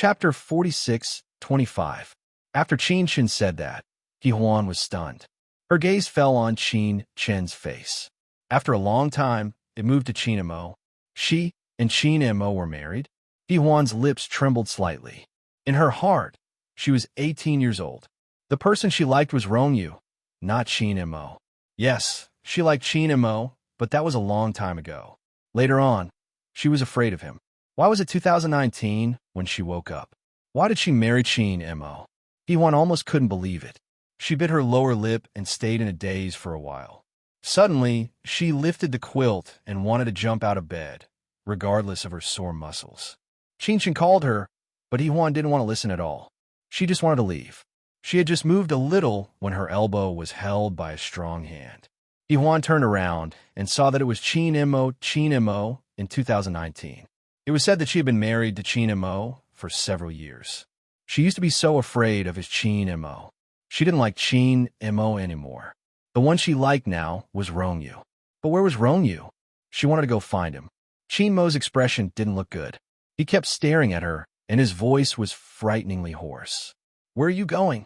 Chapter 46:25. After Qin Shen said that, Huan was stunned. Her gaze fell on Qin Chen's face. After a long time, it moved to Qin Mo. She and Qin Mo were married. Huan's lips trembled slightly. In her heart, she was 18 years old. The person she liked was Rongyu, not Qin Mo. Yes, she liked Qin Mo, but that was a long time ago. Later on, she was afraid of him. Why was it 2019 when she woke up? Why did she marry Qin Mo? Huan almost couldn't believe it. She bit her lower lip and stayed in a daze for a while. Suddenly, she lifted the quilt and wanted to jump out of bed, regardless of her sore muscles. Qin Shen called her, but Huan didn't want to listen at all. She just wanted to leave. She had just moved a little when her elbow was held by a strong hand. Huan turned around and saw that it was Qin Mo in 2019. It was said that she had been married to Qin Mo for several years. She used to be so afraid of his Qin Mo. She didn't like Qin Mo anymore. The one she liked now was Rongyu. But where was Rongyu? She wanted to go find him. Qin Mo's expression didn't look good. He kept staring at her, and his voice was frighteningly hoarse. Where are you going?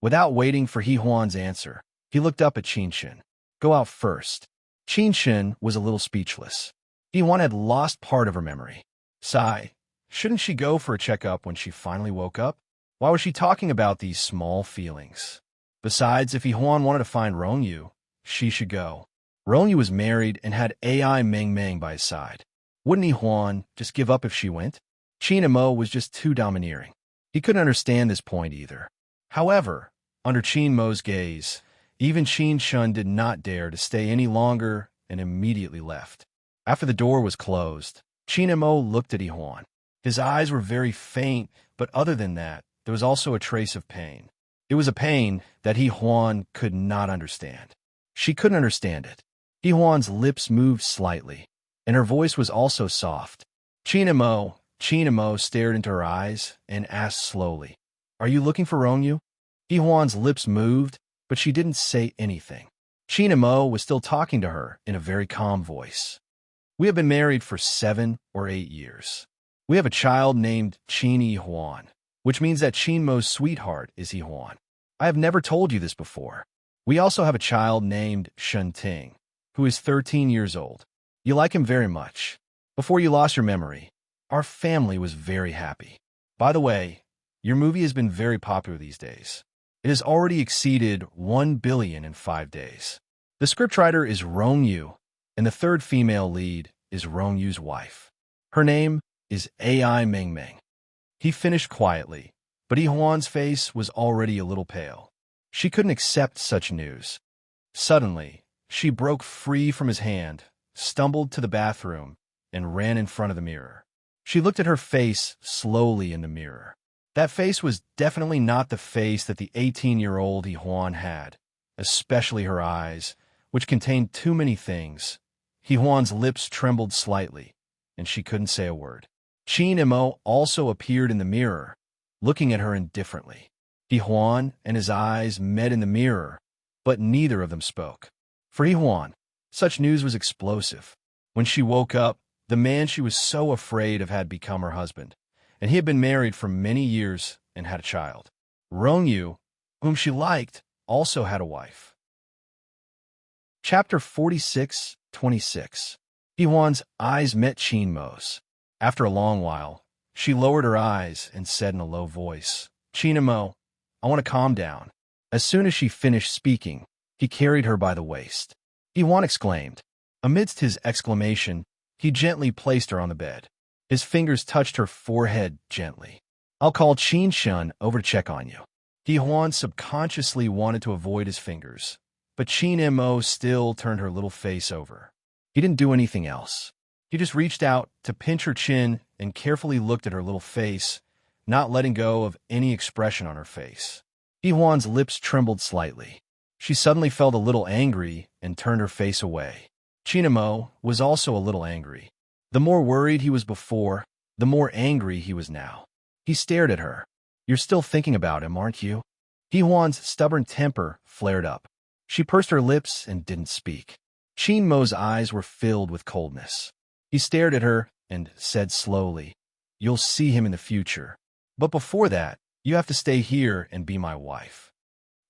Without waiting for Huan's answer, he looked up at Qin Shen. Go out first. Qin Shen was a little speechless. Huan had lost part of her memory. Sigh. Shouldn't she go for a checkup when she finally woke up? Why was she talking about these small feelings? Besides, if Huan wanted to find Rongyu, she should go. Rongyu was married and had AI Meng Meng by his side. Wouldn't Huan just give up if she went? Qin Mo was just too domineering. He couldn't understand this point either. However, under Qin Mo's gaze, even Qin Shen did not dare to stay any longer and immediately left. After the door was closed, Qin Mo looked at Huan. His eyes were very faint, but other than that, there was also a trace of pain. It was a pain that Huan could not understand. She couldn't understand it. Huan's lips moved slightly, and her voice was also soft. Qin Mo stared into her eyes and asked slowly, Are you looking for Rongyu? Huan's lips moved, but she didn't say anything. Qin Mo was still talking to her in a very calm voice. We have been married for 7 or 8 years. We have a child named Qin Huan, which means that Qin Mo's sweetheart is Huan. I have never told you this before. We also have a child named Enchanting, who is 13 years old. You like him very much. Before you lost your memory, our family was very happy. By the way, your movie has been very popular these days. It has already exceeded 1 billion in 5 days. The scriptwriter is Rongyu, and the third female lead is Rongyu's wife. Her name is AI Meng Meng. He finished quietly, but Huan's face was already a little pale. She couldn't accept such news. Suddenly, she broke free from his hand, stumbled to the bathroom, and ran in front of the mirror. She looked at her face slowly in the mirror. That face was definitely not the face that the 18-year-old Huan had, especially her eyes, which contained too many things. Huan's lips trembled slightly, and she couldn't say a word. Qin Mo also appeared in the mirror, looking at her indifferently. Huan and his eyes met in the mirror, but neither of them spoke. For Huan, such news was explosive. When she woke up, the man she was so afraid of had become her husband, and he had been married for many years and had a child. Rongyu, whom she liked, also had a wife. Chapter 46:26. Huan's eyes met Qin Mo's. After a long while, she lowered her eyes and said in a low voice, Qin Mo, I want to calm down. As soon as she finished speaking, he carried her by the waist. Huan exclaimed. Amidst his exclamation, he gently placed her on the bed. His fingers touched her forehead gently. I'll call Qin Shen over to check on you. Huan subconsciously wanted to avoid his fingers, but Qin Mo still turned her little face over. He didn't do anything else. He just reached out to pinch her chin and carefully looked at her little face, not letting go of any expression on her face. Huan's lips trembled slightly. She suddenly felt a little angry and turned her face away. Qin Mo was also a little angry. The more worried he was before, the more angry he was now. He stared at her. You're still thinking about him, aren't you? Huan's stubborn temper flared up. She pursed her lips and didn't speak. Qin Mo's eyes were filled with coldness. He stared at her and said slowly, You'll see him in the future. But before that, you have to stay here and be my wife.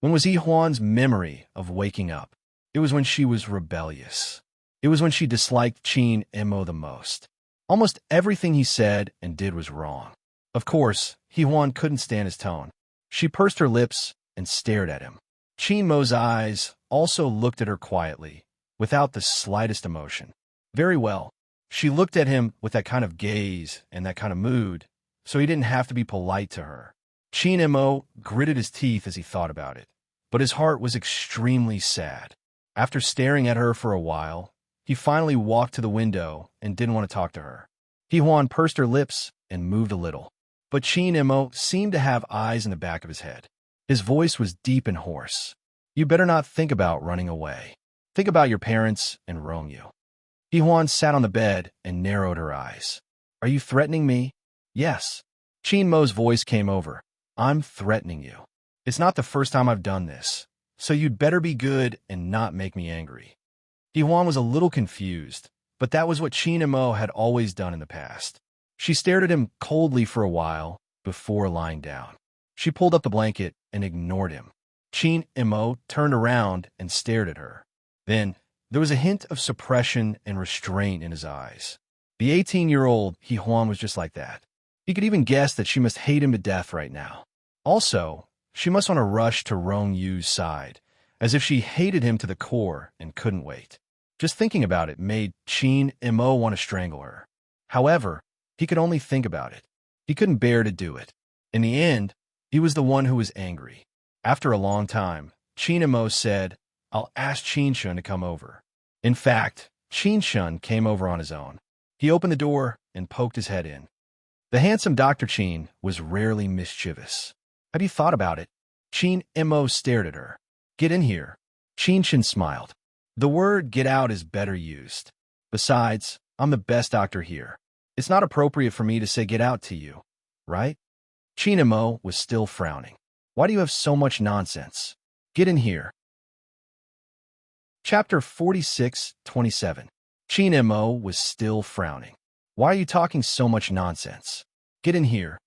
When was Yi-Huan's memory of waking up? It was when she was rebellious. It was when she disliked Qin Imo the most. Almost everything he said and did was wrong. Of course, Yi-Huan couldn't stand his tone. She pursed her lips and stared at him. Qin Mo's eyes also looked at her quietly, without the slightest emotion. Very well. She looked at him with that kind of gaze and that kind of mood, so he didn't have to be polite to her. Qin Imo gritted his teeth as he thought about it, but his heart was extremely sad. After staring at her for a while, he finally walked to the window and didn't want to talk to her. Yi-Huan pursed her lips and moved a little, but Qin Imo seemed to have eyes in the back of his head. His voice was deep and hoarse. You better not think about running away. Think about your parents and Romeo. Yi-Huan sat on the bed and narrowed her eyes. Are you threatening me? Yes. Qin Mo's voice came over. I'm threatening you. It's not the first time I've done this, so you'd better be good and not make me angry. Yi-Huan was a little confused, but that was what Qin Imo had always done in the past. She stared at him coldly for a while before lying down. She pulled up the blanket and ignored him. Qin Imo turned around and stared at her. Then, there was a hint of suppression and restraint in his eyes. The 18-year-old Yi-Huan was just like that. He could even guess that she must hate him to death right now. Also, she must want to rush to Rong Yu's side, as if she hated him to the core and couldn't wait. Just thinking about it made Qin Imo want to strangle her. However, he could only think about it. He couldn't bear to do it. In the end, he was the one who was angry. After a long time, Qin Imo said, I'll ask Qin Shun to come over. In fact, Qin Shun came over on his own. He opened the door and poked his head in. The handsome Dr. Qin was rarely mischievous. Have you thought about it? Qin Imo stared at her. Get in here. Qin Shun smiled. The word get out is better used. Besides, I'm the best doctor here. It's not appropriate for me to say get out to you, right? Qin Imo was still frowning. Why do you have so much nonsense? Get in here. Chapter 46:27. Qin Imo was still frowning. Why are you talking so much nonsense? Get in here.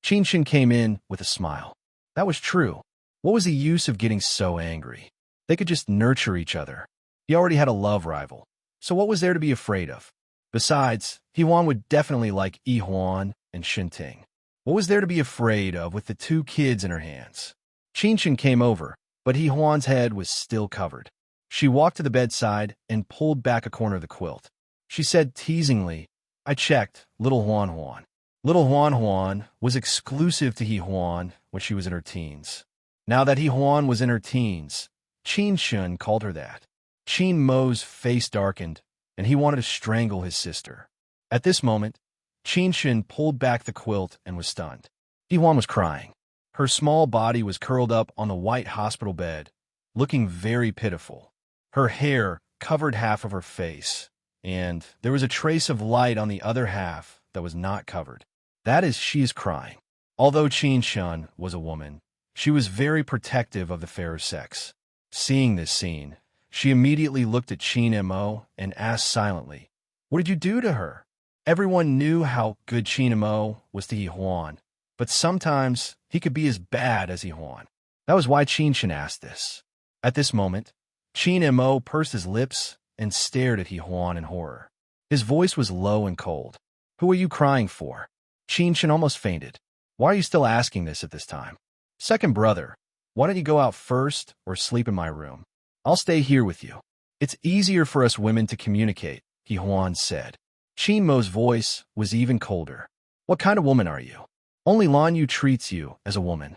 Qin Shun came in with a smile. That was true. What was the use of getting so angry? They could just nurture each other. He already had a love rival, so what was there to be afraid of? Besides, Yi-Huan would definitely like Yi-Huan and Shinting. What was there to be afraid of with the two kids in her hands? Qin Shun came over, but Yi-Huan's head was still covered. She walked to the bedside and pulled back a corner of the quilt. She said teasingly, I checked, little Huan Huan. Little Huan Huan was exclusive to Yi-Huan when she was in her teens. Now that Yi-Huan was in her teens, Qin Shun called her that. Qin Mo's face darkened, and he wanted to strangle his sister. At this moment, Qin Shun pulled back the quilt and was stunned. Yi-Huan was crying. Her small body was curled up on the white hospital bed, looking very pitiful. Her hair covered half of her face, and there was a trace of light on the other half that was not covered. That is, she is crying. Although Qin Shun was a woman, she was very protective of the fairer sex. Seeing this scene, she immediately looked at Qin Imo and asked silently, What did you do to her? Everyone knew how good Qin Imo was to Yi-Huan, but sometimes he could be as bad as Yi-Huan. That was why Qin Shun asked this. At this moment, Qin Imo pursed his lips and stared at Yi-Huan in horror. His voice was low and cold. Who are you crying for? Qin Shun almost fainted. Why are you still asking this at this time? Second brother, why don't you go out first or sleep in my room? I'll stay here with you. It's easier for us women to communicate, Yi-Huan said. Qin Mo's voice was even colder. What kind of woman are you? Only Lan Yu treats you as a woman.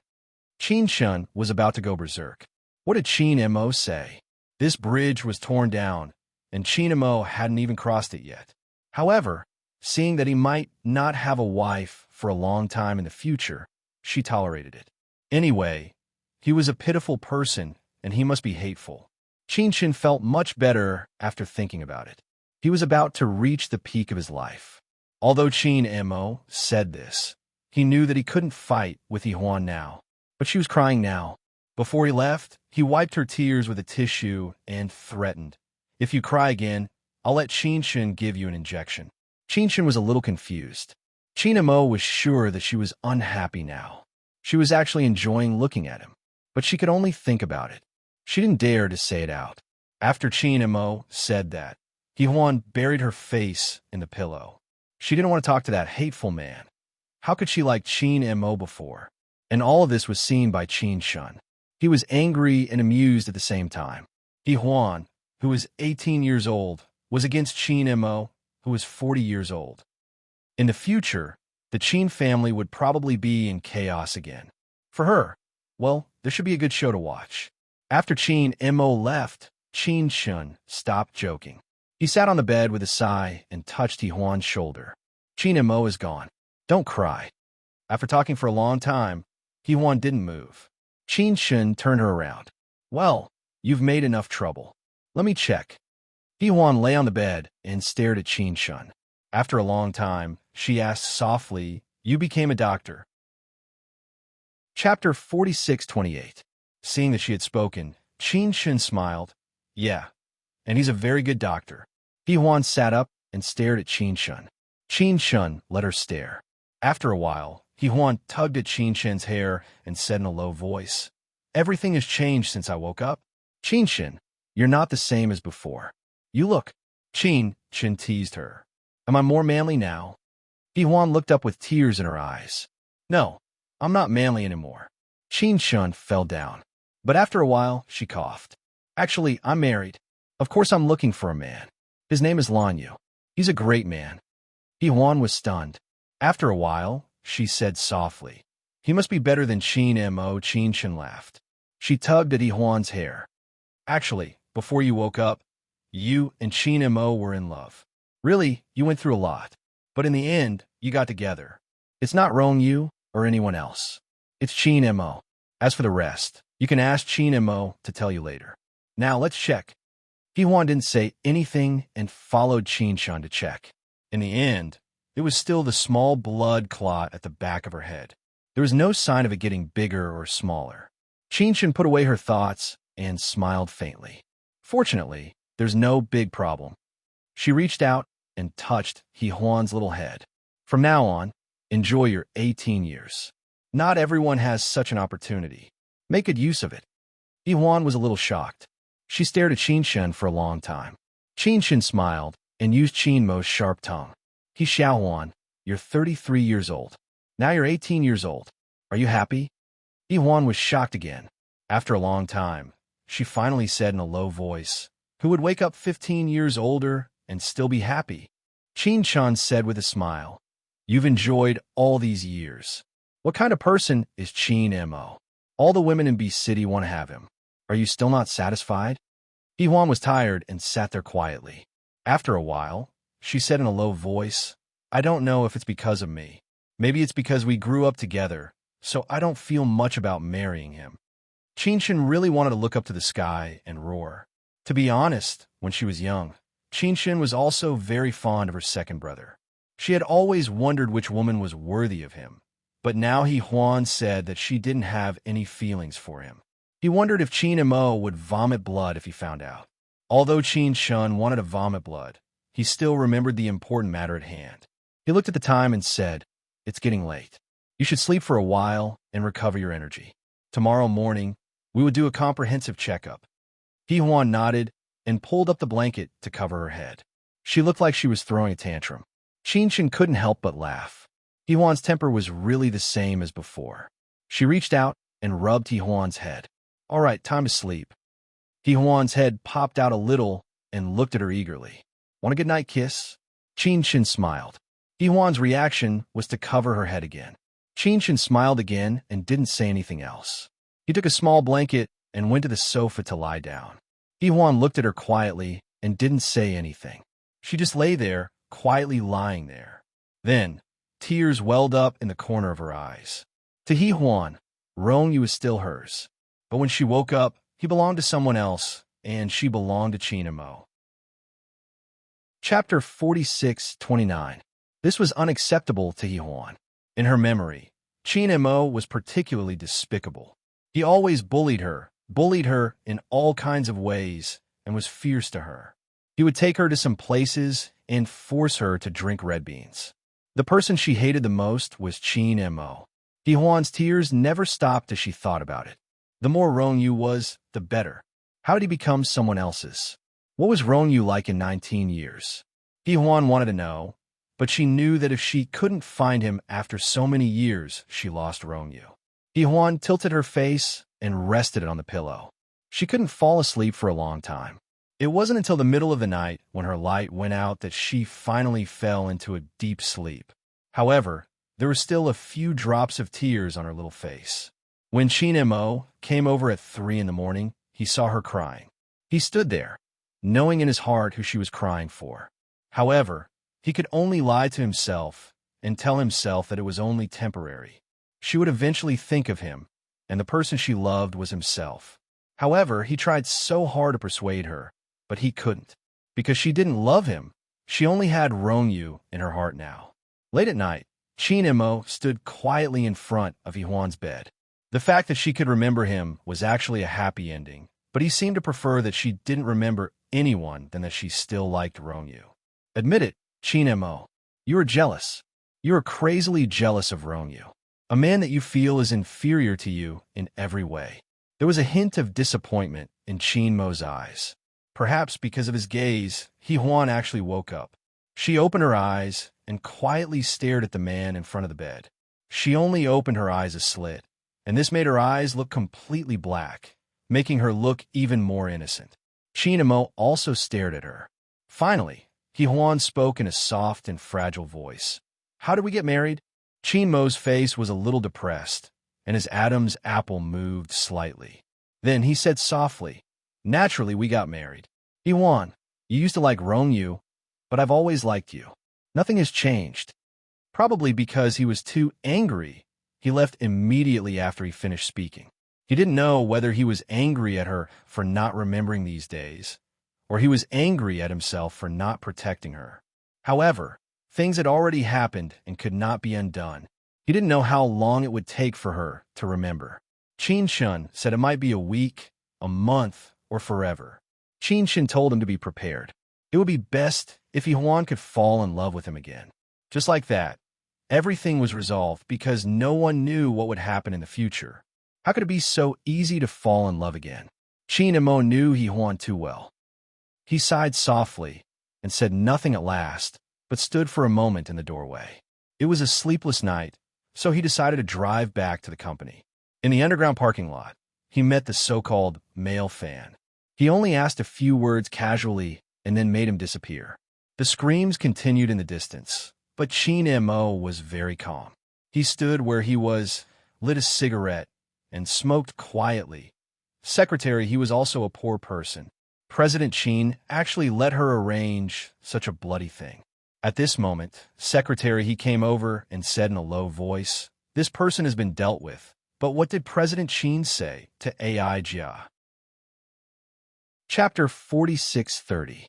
Qin Shun was about to go berserk. What did Qin Imo say? This bridge was torn down, and Qin Imo hadn't even crossed it yet. However, seeing that he might not have a wife for a long time in the future, she tolerated it. Anyway, he was a pitiful person, and he must be hateful. Qin Shun felt much better after thinking about it. He was about to reach the peak of his life. Although Qin Imo said this, he knew that he couldn't fight with Yi-Huan now. But she was crying now. Before he left, he wiped her tears with a tissue and threatened, If you cry again, I'll let Qin Shun give you an injection. Qin Shun was a little confused. China Mo was sure that she was unhappy now. She was actually enjoying looking at him, but she could only think about it. She didn't dare to say it out. After China Mo said that, Huan buried her face in the pillow. She didn't want to talk to that hateful man. How could she like Qin Mo before? And all of this was seen by Qin Shun. He was angry and amused at the same time. Huan, who was 18 years old, was against Qin Mo, who was 40 years old. In the future, the Qin family would probably be in chaos again. For her, well, there should be a good show to watch. After Qin Mo left, Qin Shun stopped joking. He sat on the bed with a sigh and touched Huan's shoulder. Qin Mo is gone. Don't cry. After talking for a long time, Huan didn't move. Qin Shun turned her around. Well, you've made enough trouble. Let me check. Huan lay on the bed and stared at Qin Shun. After a long time, she asked softly, "You became a doctor?" Chapter 46:28. Seeing that she had spoken, Qin Shun smiled. Yeah, and he's a very good doctor. Huan sat up and stared at Qin Shun. Qin Shun let her stare. After a while, Huan tugged at Qin Shun's hair and said in a low voice, "Everything has changed since I woke up. Qin Shun, you're not the same as before. You look." Qin Shun teased her. "Am I more manly now?" Huan looked up with tears in her eyes. "No, I'm not manly anymore." Qin Shun fell down. But after a while, she coughed. "Actually, I'm married. Of course I'm looking for a man. His name is Lanyu. He's a great man." Huan was stunned. After a while, she said softly, "He must be better than Qin Mo." Qin Shun laughed. She tugged at Huan's hair. "Actually, before you woke up, you and Qin Mo were in love. Really, you went through a lot. But in the end, you got together. It's not Rong Yu or anyone else. It's Qin Mo. As for the rest, you can ask Qin Mo to tell you later. Now let's check." Huan didn't say anything and followed Qin Shun to check. In the end, it was still the small blood clot at the back of her head. There was no sign of it getting bigger or smaller. Qin Shun put away her thoughts and smiled faintly. Fortunately, there's no big problem. She reached out and touched Huan's little head. "From now on, enjoy your 18 years. Not everyone has such an opportunity. Make good use of it." Huan was a little shocked. She stared at Qin Shun for a long time. Qin Shun smiled and used Qin Mo's sharp tongue. "Huan, you're 33 years old. Now you're 18 years old. Are you happy?" Huan was shocked again. After a long time, she finally said in a low voice, "Who would wake up 15 years older and still be happy?" Qin Shun said with a smile, "You've enjoyed all these years. What kind of person is Qin Mo? All the women in B City want to have him. Are you still not satisfied?" Huan was tired and sat there quietly. After a while, she said in a low voice, "I don't know if it's because of me. Maybe it's because we grew up together, so I don't feel much about marrying him." Qin Shun really wanted to look up to the sky and roar. To be honest, when she was young, Qin Shun was also very fond of her second brother. She had always wondered which woman was worthy of him, but now Huan said that she didn't have any feelings for him. He wondered if Qin Mo would vomit blood if he found out. Although Qin Shun wanted to vomit blood, he still remembered the important matter at hand. He looked at the time and said, "It's getting late. You should sleep for a while and recover your energy. Tomorrow morning, we will do a comprehensive checkup." Huan nodded and pulled up the blanket to cover her head. She looked like she was throwing a tantrum. Qin Shun couldn't help but laugh. Huan's temper was really the same as before. She reached out and rubbed Huan's head. "All right, time to sleep." Huan's head popped out a little and looked at her eagerly. "Want a good night kiss?" Qin Shun smiled. Huan's reaction was to cover her head again. Qin Shun smiled again and didn't say anything else. He took a small blanket and went to the sofa to lie down. Huan looked at her quietly and didn't say anything. She just lay there, quietly lying there. Then, tears welled up in the corner of her eyes. To Huan, Rongyu was still hers. But when she woke up, he belonged to someone else, and she belonged to Qin Mo. Chapter 46:29. This was unacceptable to Huan. In her memory, Qin Mo was particularly despicable. He always bullied her in all kinds of ways, and was fierce to her. He would take her to some places and force her to drink red beans. The person she hated the most was Qin Mo. Huan's tears never stopped as she thought about it. The more Rongyu was, the better. How did he become someone else's? What was Rongyu like in 19 years? Huan wanted to know, but she knew that if she couldn't find him after so many years, she lost Rongyu. Huan tilted her face and rested it on the pillow. She couldn't fall asleep for a long time. It wasn't until the middle of the night, when her light went out, that she finally fell into a deep sleep. However, there were still a few drops of tears on her little face. When Qin Mo came over at 3 in the morning, he saw her crying. He stood there, knowing in his heart who she was crying for. However, he could only lie to himself and tell himself that it was only temporary. She would eventually think of him, and the person she loved was himself. However, he tried so hard to persuade her, but he couldn't. Because she didn't love him, she only had Rongyu in her heart now. Late at night, Qin Mo stood quietly in front of Huan's bed. The fact that she could remember him was actually a happy ending, but he seemed to prefer that she didn't remember anyone than that she still liked Rongyu. Admit it, Qin Mo. You are jealous. You are crazily jealous of Rongyu, a man that you feel is inferior to you in every way. There was a hint of disappointment in Qin Mo's eyes. Perhaps because of his gaze, Huan actually woke up. She opened her eyes and quietly stared at the man in front of the bed. She only opened her eyes a slit, and this made her eyes look completely black, making her look even more innocent. Qin Mo also stared at her. Finally, Huan spoke in a soft and fragile voice. How did we get married? Qin Mo's face was a little depressed, and his Adam's apple moved slightly. Then he said softly, Naturally, we got married. Huan, you used to like Rongyu, but I've always liked you. Nothing has changed. Probably because he was too angry, he left immediately after he finished speaking. He didn't know whether he was angry at her for not remembering these days, or he was angry at himself for not protecting her. However, things had already happened and could not be undone. He didn't know how long it would take for her to remember. Qin Shun said it might be a week, a month, or forever. Qin Shun told him to be prepared. It would be best if Huan could fall in love with him again. Just like that, everything was resolved because no one knew what would happen in the future. How could it be so easy to fall in love again? Qin Mo knew Huan too well. He sighed softly and said nothing at last, but stood for a moment in the doorway. It was a sleepless night, so he decided to drive back to the company. In the underground parking lot, he met the so-called male fan. He only asked a few words casually and then made him disappear. The screams continued in the distance, but Qin Mo was very calm. He stood where he was, lit a cigarette, and smoked quietly. Secretary, he was also a poor person. President Qin actually let her arrange such a bloody thing. At this moment, Secretary, he came over and said in a low voice, This person has been dealt with. But what did President Qin say to AI Jia? Chapter 4630.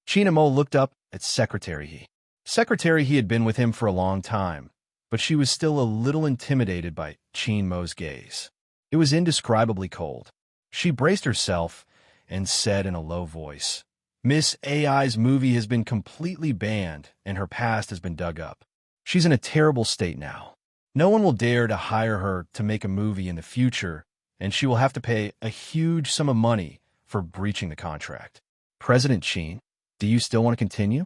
Qin Mo looked up at Secretary He. Secretary He had been with him for a long time, but she was still a little intimidated by Qin Mo's gaze. It was indescribably cold. She braced herself and said in a low voice, Miss AI's movie has been completely banned and her past has been dug up. She's in a terrible state now. No one will dare to hire her to make a movie in the future, and she will have to pay a huge sum of money for breaching the contract. President Qin, do you still want to continue?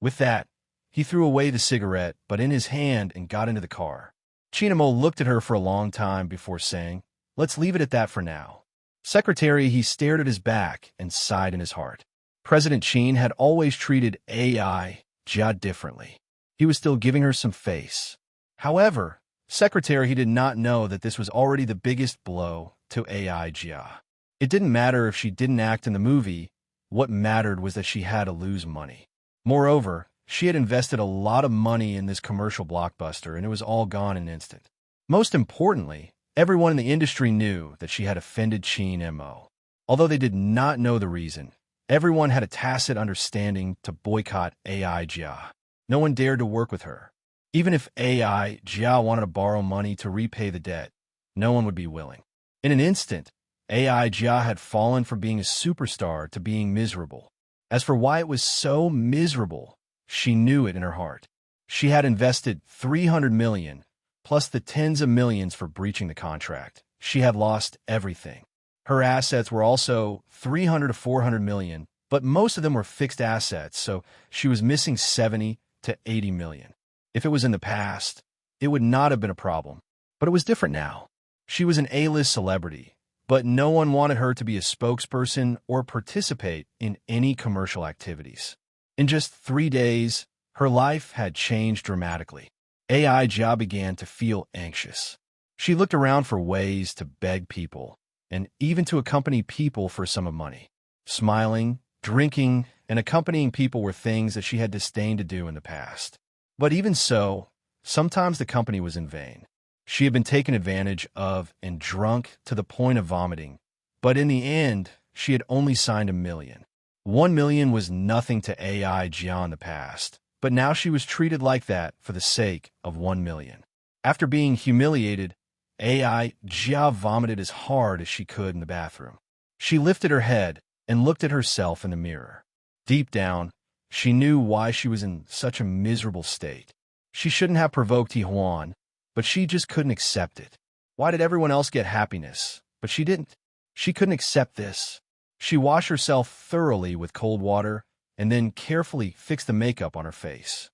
With that, he threw away the cigarette, but in his hand, and got into the car. Qin Mo looked at her for a long time before saying, Let's leave it at that for now. Secretary, he stared at his back and sighed in his heart. President Qin had always treated AI Jia differently. He was still giving her some face. However, Secretary, he did not know that this was already the biggest blow to AI Jia. It didn't matter if she didn't act in the movie. What mattered was that she had to lose money. Moreover, she had invested a lot of money in this commercial blockbuster, and it was all gone in an instant. Most importantly, everyone in the industry knew that she had offended Qin Mo. Although they did not know the reason, everyone had a tacit understanding to boycott AI Jia. No one dared to work with her. Even if AI Jia wanted to borrow money to repay the debt, no one would be willing. In an instant, AI Jia had fallen from being a superstar to being miserable. As for why it was so miserable, she knew it in her heart. She had invested 300 million, plus the tens of millions for breaching the contract. She had lost everything. Her assets were also 300 to 400 million, but most of them were fixed assets, so she was missing 70 to 80 million. If it was in the past, it would not have been a problem. But it was different now. She was an A-list celebrity, but no one wanted her to be a spokesperson or participate in any commercial activities. In just 3 days, her life had changed dramatically. AI Jia began to feel anxious. She looked around for ways to beg people, and even to accompany people for a sum of money. Smiling, drinking, and accompanying people were things that she had disdained to do in the past. But even so, sometimes the company was in vain. She had been taken advantage of and drunk to the point of vomiting, but in the end, she had only signed 1 million. 1 million was nothing to AI Jia in the past, but now she was treated like that for the sake of 1 million. After being humiliated, AI Jia vomited as hard as she could in the bathroom. She lifted her head and looked at herself in the mirror. Deep down, she knew why she was in such a miserable state. She shouldn't have provoked He Huan, but she just couldn't accept it. Why did everyone else get happiness, but she didn't? She couldn't accept this. She washed herself thoroughly with cold water and then carefully fixed the makeup on her face.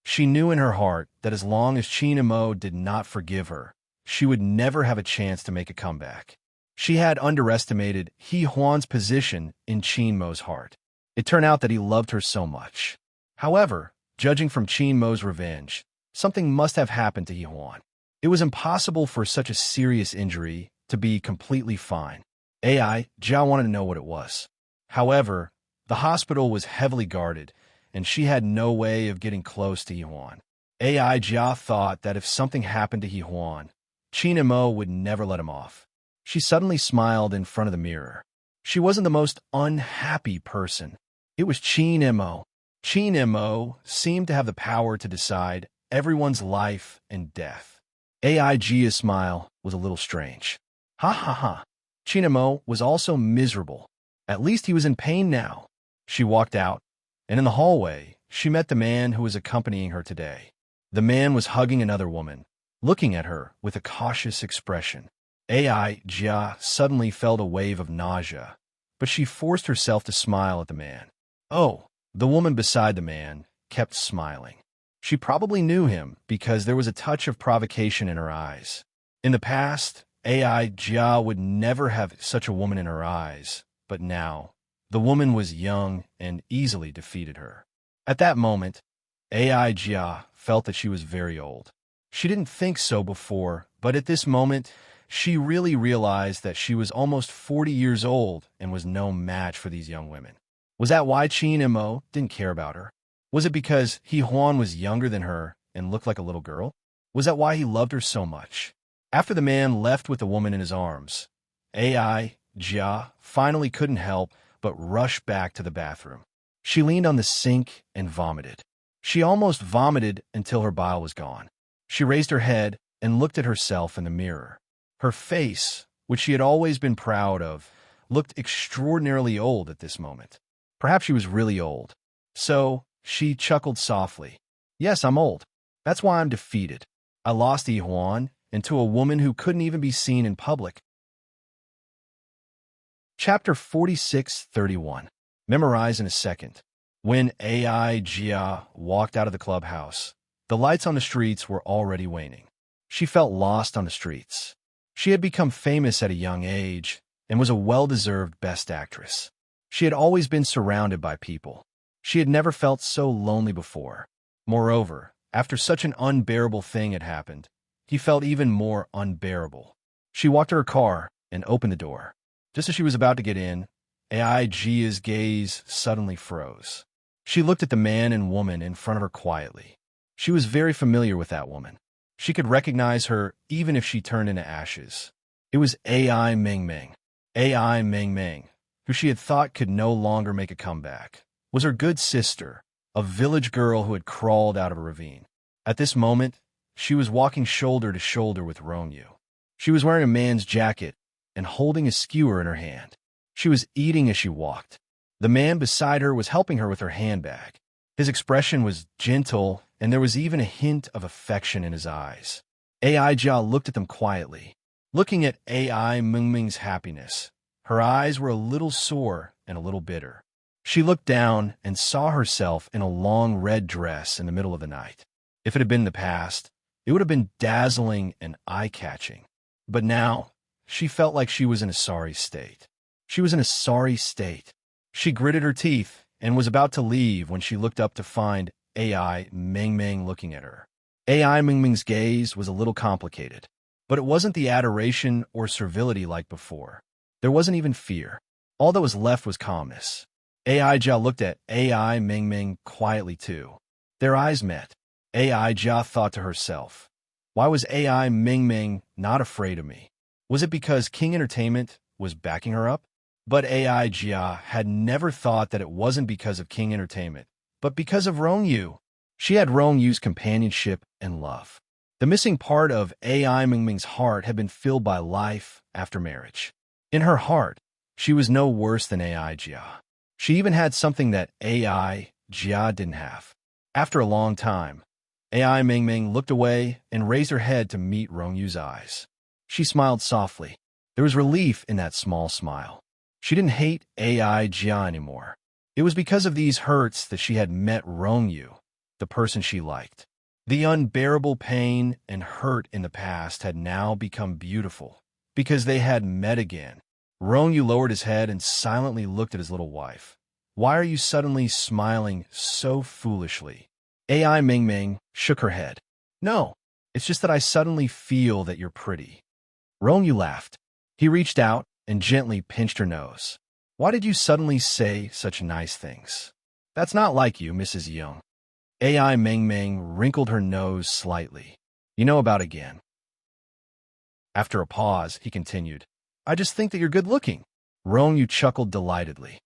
She knew in her heart that as long as Qin Mo did not forgive her, she would never have a chance to make a comeback. She had underestimated He Huan's position in Qin Mo's heart. It turned out that he loved her so much. However, judging from Qin Mo's revenge, something must have happened to He Huan. It was impossible for such a serious injury to be completely fine. AI Jia wanted to know what it was. However, the hospital was heavily guarded, and she had no way of getting close to He Huan. AI Jia thought that if something happened to He Huan, Qin Mo would never let him off. She suddenly smiled in front of the mirror. She wasn't the most unhappy person. It was Qin Mo. Qin Mo seemed to have the power to decide everyone's life and death. AI Jia's smile was a little strange. Ha ha ha. Qin Mo was also miserable. At least he was in pain now. She walked out, and in the hallway, she met the man who was accompanying her today. The man was hugging another woman, looking at her with a cautious expression. AI Jia suddenly felt a wave of nausea, but she forced herself to smile at the man. Oh, the woman beside the man kept smiling. She probably knew him because there was a touch of provocation in her eyes. In the past, AI Jia would never have such a woman in her eyes, but now, the woman was young and easily defeated her. At that moment, AI Jia felt that she was very old. She didn't think so before, but at this moment, she really realized that she was almost 40 years old and was no match for these young women. Was that why Qin Mo didn't care about her? Was it because He Huan was younger than her and looked like a little girl? Was that why he loved her so much? After the man left with the woman in his arms, AI Jia finally couldn't help but rush back to the bathroom. She leaned on the sink and vomited. She almost vomited until her bile was gone. She raised her head and looked at herself in the mirror. Her face, which she had always been proud of, looked extraordinarily old at this moment. Perhaps she was really old. So, she chuckled softly. Yes, I'm old. That's why I'm defeated. I lost He Huan and to a woman who couldn't even be seen in public. Chapter 46:31. Memorize in a second. When AI Jia walked out of the clubhouse, the lights on the streets were already waning. She felt lost on the streets. She had become famous at a young age and was a well-deserved Best Actress. She had always been surrounded by people. She had never felt so lonely before. Moreover, after such an unbearable thing had happened, he felt even more unbearable. She walked to her car and opened the door. Just as she was about to get in, AI Jia's gaze suddenly froze. She looked at the man and woman in front of her quietly. She was very familiar with that woman. She could recognize her even if she turned into ashes. It was AI Meng Meng. AI Meng Meng, who she had thought could no longer make a comeback, was her good sister, a village girl who had crawled out of a ravine. At this moment, she was walking shoulder to shoulder with Romeo. She was wearing a man's jacket and holding a skewer in her hand. She was eating as she walked. The man beside her was helping her with her handbag. His expression was gentle and there was even a hint of affection in his eyes. AI Jia looked at them quietly. Looking at AI Mingming's happiness, her eyes were a little sore and a little bitter. She looked down and saw herself in a long red dress in the middle of the night. If it had been in the past, it would have been dazzling and eye-catching. But now, she felt like she was in a sorry state. She was in a sorry state. She gritted her teeth and was about to leave when she looked up to find AI Mingming looking at her. AI Mingming's gaze was a little complicated, but it wasn't the adoration or servility like before. There wasn't even fear. All that was left was calmness. AI Jia looked at AI Mingming quietly too. Their eyes met. AI Jia thought to herself, why was AI Mingming not afraid of me? Was it because King Entertainment was backing her up? But AI Jia had never thought that it wasn't because of King Entertainment, but because of Rongyu. She had Rongyu's companionship and love. The missing part of AI Mingming's heart had been filled by life after marriage. In her heart, she was no worse than AI Jia. She even had something that AI Jia didn't have. After a long time, AI Mingming looked away and raised her head to meet Rongyu's eyes. She smiled softly. There was relief in that small smile. She didn't hate AI Jia anymore. It was because of these hurts that she had met Rongyu, the person she liked. The unbearable pain and hurt in the past had now become beautiful, because they had met again. Rongyu lowered his head and silently looked at his little wife. Why are you suddenly smiling so foolishly? AI Mingming shook her head. No, it's just that I suddenly feel that you're pretty. Rongyu laughed. He reached out and gently pinched her nose. Why did you suddenly say such nice things? That's not like you, Mrs. Young. AI Mingming wrinkled her nose slightly. You know about again. After a pause, he continued. I just think that you're good-looking. Rongyu chuckled delightedly.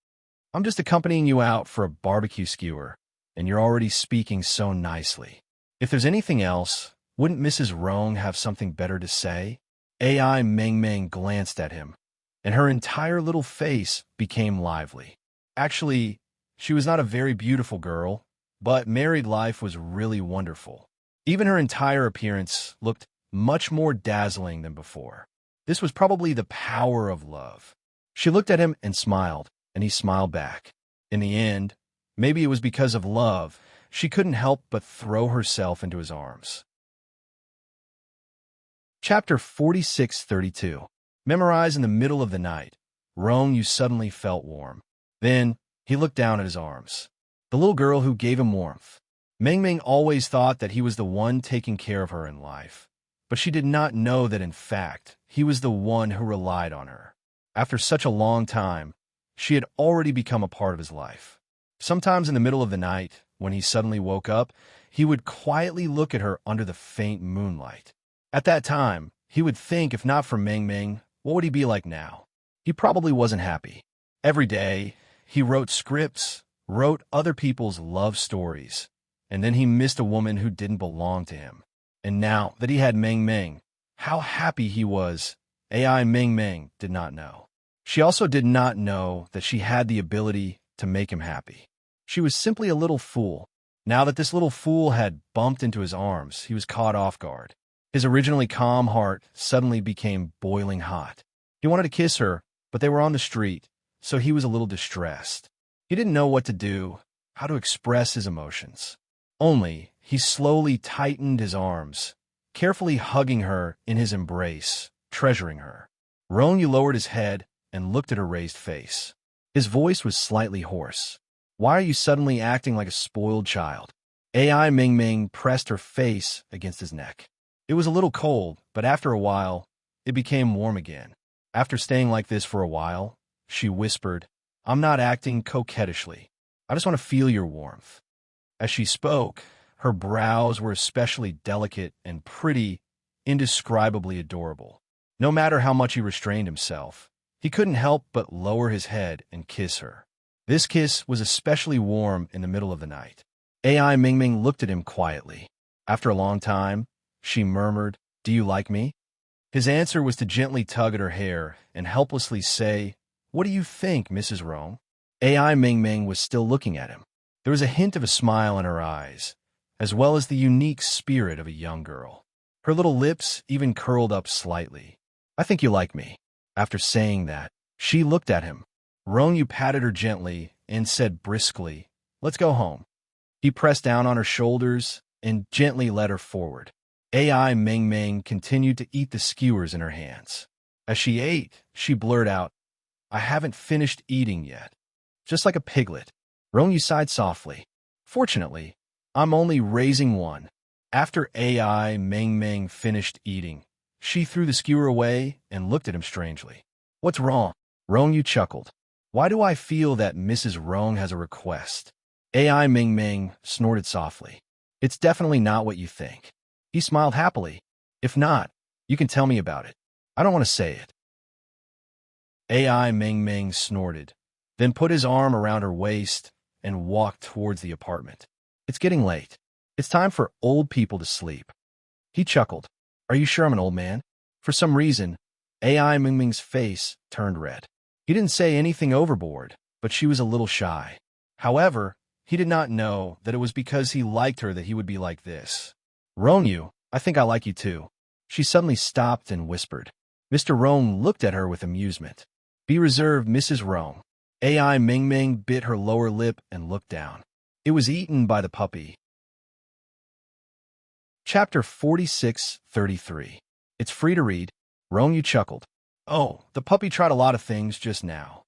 I'm just accompanying you out for a barbecue skewer, and you're already speaking so nicely. If there's anything else, wouldn't Mrs. Rong have something better to say? AI Mingming glanced at him, and her entire little face became lively. Actually, she was not a very beautiful girl, but married life was really wonderful. Even her entire appearance looked much more dazzling than before. This was probably the power of love. She looked at him and smiled, and he smiled back. In the end, maybe it was because of love, she couldn't help but throw herself into his arms. Chapter 4632. Memorized in the middle of the night. Rongyu suddenly felt warm. Then, he looked down at his arms. The little girl who gave him warmth. Mingming always thought that he was the one taking care of her in life. But she did not know that in fact, he was the one who relied on her. After such a long time, she had already become a part of his life. Sometimes in the middle of the night, when he suddenly woke up, he would quietly look at her under the faint moonlight. At that time, he would think if not for Mingming, what would he be like now? He probably wasn't happy. Every day, he wrote scripts, wrote other people's love stories, and then he missed a woman who didn't belong to him. And now that he had Mingming, how happy he was, AI Mingming did not know. She also did not know that she had the ability to make him happy. She was simply a little fool. Now that this little fool had bumped into his arms, he was caught off guard. His originally calm heart suddenly became boiling hot. He wanted to kiss her, but they were on the street, so he was a little distressed. He didn't know what to do, how to express his emotions. Only, he slowly tightened his arms, carefully hugging her in his embrace, treasuring her. Rongyu lowered his head and looked at her raised face. His voice was slightly hoarse. Why are you suddenly acting like a spoiled child? AI Mingming pressed her face against his neck. It was a little cold, but after a while, it became warm again. After staying like this for a while, she whispered, I'm not acting coquettishly. I just want to feel your warmth. As she spoke, her brows were especially delicate and pretty, indescribably adorable. No matter how much he restrained himself, he couldn't help but lower his head and kiss her. This kiss was especially warm in the middle of the night. AI Mingming looked at him quietly. After a long time, she murmured, Do you like me? His answer was to gently tug at her hair and helplessly say, What do you think, Mrs. Rong? AI Mingming was still looking at him. There was a hint of a smile in her eyes, as well as the unique spirit of a young girl. Her little lips even curled up slightly. I think you like me. After saying that, she looked at him. Rongyu patted her gently and said briskly, "Let's go home." He pressed down on her shoulders and gently led her forward. AI Meng Meng continued to eat the skewers in her hands. As she ate, she blurted out, "I haven't finished eating yet." Just like a piglet, Rongyu sighed softly. "Fortunately, I'm only raising one." After AI Meng Meng finished eating, she threw the skewer away and looked at him strangely. "What's wrong?" Rongyu chuckled. "Why do I feel that Mrs. Rong has a request?" AI Meng Meng snorted softly. "It's definitely not what you think." He smiled happily. "If not, you can tell me about it. I don't want to say it." AI Meng Meng snorted, then put his arm around her waist and walked towards the apartment. "It's getting late. It's time for old people to sleep." He chuckled. "Are you sure I'm an old man?" For some reason, AI Meng Meng's face turned red. He didn't say anything overboard, but she was a little shy. However, he did not know that it was because he liked her that he would be like this. "Rongyu, I think I like you too." She suddenly stopped and whispered. Mr. Rong looked at her with amusement. "Be reserved, Mrs. Rong." AI Meng Meng bit her lower lip and looked down. It was eaten by the puppy. Chapter 46:33. It's free to read. Rongyu chuckled. "Oh, the puppy tried a lot of things just now."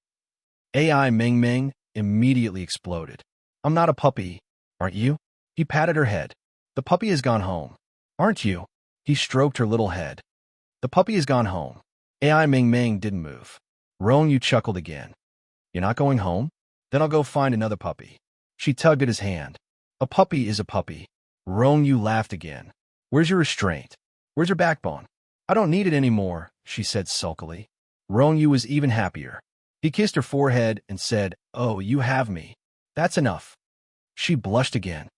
AI Meng Meng immediately exploded. "I'm not a puppy, aren't you?" He patted her head. "The puppy has gone home. Aren't you?" He stroked her little head. "The puppy has gone home." AI Meng Meng didn't move. Rongyu chuckled again. "You're not going home? Then I'll go find another puppy." She tugged at his hand. "A puppy is a puppy." Rongyu laughed again. "Where's your restraint? Where's your backbone?" "I don't need it anymore," she said sulkily. Rongyu was even happier. He kissed her forehead and said, "Oh, you have me. That's enough." She blushed again.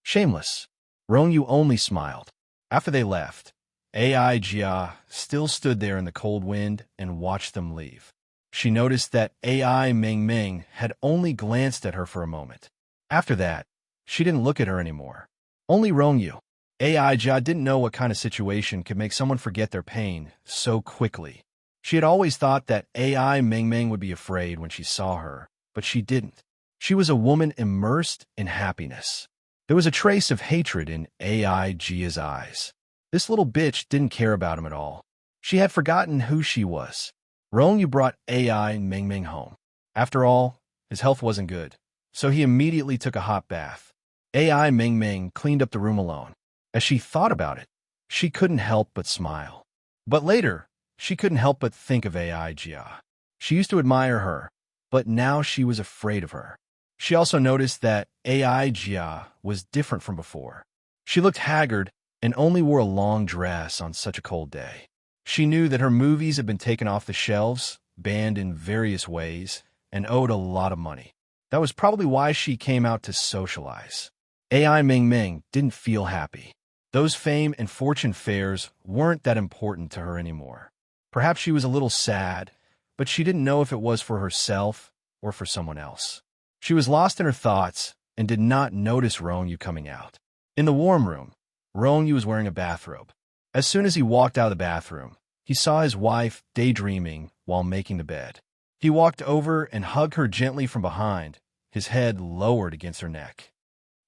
Shameless. Rongyu only smiled. After they left, AI Jia still stood there in the cold wind and watched them leave. She noticed that AI Meng Meng had only glanced at her for a moment. After that, she didn't look at her anymore. Only Rongyu. AI Jia didn't know what kind of situation could make someone forget their pain so quickly. She had always thought that AI Meng Meng would be afraid when she saw her, but she didn't. She was a woman immersed in happiness. There was a trace of hatred in AI Jia's eyes. This little bitch didn't care about him at all. She had forgotten who she was. Rongyu brought AI Meng Meng home. After all, his health wasn't good, so he immediately took a hot bath. AI Meng Meng cleaned up the room alone. As she thought about it, she couldn't help but smile. But later, she couldn't help but think of AI Jia. She used to admire her, but now she was afraid of her. She also noticed that AI Jia was different from before. She looked haggard and only wore a long dress on such a cold day. She knew that her movies had been taken off the shelves, banned in various ways, and owed a lot of money. That was probably why she came out to socialize. AI Meng Meng didn't feel happy. Those fame and fortune fairs weren't that important to her anymore. Perhaps she was a little sad, but she didn't know if it was for herself or for someone else. She was lost in her thoughts and did not notice Rongyu coming out. In the warm room, Rongyu was wearing a bathrobe. As soon as he walked out of the bathroom, he saw his wife daydreaming while making the bed. He walked over and hugged her gently from behind, his head lowered against her neck.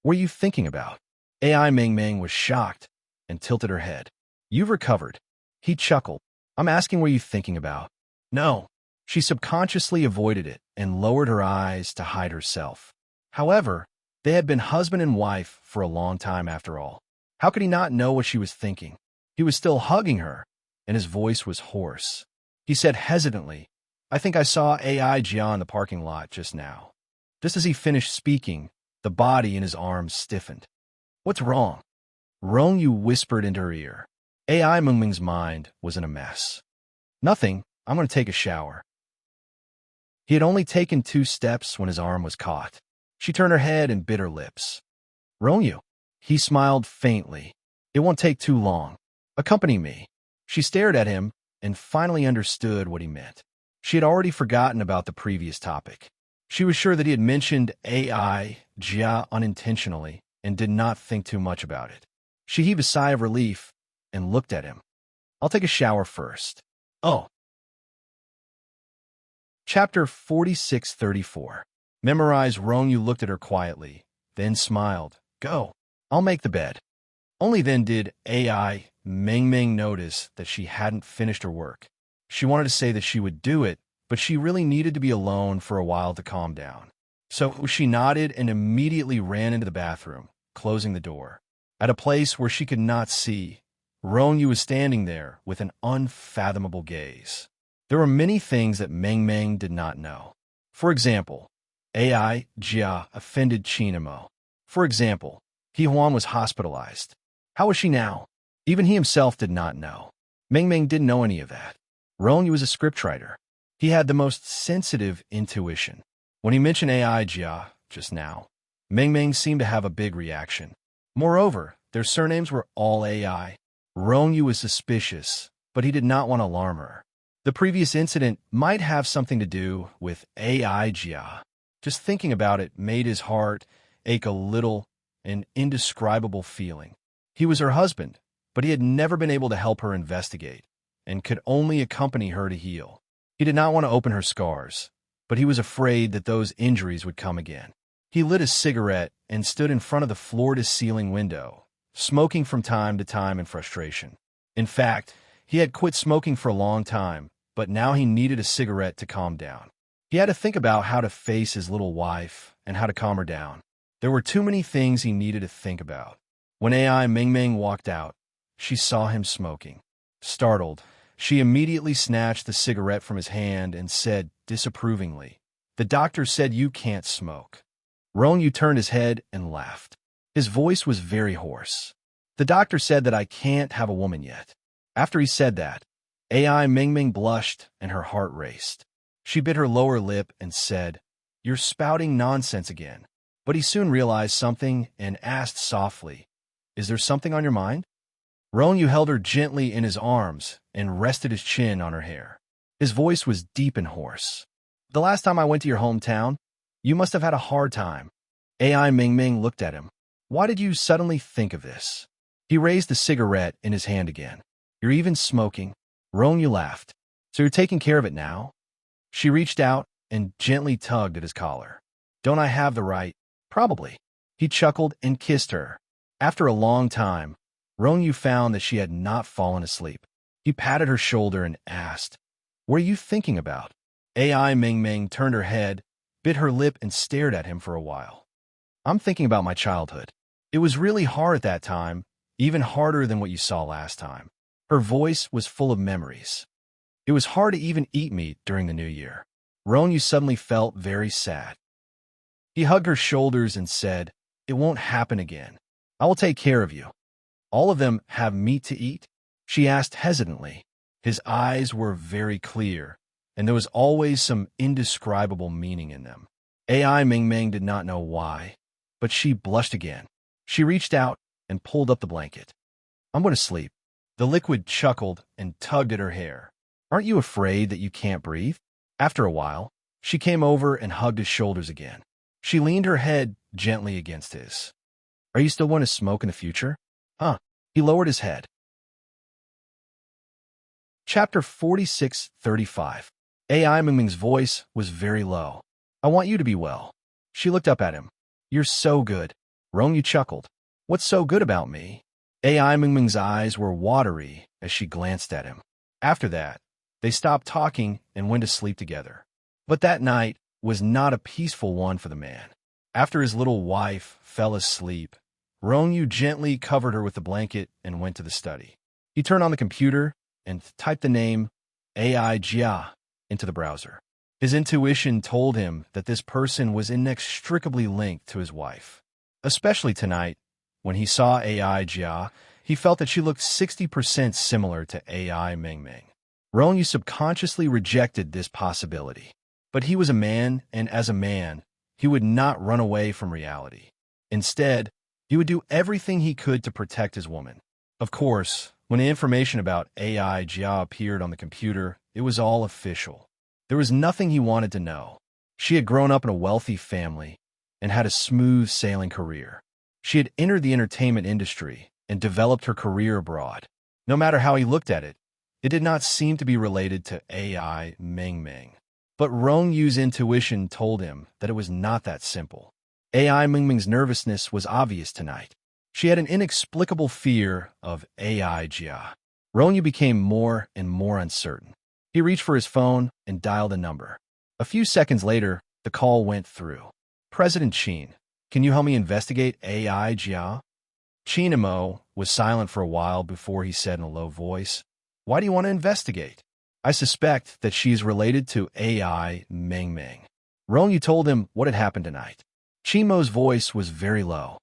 "What are you thinking about?" AI Meng Meng was shocked and tilted her head. "You've recovered." He chuckled. "I'm asking what you're thinking about." "No." She subconsciously avoided it and lowered her eyes to hide herself. However, they had been husband and wife for a long time after all. How could he not know what she was thinking? He was still hugging her, and his voice was hoarse. He said hesitantly, "I think I saw AI Jia in the parking lot just now." Just as he finished speaking, the body in his arms stiffened. "What's wrong?" Rongyu whispered into her ear. AI Meng Meng's mind was in a mess. "Nothing. I'm going to take a shower." He had only taken 2 steps when his arm was caught. She turned her head and bit her lips. "Rongyu." He smiled faintly. "It won't take too long. Accompany me." She stared at him and finally understood what he meant. She had already forgotten about the previous topic. She was sure that he had mentioned AI Jia unintentionally and did not think too much about it. She heaved a sigh of relief and looked at him. I'll take a shower first. Oh. Chapter 46:34. Memorize. Ronyu looked at her quietly, then smiled. Go. I'll make the bed. Only then did AI Ming Ming notice that she hadn't finished her work. She wanted to say that she would do it, but she really needed to be alone for a while to calm down. So she nodded and immediately ran into the bathroom, closing the door. At a place where she could not see, Ronyu was standing there with an unfathomable gaze. There were many things that Ming Ming did not know. For example, AI Jia offended Chinamo. For example, He Huan was hospitalized. How was she now? Even he himself did not know. Ming Ming didn't know any of that. Ronyu was a scriptwriter. He had the most sensitive intuition. When he mentioned AI Jia just now, Ming Ming seemed to have a big reaction. Moreover, their surnames were all AI. Ronyu was suspicious, but he did not want to alarm her. The previous incident might have something to do with AI Jia. Just thinking about it made his heart ache a little, an indescribable feeling. He was her husband, but he had never been able to help her investigate, and could only accompany her to heal. He did not want to open her scars, but he was afraid that those injuries would come again. He lit a cigarette and stood in front of the floor-to-ceiling window, smoking from time to time in frustration. In fact, he had quit smoking for a long time, but now he needed a cigarette to calm down. He had to think about how to face his little wife and how to calm her down. There were too many things he needed to think about. When AI Ming Ming walked out, she saw him smoking. Startled, she immediately snatched the cigarette from his hand and said disapprovingly, "The doctor said you can't smoke." Ronyu turned his head and laughed. His voice was very hoarse. "The doctor said that I can't have a woman yet." After he said that, AI Ming Ming blushed and her heart raced. She bit her lower lip and said, "You're spouting nonsense again." But he soon realized something and asked softly, "Is there something on your mind?" Ronyu held her gently in his arms and rested his chin on her hair. His voice was deep and hoarse. "The last time I went to your hometown, you must have had a hard time." AI Ming Ming looked at him. "Why did you suddenly think of this?" He raised the cigarette in his hand again. "You're even smoking?" Ronyu laughed. "So you're taking care of it now?" She reached out and gently tugged at his collar. "Don't I have the right?" "Probably." He chuckled and kissed her. After a long time, Ronyu found that she had not fallen asleep. He patted her shoulder and asked, "What are you thinking about?" AI Ming Ming turned her head, bit her lip, and stared at him for a while. "I'm thinking about my childhood. It was really hard at that time, even harder than what you saw last time." Her voice was full of memories. "It was hard to even eat meat during the New Year." Ronyu suddenly felt very sad. He hugged her shoulders and said, "It won't happen again. I will take care of you." "All of them have meat to eat?" she asked hesitantly. His eyes were very clear, and there was always some indescribable meaning in them. AI Ming Ming did not know why, but she blushed again. She reached out and pulled up the blanket. "I'm going to sleep." The liquid chuckled and tugged at her hair. "Aren't you afraid that you can't breathe?" After a while, she came over and hugged his shoulders again. She leaned her head gently against his. "Are you still going to smoke in the future?" "Huh." He lowered his head. Chapter 46:35. AI Ming Ming's voice was very low. "I want you to be well." She looked up at him. "You're so good." Ronyu chuckled. "What's so good about me?" AI Ming Ming's eyes were watery as she glanced at him. After that, they stopped talking and went to sleep together. But that night was not a peaceful one for the man. After his little wife fell asleep, Ronyu gently covered her with the blanket and went to the study. He turned on the computer and typed the name AI Jia into the browser. His intuition told him that this person was inextricably linked to his wife. Especially tonight, when he saw AI Jia, he felt that she looked 60% similar to AI Ming Ming. Ronyu subconsciously rejected this possibility. But he was a man, and as a man, he would not run away from reality. Instead, he would do everything he could to protect his woman. Of course, when the information about AI Jia appeared on the computer, it was all official. There was nothing he wanted to know. She had grown up in a wealthy family and had a smooth sailing career. She had entered the entertainment industry and developed her career abroad. No matter how he looked at it, it did not seem to be related to AI Ming Ming. But Rong Yu's intuition told him that it was not that simple. AI Ming Ming's nervousness was obvious tonight. She had an inexplicable fear of AI Jia. Rong Yu became more and more uncertain. He reached for his phone and dialed a number. A few seconds later, the call went through. President Qin, can you help me investigate AI Jia? Qin Imo was silent for a while before he said in a low voice, "Why do you want to investigate?" "I suspect that she is related to AI Ming Ming." Rong Yu told him what had happened tonight. Qin Mo's voice was very low.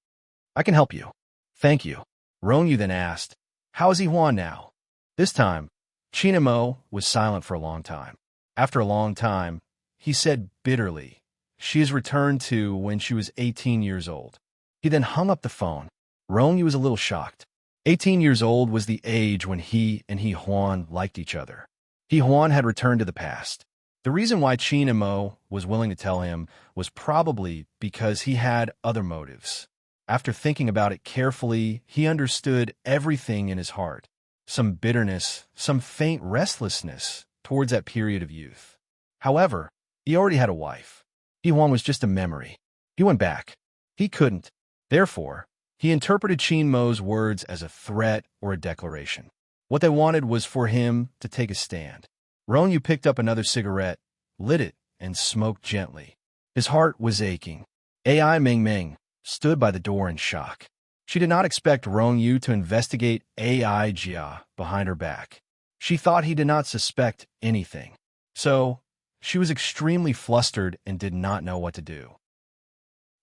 "I can help you." "Thank you." Rong Yu then asked, "How is Huan now?" This time, Qin Mo was silent for a long time. After a long time, he said bitterly, "She is returned to when she was 18 years old." He then hung up the phone. Rong Yu was a little shocked. 18 years old was the age when he and Huan liked each other. Huan had returned to the past. The reason why Qin Mo was willing to tell him was probably because he had other motives. After thinking about it carefully, he understood everything in his heart. Some bitterness, some faint restlessness towards that period of youth. However, he already had a wife. Huan was just a memory. He went back. He couldn't. Therefore, he interpreted Qin Mo's words as a threat or a declaration. What they wanted was for him to take a stand. Rong Yu picked up another cigarette, lit it, and smoked gently. His heart was aching. AI Ming Ming stood by the door in shock. She did not expect Rong Yu to investigate AI Jia behind her back. She thought he did not suspect anything. So, she was extremely flustered and did not know what to do.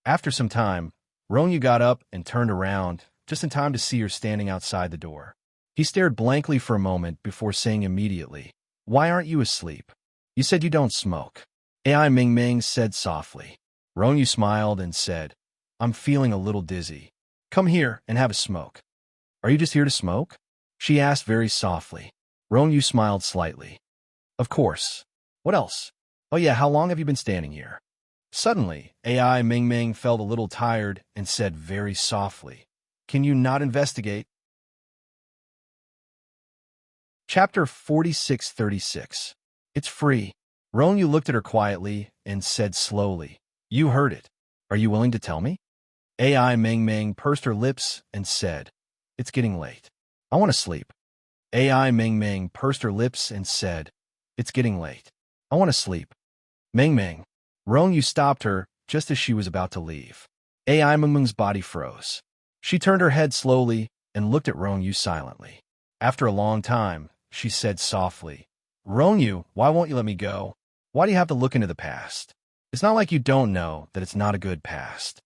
After some time, Rong Yu got up and turned around, just in time to see her standing outside the door. He stared blankly for a moment before saying immediately, "Why aren't you asleep? You said you don't smoke." AI Ming Ming said softly. Rong Yu smiled and said, "I'm feeling a little dizzy. Come here and have a smoke." "Are you just here to smoke?" she asked very softly. Rong Yu smiled slightly. "Of course. What else? Oh yeah, how long have you been standing here?" Suddenly, AI Ming Ming felt a little tired and said very softly, "Can you not investigate?" Chapter 4636. It's free. Rong Yu looked at her quietly and said slowly, "You heard it. Are you willing to tell me?" AI Ming Ming pursed her lips and said, "It's getting late. I want to sleep." AI Ming Ming pursed her lips and said, "It's getting late. I want to sleep." Ming Ming. Rong Yu stopped her just as she was about to leave. AI Ming Ming's body froze. She turned her head slowly and looked at Rong Yu silently. After a long time, she said softly, "Rong Yu, why won't you let me go? Why do you have to look into the past? It's not like you don't know that it's not a good past."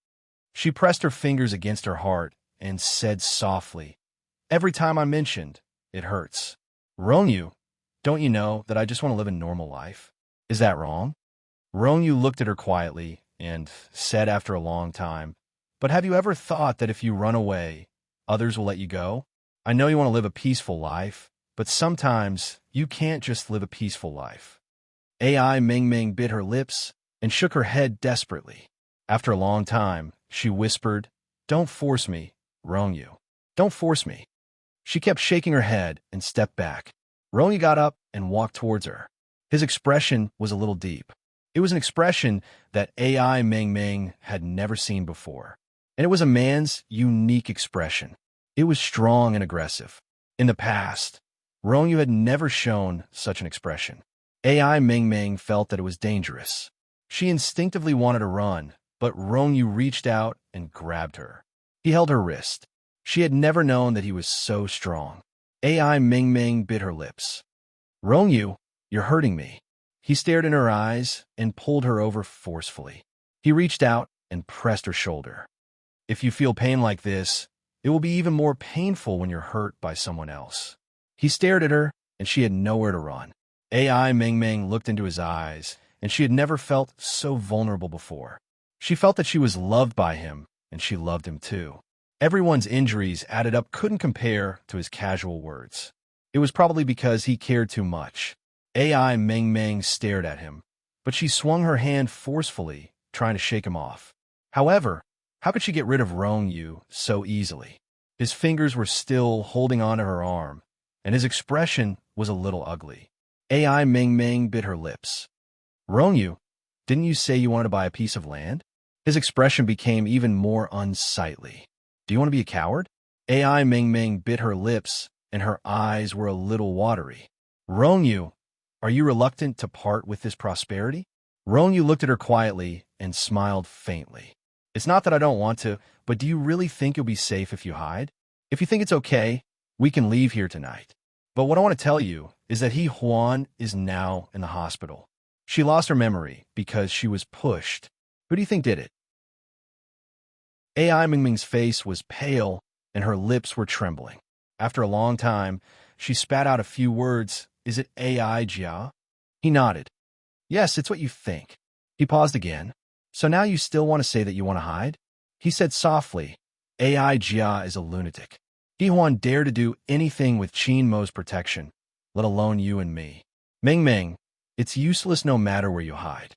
She pressed her fingers against her heart and said softly, "Every time I mentioned, it hurts. Rong Yu, don't you know that I just want to live a normal life? Is that wrong?" Rong Yu looked at her quietly and said after a long time, "But have you ever thought that if you run away, others will let you go? I know you want to live a peaceful life, but sometimes you can't just live a peaceful life." AI Ming Ming bit her lips and shook her head desperately. After a long time, she whispered, "Don't force me, Rong Yu. Don't force me." She kept shaking her head and stepped back. Rong Yu got up and walked towards her. His expression was a little deep. It was an expression that AI Ming Ming had never seen before. And it was a man's unique expression. It was strong and aggressive. In the past, Rong Yu had never shown such an expression. AI Ming Ming felt that it was dangerous. She instinctively wanted to run, but Rong Yu reached out and grabbed her. He held her wrist. She had never known that he was so strong. AI Ming Ming bit her lips. "Rong Yu, you're hurting me." He stared in her eyes and pulled her over forcefully. He reached out and pressed her shoulder. "If you feel pain like this, it will be even more painful when you're hurt by someone else." He stared at her, and she had nowhere to run. AI Ming Ming looked into his eyes, and she had never felt so vulnerable before. She felt that she was loved by him, and she loved him too. Everyone's injuries added up couldn't compare to his casual words. It was probably because he cared too much. AI Ming Ming stared at him, but she swung her hand forcefully, trying to shake him off. However, How could she get rid of Rongyu so easily? His fingers were still holding onto her arm, and his expression was a little ugly. AI Ming Ming bit her lips. Rongyu, didn't you say you wanted to buy a piece of land? His expression became even more unsightly. Do you want to be a coward? AI Ming Ming bit her lips, and her eyes were a little watery. Rongyu, are you reluctant to part with this prosperity? Rongyu looked at her quietly and smiled faintly. It's not that I don't want to, but do you really think you'll be safe if you hide? If you think it's okay, we can leave here tonight. But what I want to tell you is that Huan is now in the hospital. She lost her memory because she was pushed. Who do you think did it? AI Mingming's face was pale and her lips were trembling. After a long time, she spat out a few words. Is it AI Jia? He nodded. Yes, it's what you think. He paused again. So now you still want to say that you want to hide? He said softly, AI Jia is a lunatic. Huan dared to do anything with Qin Mo's protection, let alone you and me. Ming Ming, it's useless no matter where you hide.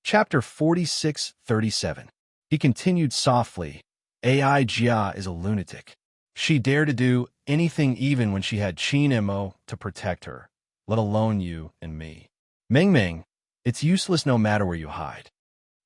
Chapter 46:37. He continued softly, AI Jia is a lunatic. She dared to do anything even when she had Qin Mo to protect her, let alone you and me. Ming Ming, it's useless no matter where you hide.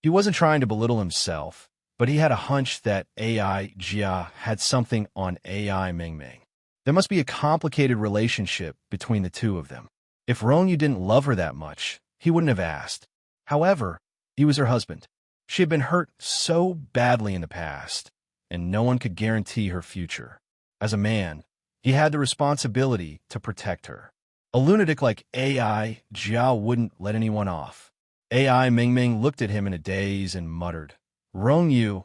He wasn't trying to belittle himself, but he had a hunch that AI Jia had something on AI Ming Ming. There must be a complicated relationship between the two of them. If Rongyu didn't love her that much, he wouldn't have asked. However, he was her husband. She had been hurt so badly in the past, and no one could guarantee her future. As a man, he had the responsibility to protect her. A lunatic like AI Jia wouldn't let anyone off. AI Ming Ming looked at him in a daze and muttered, Rongyu,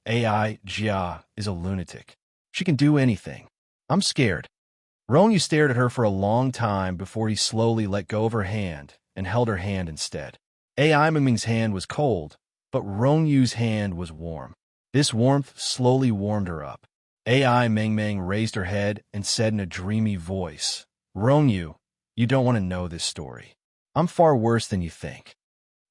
AI Jia is a lunatic. She can do anything. I'm scared. Rongyu stared at her for a long time before he slowly let go of her hand and held her hand instead. AI Ming Ming's hand was cold, but Rongyu's hand was warm. This warmth slowly warmed her up. AI Ming Ming raised her head and said in a dreamy voice, Rongyu, you don't want to know this story. I'm far worse than you think.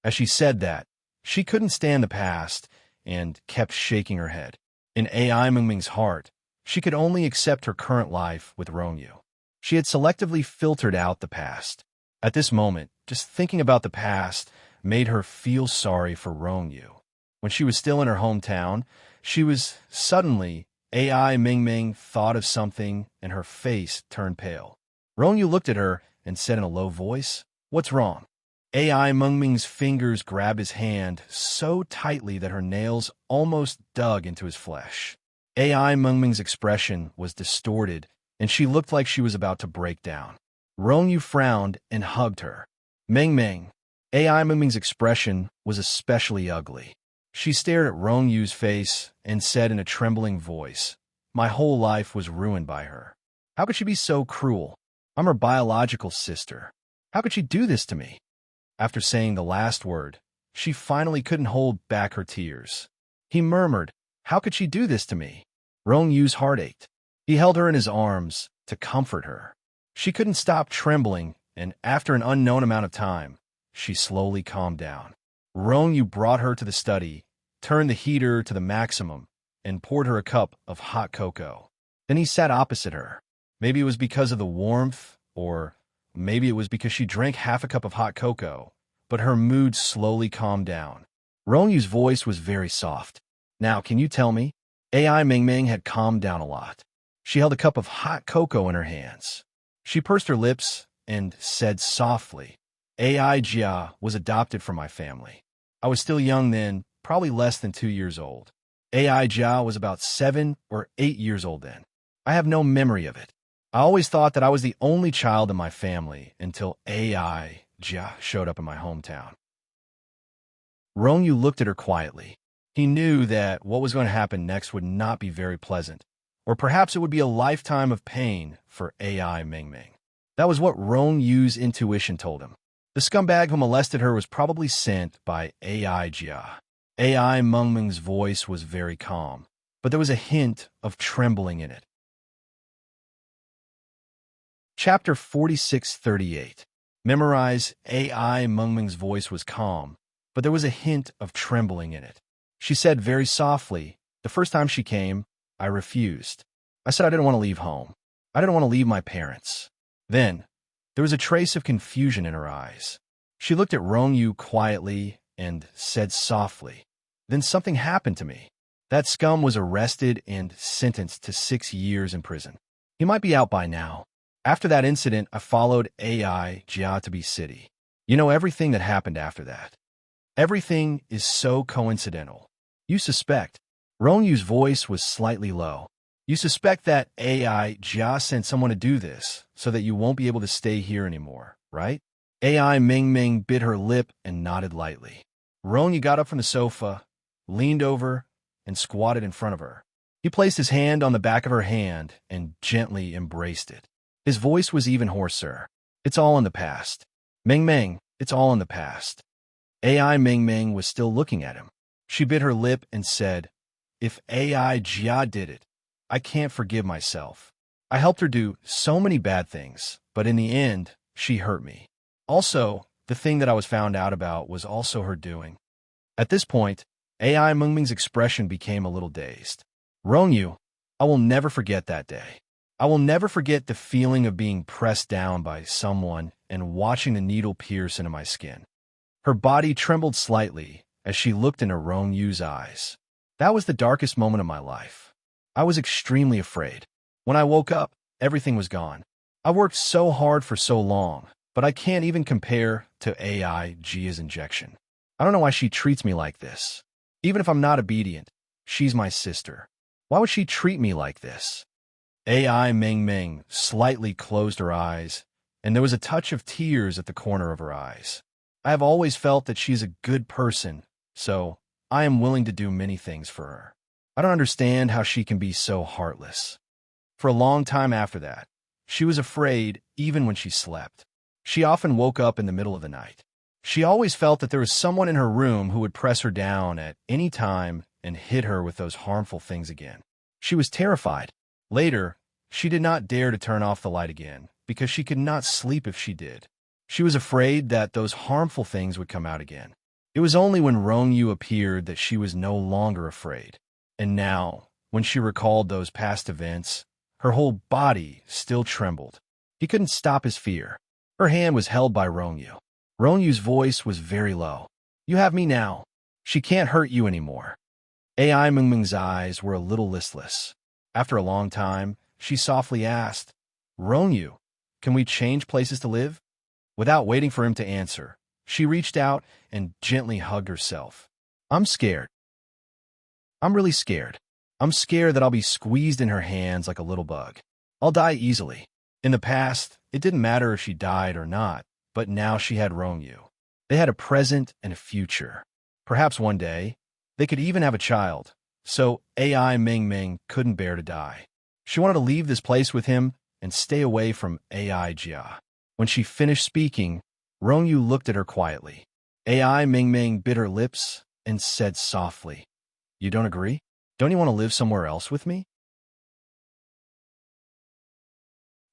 As she said that, she couldn't stand the past and kept shaking her head. In AI Ming Ming's heart, she could only accept her current life with Rongyu. She had selectively filtered out the past. At this moment, just thinking about the past made her feel sorry for Rongyu. When she was still in her hometown, she was suddenly, AI Ming Ming thought of something and her face turned pale. Rongyu looked at her and said in a low voice, What's wrong? AI Ming Ming's fingers grabbed his hand so tightly that her nails almost dug into his flesh. AI Ming Ming's expression was distorted, and she looked like she was about to break down. Rongyu frowned and hugged her. Ming Ming. AI Ming Ming's expression was especially ugly. She stared at Rongyu's face and said in a trembling voice, My whole life was ruined by her. How could she be so cruel? I'm her biological sister. How could she do this to me? After saying the last word, she finally couldn't hold back her tears. He murmured, How could she do this to me? Rongyu's heart ached. He held her in his arms to comfort her. She couldn't stop trembling, and after an unknown amount of time, she slowly calmed down. Rongyu brought her to the study, turned the heater to the maximum, and poured her a cup of hot cocoa. Then he sat opposite her. Maybe it was because of the warmth, or maybe it was because she drank half a cup of hot cocoa, but her mood slowly calmed down. Rongyu's voice was very soft. Now, can you tell me? AI Ming Ming had calmed down a lot. She held a cup of hot cocoa in her hands. She pursed her lips and said softly, AI Jia was adopted from my family. I was still young then, probably less than 2 years old. AI Jia was about 7 or 8 years old then. I have no memory of it. I always thought that I was the only child in my family until AI Jia showed up in my hometown. Rongyu looked at her quietly. He knew that what was going to happen next would not be very pleasant, or perhaps it would be a lifetime of pain for AI Ming Ming. That was what Rongyu's intuition told him. The scumbag who molested her was probably sent by AI Jia. AI Ming Ming's voice was very calm, but there was a hint of trembling in it. Chapter 46:38. Memorize. AI Ming Ming's voice was calm, but there was a hint of trembling in it. She said very softly, "The first time she came, I refused. I said I didn't want to leave home. I didn't want to leave my parents." Then, there was a trace of confusion in her eyes. She looked at Rongyu quietly and said softly, "Then something happened to me. That scum was arrested and sentenced to 6 years in prison. He might be out by now. After that incident, I followed AI Jia to be city. You know everything that happened after that. Everything is so coincidental. You suspect." Rongyu's voice was slightly low. "You suspect that AI Jia sent someone to do this so that you won't be able to stay here anymore, right?" AI Ming bit her lip and nodded lightly. Rongyu got up from the sofa, leaned over, and squatted in front of her. He placed his hand on the back of her hand and gently embraced it. His voice was even hoarser. "It's all in the past. Ming, it's all in the past." AI Ming was still looking at him. She bit her lip and said, "If AI Jia did it, I can't forgive myself. I helped her do so many bad things, but in the end, she hurt me. Also, the thing that I was found out about was also her doing." At this point, AI Mingming's expression became a little dazed. "Rongyu, I will never forget that day. I will never forget the feeling of being pressed down by someone and watching the needle pierce into my skin." Her body trembled slightly as she looked into Rongyu's eyes. "That was the darkest moment of my life. I was extremely afraid. When I woke up, everything was gone. I worked so hard for so long, but I can't even compare to AI Jia's injection. I don't know why she treats me like this. Even if I'm not obedient, she's my sister. Why would she treat me like this?" AI Ming slightly closed her eyes, and there was a touch of tears at the corner of her eyes. "I have always felt that she's a good person, so I am willing to do many things for her. I don't understand how she can be so heartless." For a long time after that, she was afraid even when she slept. She often woke up in the middle of the night. She always felt that there was someone in her room who would press her down at any time and hit her with those harmful things again. She was terrified. Later, she did not dare to turn off the light again because she could not sleep if she did. She was afraid that those harmful things would come out again. It was only when Rongyu appeared that she was no longer afraid. And now, when she recalled those past events, her whole body still trembled. He couldn't stop his fear. Her hand was held by Rongyu. Rongyu's voice was very low. "You have me now. She can't hurt you anymore." AI Mingming's eyes were a little listless. After a long time, she softly asked, "Rongyu, can we change places to live?" Without waiting for him to answer, she reached out and gently hugged herself. "I'm scared. I'm really scared. I'm scared that I'll be squeezed in her hands like a little bug. I'll die easily. In the past, it didn't matter if she died or not, but now she had Rongyu. They had a present and a future. Perhaps one day, they could even have a child. So AI Ming couldn't bear to die. She wanted to leave this place with him and stay away from AI Jia." When she finished speaking, Rongyu looked at her quietly. AI Ming bit her lips and said softly, "You don't agree? Don't you want to live somewhere else with me?"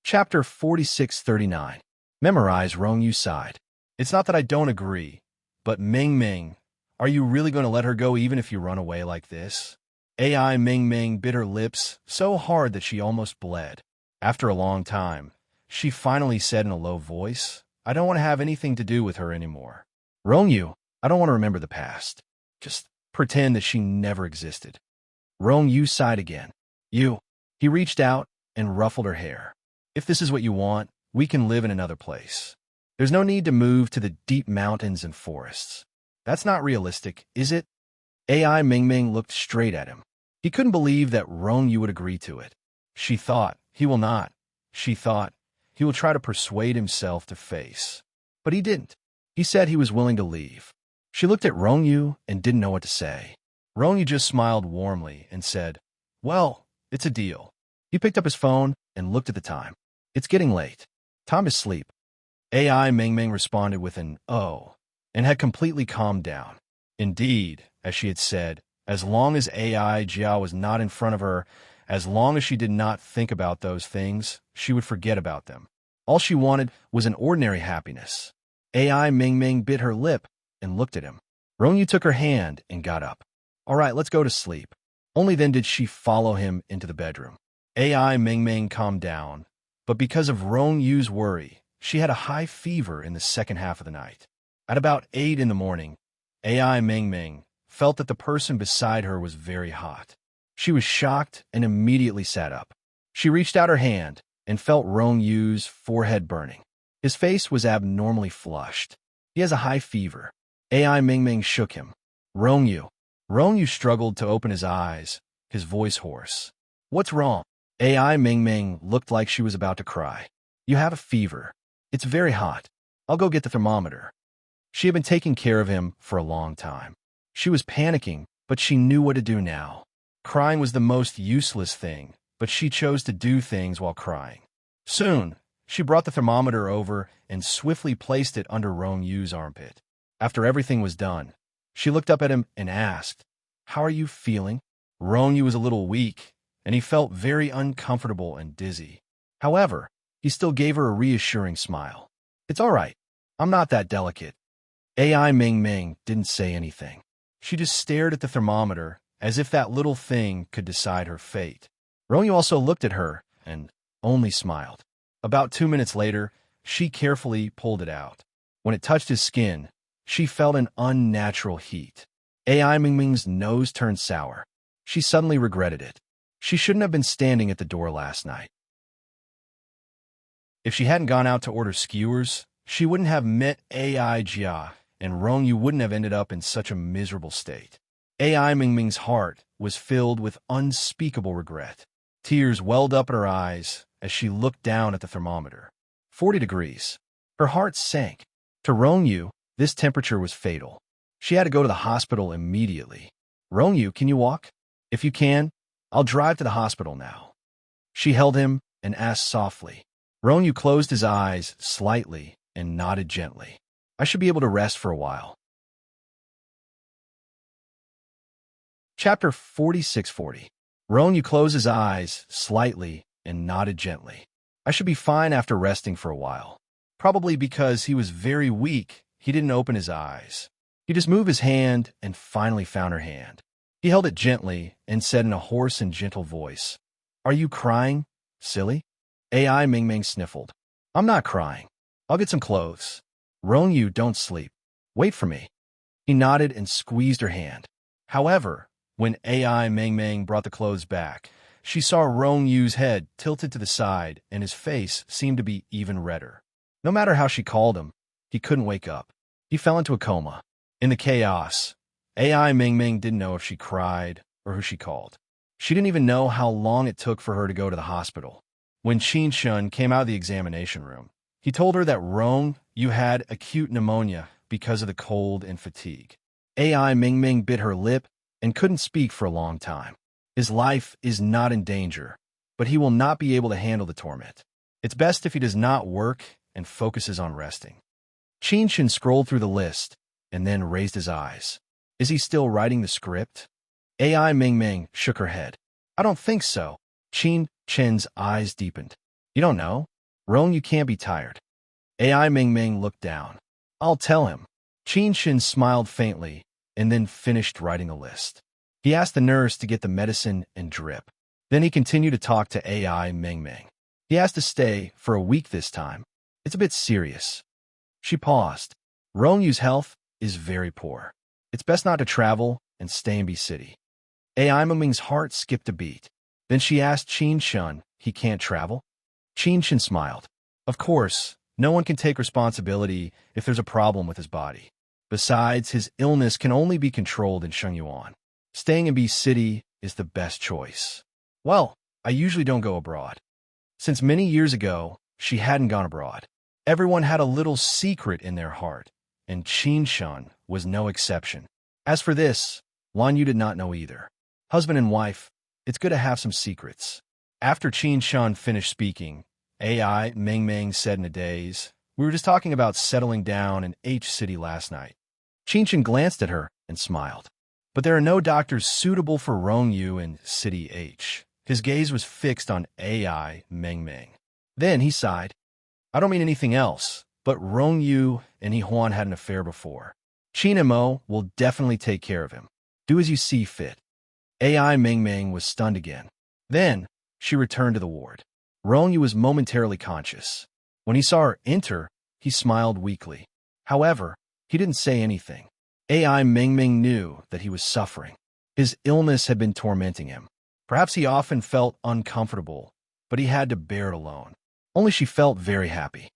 Chapter 4639. Memorize. Rongyu sighed. "It's not that I don't agree, but Ming, are you really going to let her go even if you run away like this?" AI Ming bit her lips so hard that she almost bled. After a long time, she finally said in a low voice, "I don't want to have anything to do with her anymore. Rongyu, I don't want to remember the past. Just pretend that she never existed." Rongyu sighed again. "You." He reached out and ruffled her hair. "If this is what you want, we can live in another place. There's no need to move to the deep mountains and forests. That's not realistic, is it?" AI Ming looked straight at him. He couldn't believe that Rongyu would agree to it. She thought, he will not. She thought, he will try to persuade himself to face. But he didn't. He said he was willing to leave. She looked at Rongyu and didn't know what to say. Rongyu just smiled warmly and said, "Well, it's a deal." He picked up his phone and looked at the time. "It's getting late. Time to sleep." AI Ming responded with an "oh," and had completely calmed down. Indeed, as she had said, as long as AI Jia was not in front of her, as long as she did not think about those things, she would forget about them. All she wanted was an ordinary happiness. AI Ming bit her lip and looked at him. Rongyu took her hand and got up. All right, let's go to sleep. Only then did she follow him into the bedroom. AI Mingming calmed down, but because of Rongyu's worry, she had a high fever in the second half of the night. At about 8 in the morning, AI Mingming felt that the person beside her was very hot. She was shocked and immediately sat up. She reached out her hand and felt Rongyu's forehead burning. His face was abnormally flushed. He has a high fever. AI Mingming shook him. Rongyu. Rongyu struggled to open his eyes, his voice hoarse. What's wrong? AI Mingming looked like she was about to cry. You have a fever. It's very hot. I'll go get the thermometer. She had been taking care of him for a long time. She was panicking, but she knew what to do now. Crying was the most useless thing, but she chose to do things while crying. Soon, she brought the thermometer over and swiftly placed it under Rongyu's armpit. After everything was done, she looked up at him and asked, How are you feeling? Rongyu was a little weak, and he felt very uncomfortable and dizzy. However, he still gave her a reassuring smile. It's all right. I'm not that delicate. AI Mingming didn't say anything. She just stared at the thermometer as if that little thing could decide her fate. Rongyu also looked at her and only smiled. About 2 minutes later, she carefully pulled it out. When it touched his skin, she felt an unnatural heat. AI Mingming's nose turned sour. She suddenly regretted it. She shouldn't have been standing at the door last night. If she hadn't gone out to order skewers, she wouldn't have met AI Jia, and Rongyu wouldn't have ended up in such a miserable state. AI Mingming's heart was filled with unspeakable regret. Tears welled up at her eyes as she looked down at the thermometer. 40 degrees. Her heart sank. To Rongyu, this temperature was fatal. She had to go to the hospital immediately. Rongyu, can you walk? If you can, I'll drive to the hospital now. She held him and asked softly. Rongyu closed his eyes slightly and nodded gently. I should be able to rest for a while. Chapter 4640. Rongyu closed his eyes slightly and nodded gently. I should be fine after resting for a while. Probably because he was very weak, he didn't open his eyes. He just moved his hand and finally found her hand. He held it gently and said in a hoarse and gentle voice, Are you crying, silly? AI Mingming sniffled. I'm not crying. I'll get some clothes. Rongyu, don't sleep. Wait for me. He nodded and squeezed her hand. However, when AI Mingming brought the clothes back, she saw Rongyu's head tilted to the side and his face seemed to be even redder. No matter how she called him, he couldn't wake up. He fell into a coma. In the chaos, AI Mingming didn't know if she cried or who she called. She didn't even know how long it took for her to go to the hospital. When Qin Shun came out of the examination room, he told her that Rongyu had acute pneumonia because of the cold and fatigue. AI Mingming bit her lip and couldn't speak for a long time. His life is not in danger, but he will not be able to handle the torment. It's best if he does not work and focuses on resting. Qin Shun scrolled through the list and then raised his eyes. Is he still writing the script? AI Mingming shook her head. I don't think so. Qin Shun's eyes deepened. You don't know? Rongyu can't be tired. AI Mingming looked down. I'll tell him. Qin Shun smiled faintly and then finished writing the list. He asked the nurse to get the medicine and drip. Then he continued to talk to AI Mingming. He asked to stay for a week this time. It's a bit serious. She paused. Rongyu's health is very poor. It's best not to travel and stay in B City. AI Mingming's heart skipped a beat. Then she asked Qin Shun, he can't travel? Qin Shun smiled. Of course, no one can take responsibility if there's a problem with his body. Besides, his illness can only be controlled in Shengyuan. Staying in B City is the best choice. Well, I usually don't go abroad. Since many years ago, she hadn't gone abroad. Everyone had a little secret in their heart, and Qin Shun was no exception. As for this, Wan Yu did not know either. Husband and wife, it's good to have some secrets. After Qin Shun finished speaking, AI Mingming said in a daze, We were just talking about settling down in H City last night. Qin Shun glanced at her and smiled. But there are no doctors suitable for Rongyu in City H. His gaze was fixed on AI Mingming. Then he sighed. I don't mean anything else, but Rongyu and He Huan had an affair before. Qin and Mo will definitely take care of him. Do as you see fit. AI Ming Ming was stunned again. Then, she returned to the ward. Rongyu was momentarily conscious. When he saw her enter, he smiled weakly. However, he didn't say anything. AI Ming Ming knew that he was suffering. His illness had been tormenting him. Perhaps he often felt uncomfortable, but he had to bear it alone. Only she felt very happy,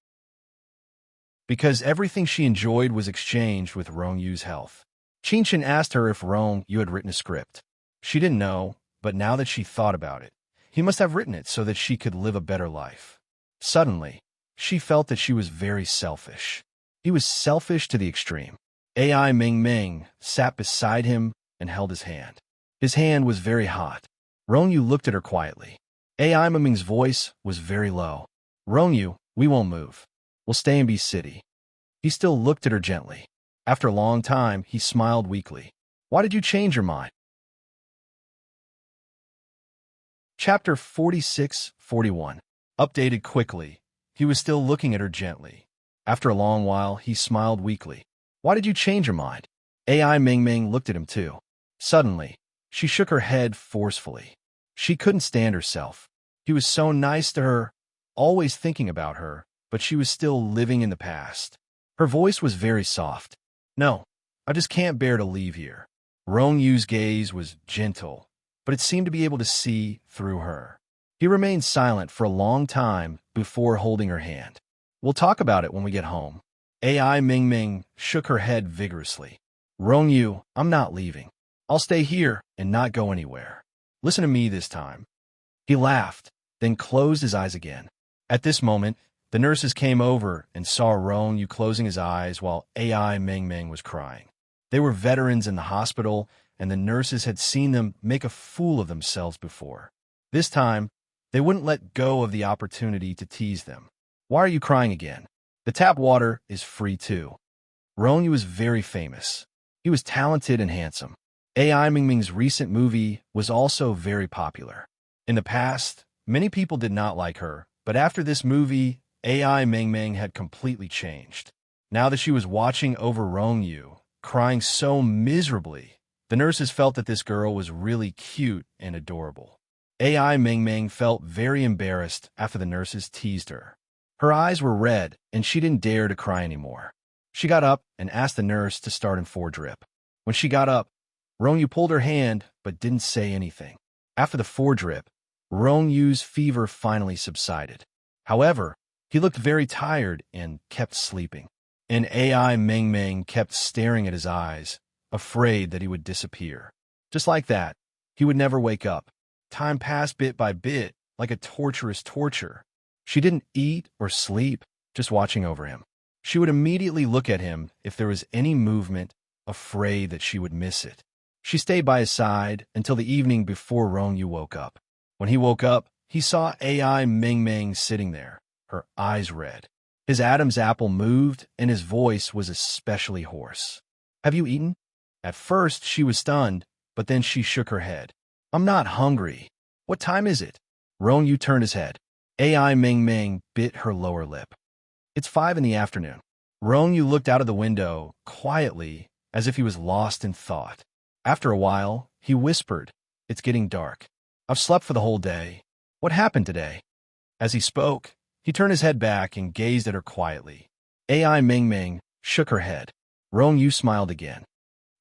because everything she enjoyed was exchanged with Rongyu's health. Qinshan asked her if Rongyu had written a script. She didn't know, but now that she thought about it, he must have written it so that she could live a better life. Suddenly, she felt that she was very selfish. He was selfish to the extreme. AI Ming Ming sat beside him and held his hand. His hand was very hot. Rongyu looked at her quietly. AI Ming Ming's voice was very low. Rongyu, we won't move. We'll stay in B City. He still looked at her gently. After a long time, he smiled weakly. Why did you change your mind? Chapter 46-41. Updated quickly. He was still looking at her gently. After a long while, he smiled weakly. Why did you change your mind? AI Ming Ming looked at him too. Suddenly, she shook her head forcefully. She couldn't stand herself. He was so nice to her, always thinking about her, but she was still living in the past. Her voice was very soft. No, I just can't bear to leave here. Rongyu's gaze was gentle, but it seemed to be able to see through her. He remained silent for a long time before holding her hand. We'll talk about it when we get home. AI Ming Ming shook her head vigorously. Rongyu, I'm not leaving. I'll stay here and not go anywhere. Listen to me this time. He laughed, then closed his eyes again. At this moment, the nurses came over and saw Rongyu closing his eyes while AI Ming Ming was crying. They were veterans in the hospital, and the nurses had seen them make a fool of themselves before. This time, they wouldn't let go of the opportunity to tease them. Why are you crying again? The tap water is free too. Rongyu was very famous. He was talented and handsome. AI Ming Ming's recent movie was also very popular. In the past, many people did not like her, but after this movie, AI Ming Ming had completely changed. Now that she was watching over Rongyu, crying so miserably, the nurses felt that this girl was really cute and adorable. AI Ming Ming felt very embarrassed after the nurses teased her. Her eyes were red, and she didn't dare to cry anymore. She got up and asked the nurse to start in 4-drip. When she got up, Rongyu pulled her hand but didn't say anything. After the 4-drip, Rongyu's fever finally subsided. However, he looked very tired and kept sleeping. And AI Ming Ming kept staring at his eyes, afraid that he would disappear. Just like that, he would never wake up. Time passed bit by bit, like a torturous torture. She didn't eat or sleep, just watching over him. She would immediately look at him if there was any movement, afraid that she would miss it. She stayed by his side until the evening before Rongyu woke up. When he woke up, he saw AI Ming Ming sitting there, her eyes red. His Adam's apple moved, and his voice was especially hoarse. Have you eaten? At first, she was stunned, but then she shook her head. I'm not hungry. What time is it? Rongyu turned his head. AI Ming Ming bit her lower lip. It's 5 in the afternoon. Rongyu looked out of the window, quietly, as if he was lost in thought. After a while, he whispered, It's getting dark. I've slept for the whole day. What happened today? As he spoke, he turned his head back and gazed at her quietly. AI Ming Ming shook her head. Rongyu smiled again.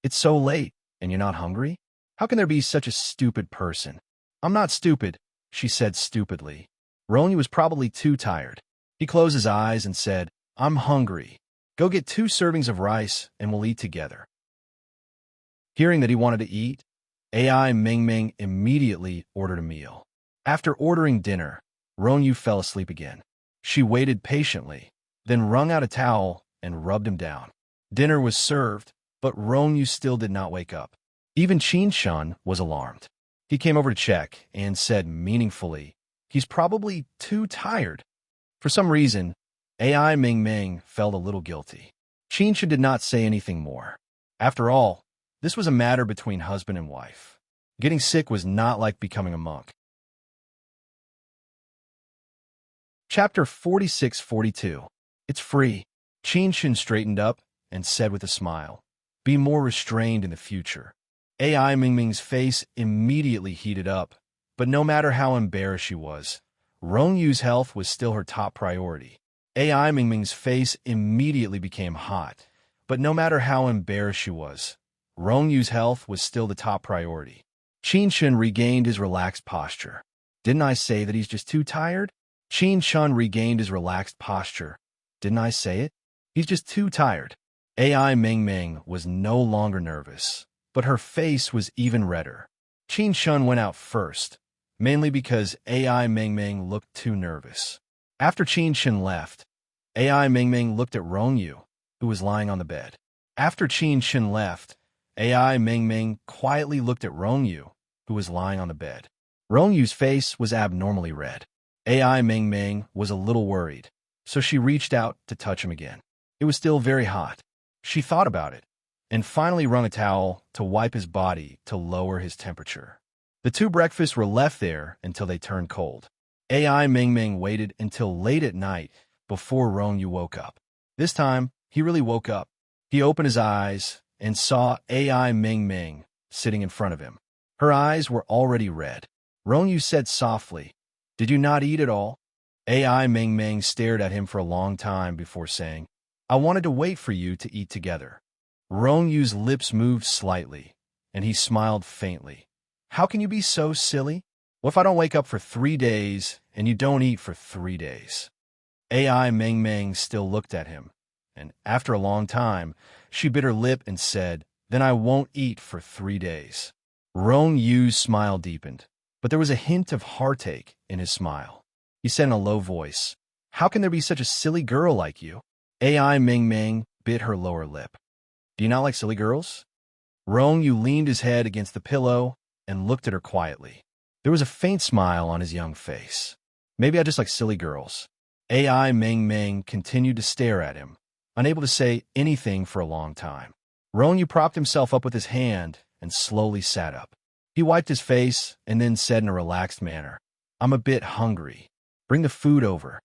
It's so late, and you're not hungry? How can there be such a stupid person? I'm not stupid, she said stupidly. Rongyu was probably too tired. He closed his eyes and said, I'm hungry. Go get 2 servings of rice and we'll eat together. Hearing that he wanted to eat, AI Ming Ming immediately ordered a meal. After ordering dinner, Rongyu fell asleep again. She waited patiently, then wrung out a towel and rubbed him down. Dinner was served, but Rongyu still did not wake up. Even Qinshan was alarmed. He came over to check and said meaningfully, He's probably too tired. For some reason, AI Ming Ming felt a little guilty. Qinshan did not say anything more. After all, this was a matter between husband and wife. Getting sick was not like becoming a monk. Chapter 46-42. It's free. Qinshan straightened up and said with a smile, Be more restrained in the future. AI Mingming's face immediately heated up, but no matter how embarrassed she was, Rongyu's health was still her top priority. AI Mingming's face immediately became hot, but no matter how embarrassed she was, Rongyu's health was still the top priority. Qin Shun regained his relaxed posture. Didn't I say that he's just too tired? Qin Shun regained his relaxed posture. Didn't I say it? He's just too tired. AI Mingming was no longer nervous, but her face was even redder. Qin Shun went out first, mainly because AI Mingming looked too nervous. After Qin Shun left, AI Mingming looked at Rongyu, who was lying on the bed. After Qin Shun left, AI Mingming quietly looked at Rongyu, who was lying on the bed. Rongyu's face was abnormally red. AI Mingming was a little worried, so she reached out to touch him again. It was still very hot. She thought about it, and finally wrung a towel to wipe his body to lower his temperature. The two breakfasts were left there until they turned cold. AI Mingming waited until late at night before Rongyu woke up. This time, he really woke up. He opened his eyes and saw AI Mingming sitting in front of him. Her eyes were already red. Rongyu said softly, "Did you not eat at all?" AI Mingming stared at him for a long time before saying, "I wanted to wait for you to eat together." Rongyu's lips moved slightly, and he smiled faintly. "How can you be so silly? What if I don't wake up for 3 days and you don't eat for 3 days?" AI Mingming still looked at him, and after a long time, she bit her lip and said, "Then I won't eat for 3 days." Rongyu's smile deepened, but there was a hint of heartache in his smile. He said in a low voice, "How can there be such a silly girl like you?" AI Mingming bit her lower lip. "Do you not like silly girls?" Rongyu leaned his head against the pillow and looked at her quietly. There was a faint smile on his young face. "Maybe I just like silly girls." AI Mingming continued to stare at him, unable to say anything for a long time. Rongyu propped himself up with his hand and slowly sat up. He wiped his face and then said in a relaxed manner, "I'm a bit hungry. Bring the food over."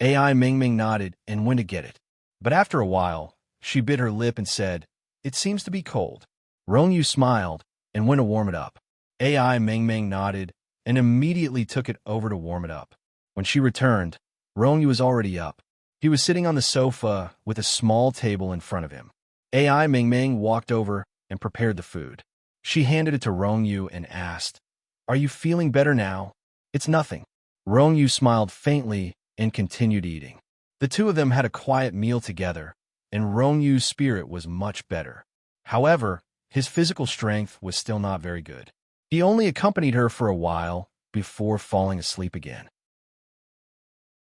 AI Mingming nodded and went to get it. But after a while, she bit her lip and said, "It seems to be cold." Rongyu smiled and went to warm it up. AI Mingming nodded and immediately took it over to warm it up. When she returned, Rongyu was already up. He was sitting on the sofa with a small table in front of him. AI Mingming walked over and prepared the food. She handed it to Rongyu and asked, "Are you feeling better now?" "It's nothing." Rongyu smiled faintly and continued eating. The two of them had a quiet meal together, and Rongyu's spirit was much better. However, his physical strength was still not very good. He only accompanied her for a while before falling asleep again.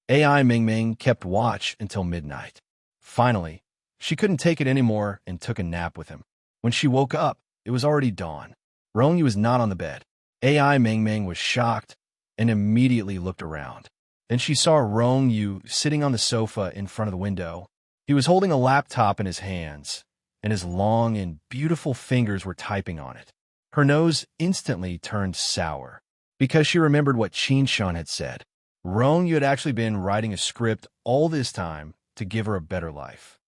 AI Mingming kept watch until midnight. Finally, she couldn't take it anymore and took a nap with him. When she woke up, it was already dawn. Rongyu was not on the bed. AI Mingming was shocked and immediately looked around. Then she saw Rongyu sitting on the sofa in front of the window. He was holding a laptop in his hands, and his long and beautiful fingers were typing on it. Her nose instantly turned sour, because she remembered what Qin Shun had said. Rongyu had actually been writing a script all this time to give her a better life.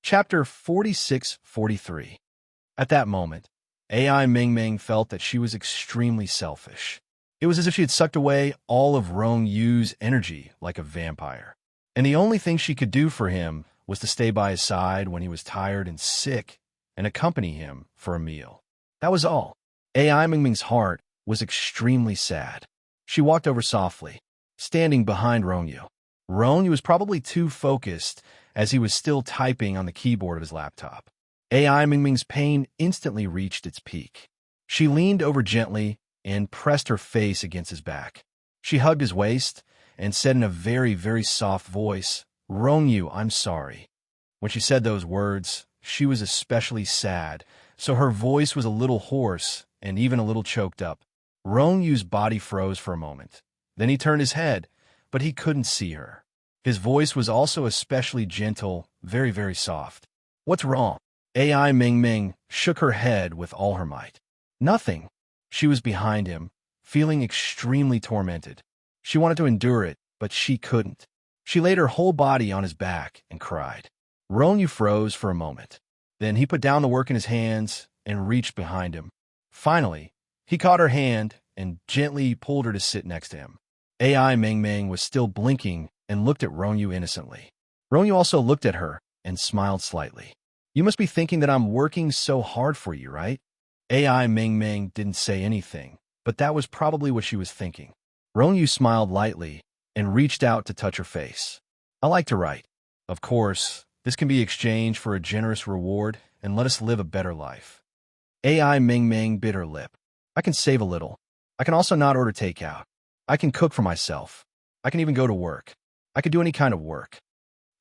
Chapter 46-43. At that moment, AI Mingming felt that she was extremely selfish. It was as if she had sucked away all of Rongyu's energy like a vampire. And the only thing she could do for him was to stay by his side when he was tired and sick and accompany him for a meal. That was all. AI Mingming's heart was extremely sad. She walked over softly, standing behind Rongyu. Rongyu was probably too focused as he was still typing on the keyboard of his laptop. AI Mingming's pain instantly reached its peak. She leaned over gently and pressed her face against his back. She hugged his waist and said in a very, very soft voice, "Rongyu, I'm sorry." When she said those words, she was especially sad, so her voice was a little hoarse and even a little choked up. Rongyu's body froze for a moment. Then he turned his head, but he couldn't see her. His voice was also especially gentle, very, very soft. "What's wrong?" AI Mingming shook her head with all her might. "Nothing." She was behind him, feeling extremely tormented. She wanted to endure it, but she couldn't. She laid her whole body on his back and cried. Ronyu froze for a moment. Then he put down the work in his hands and reached behind him. Finally, he caught her hand and gently pulled her to sit next to him. AI Meng Meng was still blinking and looked at Ronyu innocently. Ronyu also looked at her and smiled slightly. You must be thinking that I'm working so hard for you, right? AI Meng Meng didn't say anything, but that was probably what she was thinking. Ronyu smiled lightly and reached out to touch her face. I like to write. Of course, this can be exchanged for a generous reward and let us live a better life. AI Meng Meng bit her lip. I can save a little. I can also not order takeout. I can cook for myself. I can even go to work. I could do any kind of work.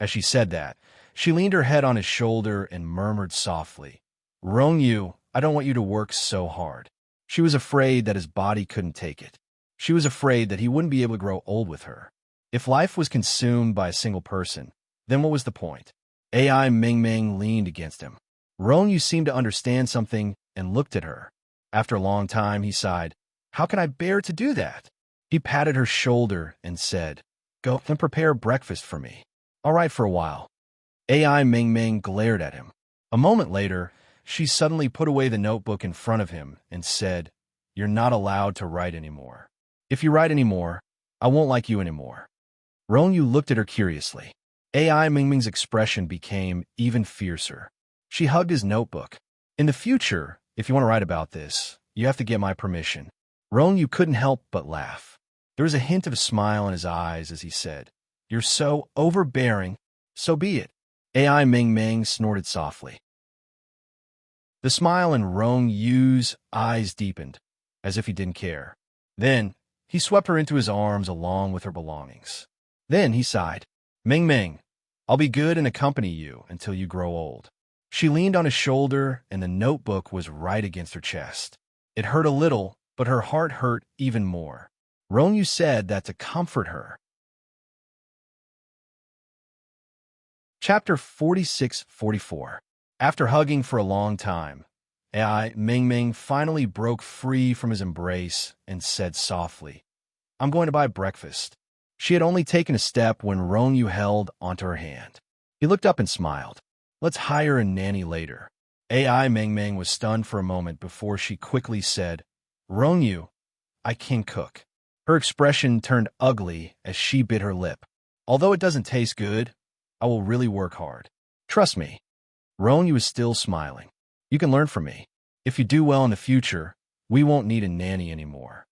As she said that, she leaned her head on his shoulder and murmured softly, Ronyu, I don't want you to work so hard. She was afraid that his body couldn't take it. She was afraid that he wouldn't be able to grow old with her. If life was consumed by a single person, then what was the point? AI Ming Ming leaned against him. Ronyu seemed to understand something and looked at her. After a long time, he sighed, How can I bear to do that? He patted her shoulder and said, Go and prepare breakfast for me. All right for a while. AI Ming Ming glared at him. A moment later, she suddenly put away the notebook in front of him and said, You're not allowed to write anymore. If you write anymore, I won't like you anymore. Ronyu looked at her curiously. AI Ming Ming's expression became even fiercer. She hugged his notebook. In the future, if you want to write about this, you have to get my permission. Ronyu couldn't help but laugh. There was a hint of a smile in his eyes as he said, You're so overbearing. So be it. AI Ming Ming snorted softly. The smile in Rongyu's eyes deepened, as if he didn't care. Then, he swept her into his arms along with her belongings. Then he sighed, Ming Ming, I'll be good and accompany you until you grow old. She leaned on his shoulder, and the notebook was right against her chest. It hurt a little, but her heart hurt even more. Ronyu said that to comfort her. Chapter 46-44. After hugging for a long time, AI Ming Ming finally broke free from his embrace and said softly, I'm going to buy breakfast. She had only taken a step when Ronyu held onto her hand. He looked up and smiled. Let's hire a nanny later. AI Ming Ming was stunned for a moment before she quickly said, Ronyu, I can cook. Her expression turned ugly as she bit her lip. Although it doesn't taste good, I will really work hard. Trust me. Ronyu was still smiling. You can learn from me. If you do well in the future, we won't need a nanny anymore.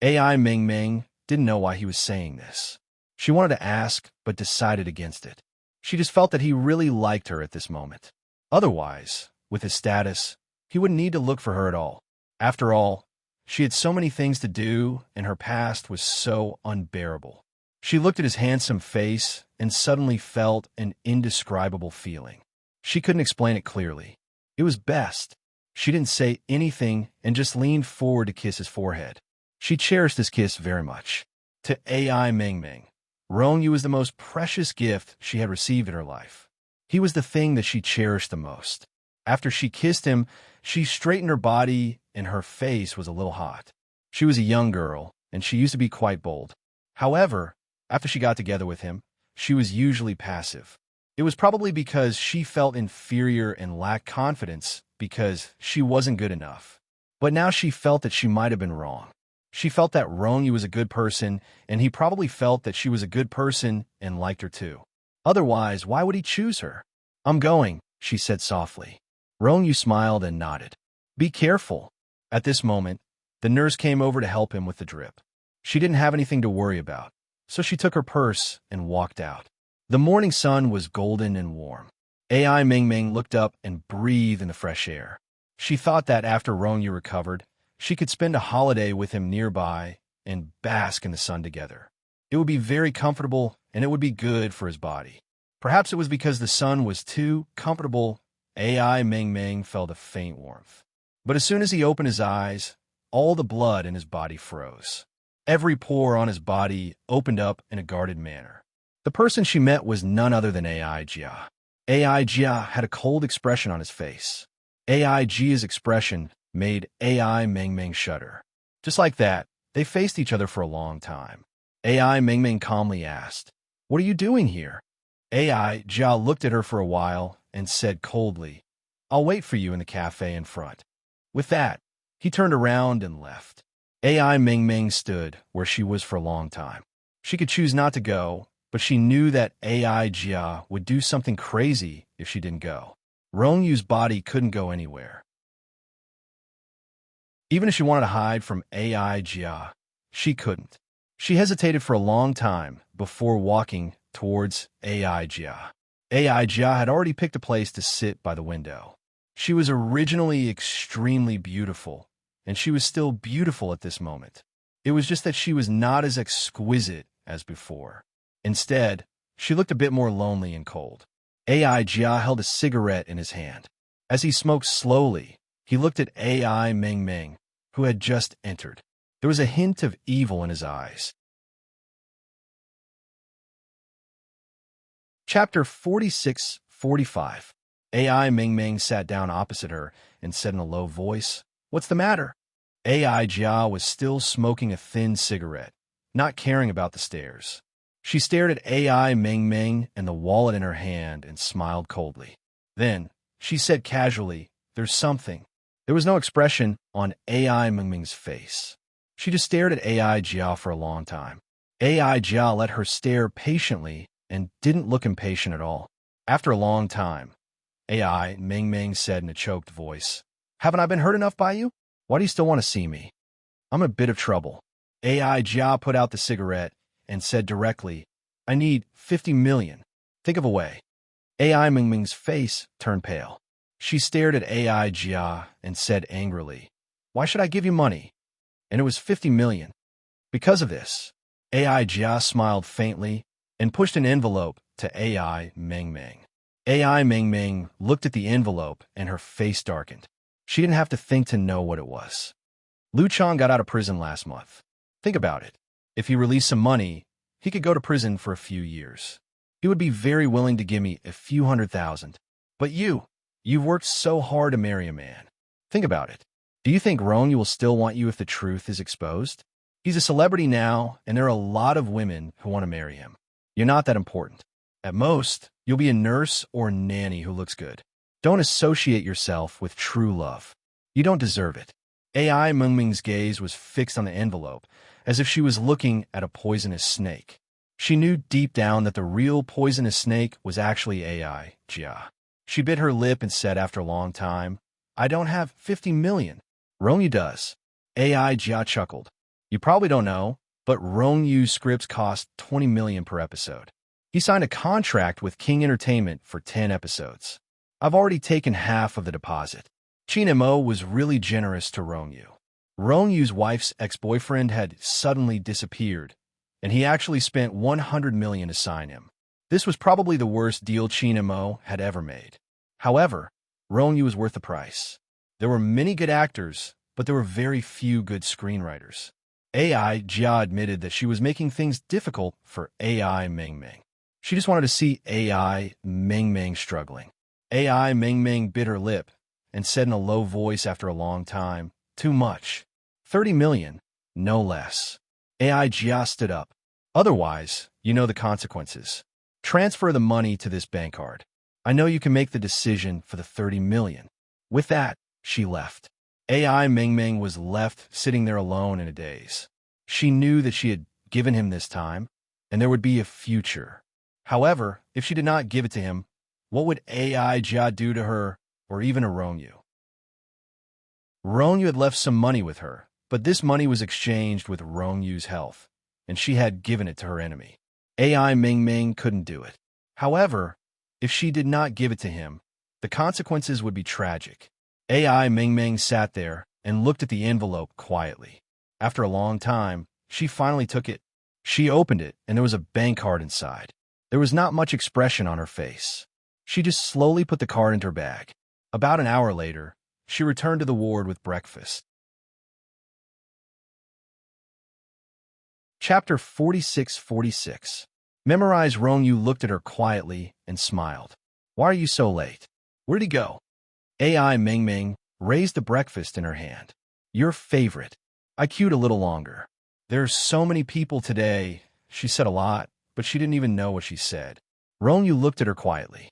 AI Ming Ming didn't know why he was saying this. She wanted to ask, but decided against it. She just felt that he really liked her at this moment. Otherwise, with his status, he wouldn't need to look for her at all. After all, she had so many things to do, and her past was so unbearable. She looked at his handsome face and suddenly felt an indescribable feeling. She couldn't explain it clearly. It was best. She didn't say anything and just leaned forward to kiss his forehead. She cherished this kiss very much. To AI Ming Ming, Ronyu was the most precious gift she had received in her life. He was the thing that she cherished the most. After she kissed him, she straightened her body and her face was a little hot. She was a young girl, and she used to be quite bold. However, after she got together with him, she was usually passive. It was probably because she felt inferior and lacked confidence because she wasn't good enough. But now she felt that she might have been wrong. She felt that Ronyu was a good person, and he probably felt that she was a good person and liked her too. Otherwise, why would he choose her? I'm going, she said softly. Ronyu smiled and nodded. Be careful. At this moment, the nurse came over to help him with the drip. She didn't have anything to worry about, so she took her purse and walked out. The morning sun was golden and warm. AI Ming Ming looked up and breathed in the fresh air. She thought that after Ronyu recovered, she could spend a holiday with him nearby and bask in the sun together. It would be very comfortable, and it would be good for his body. Perhaps it was because the sun was too comfortable. AI Ming Ming felt a faint warmth. But as soon as he opened his eyes, all the blood in his body froze. Every pore on his body opened up in a guarded manner. The person she met was none other than AI Jia. AI Jia had a cold expression on his face. AI Jia's expression made AI Ming Ming shudder. Just like that, they faced each other for a long time. AI Ming Ming calmly asked, What are you doing here? AI Jia looked at her for a while and said coldly, "I'll wait for you in the cafe in front." With that, he turned around and left. AI Ming Ming stood where she was for a long time. She could choose not to go, but she knew that AI Jia would do something crazy if she didn't go. Rongyu's body couldn't go anywhere. Even if she wanted to hide from AI Jia, she couldn't. She hesitated for a long time before walking towards AI Jia. AI Jia had already picked a place to sit by the window. She was originally extremely beautiful, and she was still beautiful at this moment. It was just that she was not as exquisite as before. Instead, she looked a bit more lonely and cold. AI Jia held a cigarette in his hand. As he smoked slowly, he looked at AI Ming Ming, who had just entered. There was a hint of evil in his eyes. Chapter 46-45. AI Ming Ming sat down opposite her and said in a low voice, "What's the matter?" AI Jia was still smoking a thin cigarette, not caring about the stares. She stared at AI Ming Ming and the wallet in her hand and smiled coldly. Then, she said casually, "There's something." There was no expression on AI Ming Ming's face. She just stared at AI Jia for a long time. AI Jia let her stare patiently and didn't look impatient at all. After a long time, AI Ming Ming said in a choked voice, "Haven't I been hurt enough by you? Why do you still want to see me?" "I'm in a bit of trouble." AI Jia put out the cigarette and said directly, "I need 50 million. Think of a way." AI Ming Ming's face turned pale. She stared at AI Jia and said angrily, "Why should I give you money?" And it was 50 million. Because of this, AI Jia smiled faintly and pushed an envelope to AI Ming Ming. AI Ming Ming looked at the envelope and her face darkened. She didn't have to think to know what it was. Lu Chang got out of prison last month. Think about it. If he released some money, he could go to prison for a few years. He would be very willing to give me a few $100,000. But you've worked so hard to marry a man. Think about it. Do you think Ronyu will still want you if the truth is exposed? He's a celebrity now, and there are a lot of women who want to marry him. You're not that important. At most, you'll be a nurse or nanny who looks good. Don't associate yourself with true love. You don't deserve it. AI Ming Ming's gaze was fixed on the envelope, as if she was looking at a poisonous snake. She knew deep down that the real poisonous snake was actually AI Jia. She bit her lip and said after a long time, "I don't have 50 million. Ronyu does." AI Jia chuckled. "You probably don't know, but Ronyu's scripts cost 20 million per episode. He signed a contract with King Entertainment for 10 episodes. I've already taken half of the deposit." Chin Mo was really generous to Ronyu. Ronyu's wife's ex-boyfriend had suddenly disappeared, and he actually spent 100 million to sign him. This was probably the worst deal Chin Mo had ever made. However, Ronyu was worth the price. There were many good actors, but there were very few good screenwriters. AI Jia admitted that she was making things difficult for AI Ming Ming. She just wanted to see AI Ming Ming struggling. AI Ming Ming bit her lip and said in a low voice after a long time, "Too much. 30 million, no less." AI Jia stood up. "Otherwise, you know the consequences. Transfer the money to this bank card. I know you can make the decision for the 30 million. With that, she left. AI Ming Ming was left sitting there alone in a daze. She knew that she had given him this time, and there would be a future. However, if she did not give it to him, what would AI Jia do to her, or even to Ronyu? Ronyu had left some money with her, but this money was exchanged with Ronyu's health, and she had given it to her enemy. AI Ming Ming couldn't do it. However, if she did not give it to him, the consequences would be tragic. AI Ming Ming sat there and looked at the envelope quietly. After a long time, she finally took it. She opened it, and there was a bank card inside. There was not much expression on her face. She just slowly put the card into her bag. About an hour later, she returned to the ward with breakfast. Chapter 46-46. Memorize Ronyu looked at her quietly and smiled. "Why are you so late? Where'd he go?" AI Ming Ming raised the breakfast in her hand. "Your favorite." I queued a little longer. "There's so many people today." She said a lot, but she didn't even know what she said. Ronyu looked at her quietly.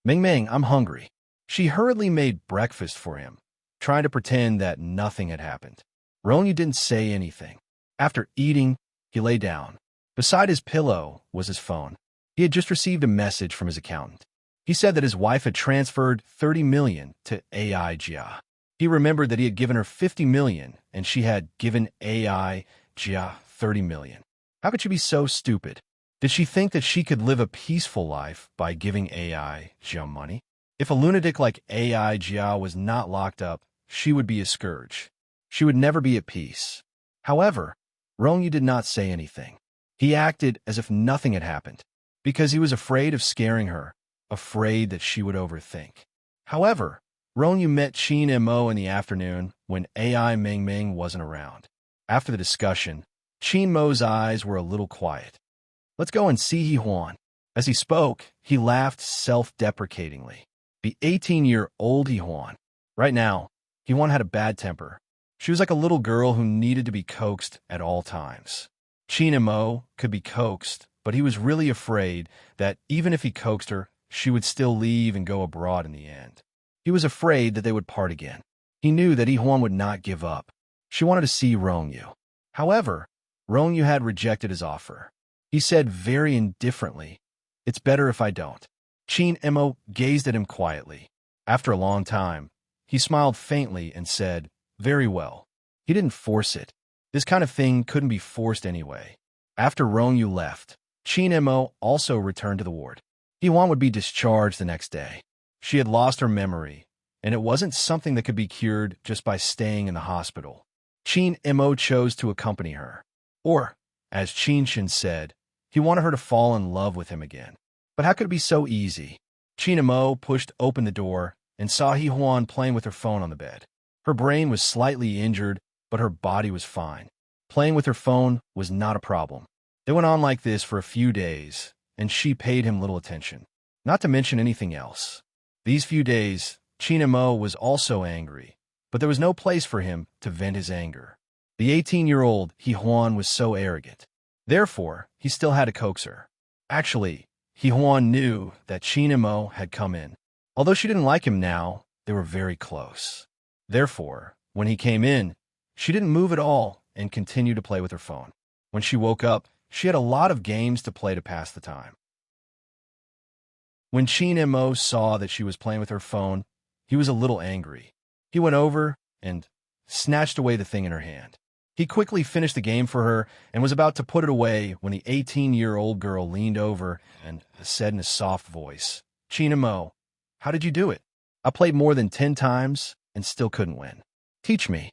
Ming Ming, I'm hungry. She hurriedly made breakfast for him, trying to pretend that nothing had happened. Ronyu didn't say anything. After eating, he lay down. Beside his pillow was his phone. He had just received a message from his accountant. He said that his wife had transferred 30 million to AI Jia. He remembered that he had given her 50 million and she had given AI Jia 30 million. How could she be so stupid? Did she think that she could live a peaceful life by giving AI Jia money? If a lunatic like AI Jia was not locked up, she would be a scourge. She would never be at peace. However, Ronyu did not say anything. He acted as if nothing had happened, because he was afraid of scaring her, afraid that she would overthink. However, Ronyu met Qin Mo in the afternoon when AI Ming Ming wasn't around. After the discussion, Qin Mo's eyes were a little quiet. Let's go and see He Huan. As he spoke, he laughed self-deprecatingly. The 18-year-old He Huan. Right now, He Huan had a bad temper. She was like a little girl who needed to be coaxed at all times. Qin Mo could be coaxed, but he was really afraid that even if he coaxed her, she would still leave and go abroad in the end. He was afraid that they would part again. He knew that He Huan would not give up. She wanted to see Ronyu. However, Ronyu had rejected his offer. He said very indifferently, "It's better if I don't." Qin Mo gazed at him quietly. After a long time, he smiled faintly and said, "Very well." He didn't force it. This kind of thing couldn't be forced anyway. After Ronyu left, Qin Mo also returned to the ward. He Huan would be discharged the next day. She had lost her memory, and it wasn't something that could be cured just by staying in the hospital. Qin Mo chose to accompany her. Or, as Qin Shin said, he wanted her to fall in love with him again. But how could it be so easy? Qin Mo pushed open the door and saw He Huan playing with her phone on the bed. Her brain was slightly injured, but her body was fine. Playing with her phone was not a problem. They went on like this for a few days, and she paid him little attention, not to mention anything else. These few days, Qin Mo was also angry, but there was no place for him to vent his anger. The 18-year-old He Huan was so arrogant. Therefore, he still had to coax her. Actually, He Huan knew that Qin Mo had come in. Although she didn't like him now, they were very close. Therefore, when he came in, she didn't move at all and continued to play with her phone. When she woke up, she had a lot of games to play to pass the time. When Qin Mo saw that she was playing with her phone, he was a little angry. He went over and snatched away the thing in her hand. He quickly finished the game for her and was about to put it away when the 18-year-old girl leaned over and said in a soft voice, "Qin Mo, how did you do it? I played more than 10 times and still couldn't win. Teach me."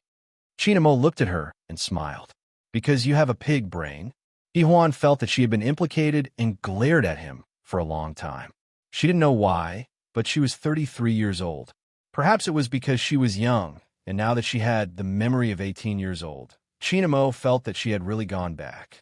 Qin Mo looked at her and smiled. "Because you have a pig brain." He Huan felt that she had been implicated and glared at him for a long time. She didn't know why, but she was 33 years old. Perhaps it was because she was young, and now that she had the memory of 18 years old, Qin Mo felt that she had really gone back.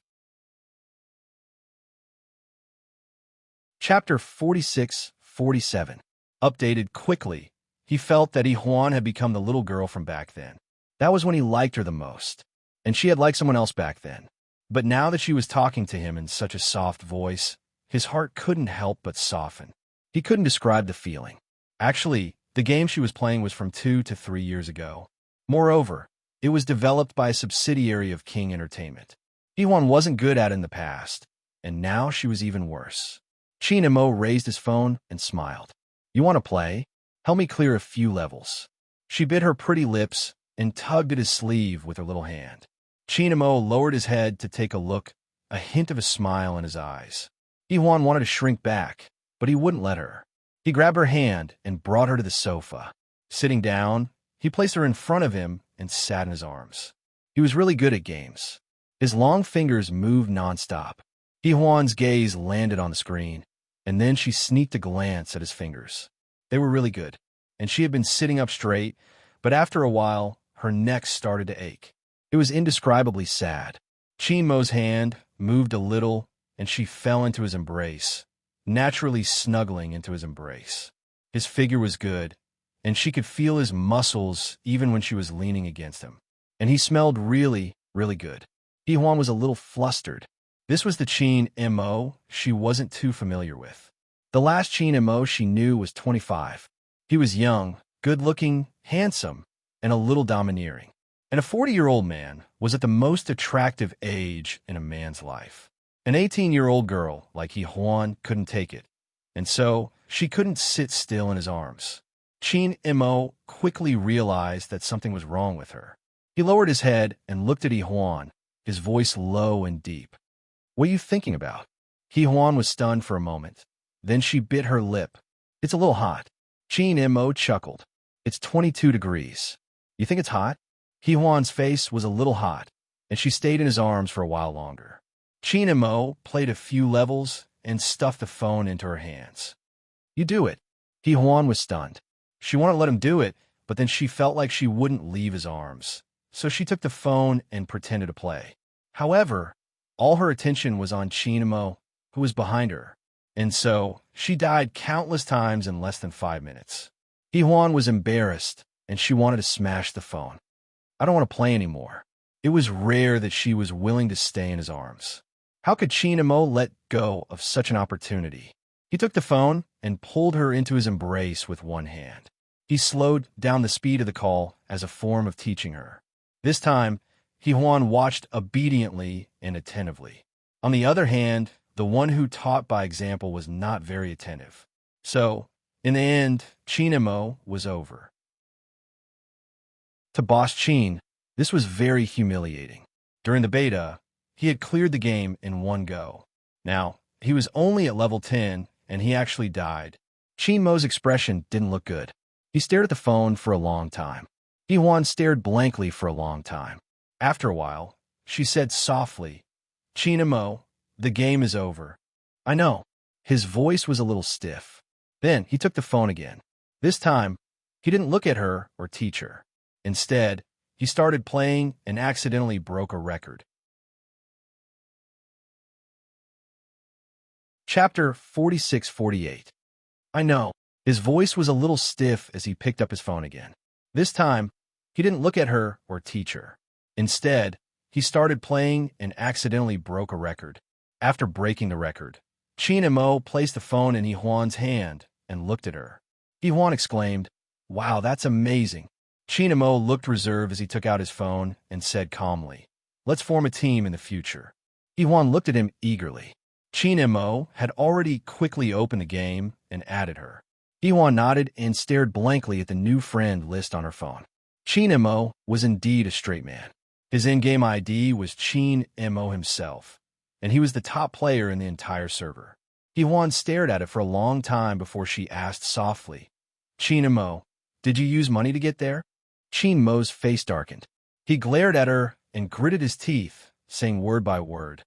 Chapter 46-47. Updated quickly. He felt that He Huan had become the little girl from back then. That was when he liked her the most, and she had liked someone else back then. But now that she was talking to him in such a soft voice, his heart couldn't help but soften. He couldn't describe the feeling. Actually, the game she was playing was from 2 to 3 years ago. Moreover, it was developed by a subsidiary of King Entertainment. He Huan wasn't good at it in the past, and now she was even worse. Qin Mo raised his phone and smiled. "You want to play? Help me clear a few levels." She bit her pretty lips and tugged at his sleeve with her little hand. Qin Mo lowered his head to take a look, a hint of a smile in his eyes. He Huan wanted to shrink back, but he wouldn't let her. He grabbed her hand and brought her to the sofa. Sitting down, he placed her in front of him and sat in his arms. He was really good at games. His long fingers moved nonstop. He Huan's gaze landed on the screen, and then she sneaked a glance at his fingers. They were really good, and she had been sitting up straight, but after a while, her neck started to ache. It was indescribably sad. Qin Mo's hand moved a little, and she fell into his embrace, naturally snuggling into his embrace. His figure was good, and she could feel his muscles even when she was leaning against him. And he smelled really, really good. He Huan was a little flustered. This was the Qin Mo she wasn't too familiar with. The last Chin Mo she knew was 25. He was young, good-looking, handsome, and a little domineering. And a 40-year-old man was at the most attractive age in a man's life. An 18-year-old girl like He Huan couldn't take it, and so she couldn't sit still in his arms. Chin Mo quickly realized that something was wrong with her. He lowered his head and looked at He Huan, his voice low and deep. "What are you thinking about?" He Huan was stunned for a moment. Then she bit her lip. "It's a little hot." Chin Mo chuckled. "It's 22 degrees. You think it's hot?" He Huan's face was a little hot, and she stayed in his arms for a while longer. Chin Mo played a few levels and stuffed the phone into her hands. "You do it." He Huan was stunned. She wanted to let him do it, but then she felt like she wouldn't leave his arms. So she took the phone and pretended to play. However, all her attention was on Chin Mo, who was behind her, and so she died countless times in less than 5 minutes. He Huan was embarrassed, and she wanted to smash the phone. "I don't want to play anymore." It was rare that she was willing to stay in his arms. How could Chin Mo let go of such an opportunity? He took the phone and pulled her into his embrace with one hand. He slowed down the speed of the call as a form of teaching her. This time, He Huan watched obediently and attentively. On the other hand, the one who taught by example was not very attentive. So, in the end, Chin Mo was over. To Boss Chin, this was very humiliating. During the beta, he had cleared the game in one go. Now, he was only at level 10, and he actually died. Chin Mo's expression didn't look good. He stared at the phone for a long time. He Huan stared blankly for a long time. After a while, she said softly, "Chin Mo, the game is over." "I know." His voice was a little stiff. Then he took the phone again. This time, he didn't look at her or teach her. Instead, he started playing and accidentally broke a record. Chapter 46-48. "I know." His voice was a little stiff as he picked up his phone again. This time, he didn't look at her or teach her. Instead, he started playing and accidentally broke a record. After breaking the record, Chin Mo placed the phone in He Huan's hand and looked at her. He Huan exclaimed, "Wow, that's amazing." Chin Mo looked reserved as he took out his phone and said calmly, "Let's form a team in the future." He Huan looked at him eagerly. Chin Mo had already quickly opened the game and added her. He Huan nodded and stared blankly at the new friend list on her phone. Chin Mo was indeed a straight man. His in-game ID was Chin Mo himself, and he was the top player in the entire server. He Huan stared at it for a long time before she asked softly, "Chin Mo, did you use money to get there?" Chin Mo's face darkened. He glared at her and gritted his teeth, saying word by word,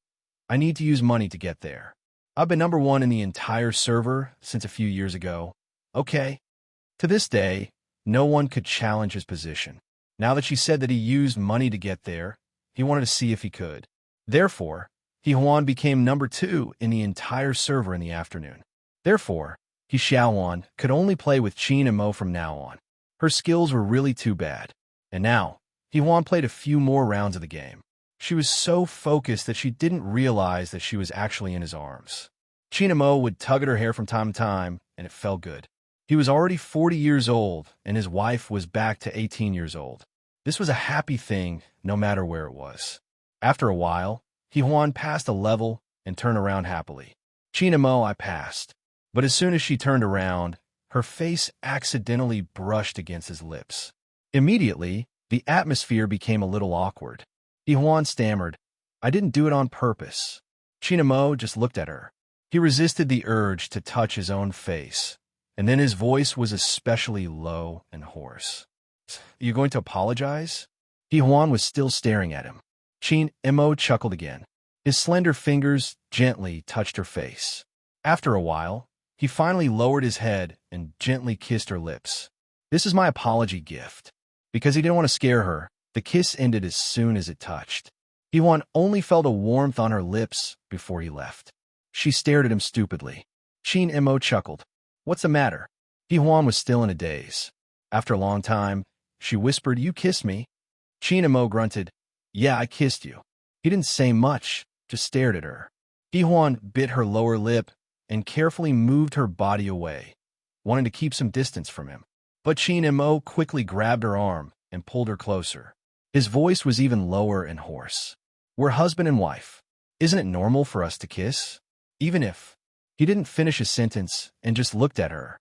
"I need to use money to get there. I've been number 1 in the entire server since a few years ago. Okay." To this day, no one could challenge his position. Now that she said that he used money to get there, he wanted to see if he could. Therefore, He Huan became number 2 in the entire server in the afternoon. Therefore, He Xiaowan could only play with Chin Mo from now on. Her skills were really too bad. And now, He Huan played a few more rounds of the game. She was so focused that she didn't realize that she was actually in his arms. Chin Mo would tug at her hair from time to time, and it felt good. He was already 40 years old, and his wife was back to 18 years old. This was a happy thing, no matter where it was. After a while, He Huan passed a level and turned around happily. "Chin Mo, I passed." But as soon as she turned around, her face accidentally brushed against his lips. Immediately, the atmosphere became a little awkward. He Huan stammered, "I didn't do it on purpose." Chin Mo just looked at her. He resisted the urge to touch his own face, and then his voice was especially low and hoarse. "Are you going to apologize?" He Huan was still staring at him. Chin Mo chuckled again. His slender fingers gently touched her face. After a while, he finally lowered his head and gently kissed her lips. "This is my apology gift." Because he didn't want to scare her, the kiss ended as soon as it touched. He Huan only felt a warmth on her lips before he left. She stared at him stupidly. Chin Mo chuckled. "What's the matter?" He Huan was still in a daze. After a long time, she whispered, "You kissed me." Chin Mo grunted, "Yeah, I kissed you." He didn't say much, just stared at her. He Huan bit her lower lip and carefully moved her body away, wanting to keep some distance from him. But Chin Mo quickly grabbed her arm and pulled her closer. His voice was even lower and hoarse. "We're husband and wife. Isn't it normal for us to kiss?" Even if he didn't finish his sentence and just looked at her.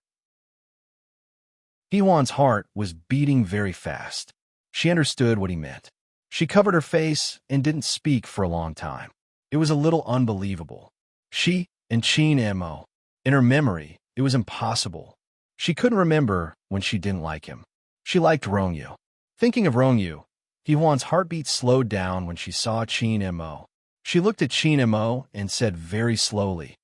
Hee-Hwan's heart was beating very fast. She understood what he meant. She covered her face and didn't speak for a long time. It was a little unbelievable. She and Chin Mo. In her memory, it was impossible. She couldn't remember when she didn't like him. She liked Rongyu. Thinking of Rongyu, Hee-Hwan's heartbeat slowed down when she saw Chin Mo. She looked at Chin Mo and said very slowly,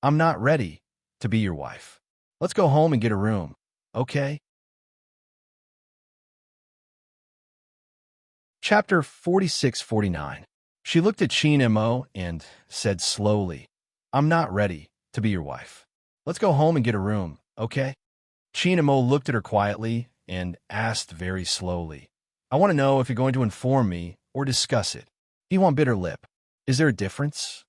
"I'm not ready to be your wife. Let's go home and get a room, okay?" Chapter 46-49. She looked at Chin Mo and said slowly, "I'm not ready to be your wife. Let's go home and get a room, okay?" Chin Mo looked at her quietly and asked very slowly, "I want to know if you're going to inform me or discuss it." Hee-Hwan bit her lip. "Is there a difference?"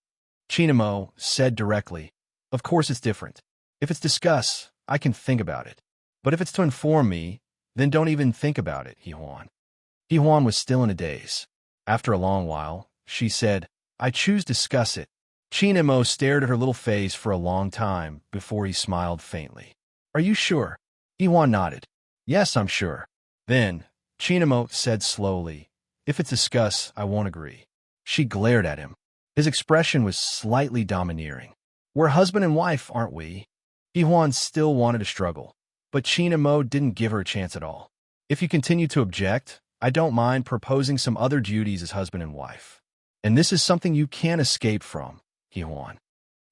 Chin Mo said directly, "Of course it's different. If it's discuss, I can think about it. But if it's to inform me, then don't even think about it, Hee-Hwan." Hee-Hwan was still in a daze. After a long while, she said, "I choose discuss it." Chin Mo stared at her little face for a long time before he smiled faintly. "Are you sure?" Hee-Hwan nodded. "Yes, I'm sure." Then, Chin Mo said slowly, "If it's discuss, I won't agree." She glared at him. His expression was slightly domineering. "We're husband and wife, aren't we?" Hee-Hwan still wanted to struggle, but Chin Mo didn't give her a chance at all. "If you continue to object, I don't mind proposing some other duties as husband and wife. And this is something you can't escape from, Hee-Hwan."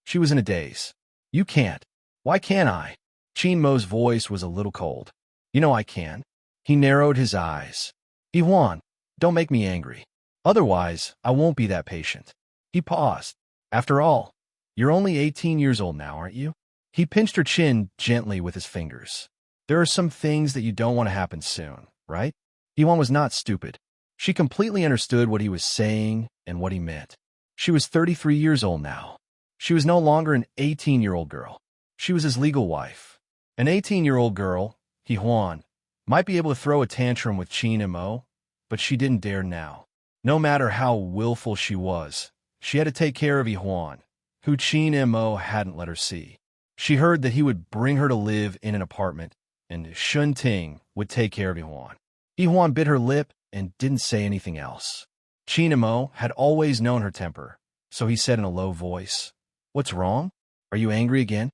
She was in a daze. "You can't." "Why can't I?" Chin Mo's voice was a little cold. "You know I can." He narrowed his eyes. "Hee-Hwan, don't make me angry. Otherwise, I won't be that patient." He paused. "After all, you're only 18 years old now, aren't you?" He pinched her chin gently with his fingers. "There are some things that you don't want to happen soon, right?" Hee-Hwan was not stupid. She completely understood what he was saying and what he meant. She was 33 years old now. She was no longer an 18-year-old girl. She was his legal wife. An 18-year-old girl, Hee-Hwan, might be able to throw a tantrum with Chin Mo, but she didn't dare now. No matter how willful she was, she had to take care of Hee-Hwan, who Chin Mo hadn't let her see. She heard that he would bring her to live in an apartment, and Shun-Ting would take care of Hee-Hwan. Hee-Hwan bit her lip and didn't say anything else. Chin Mo had always known her temper, so he said in a low voice, "What's wrong? Are you angry again?"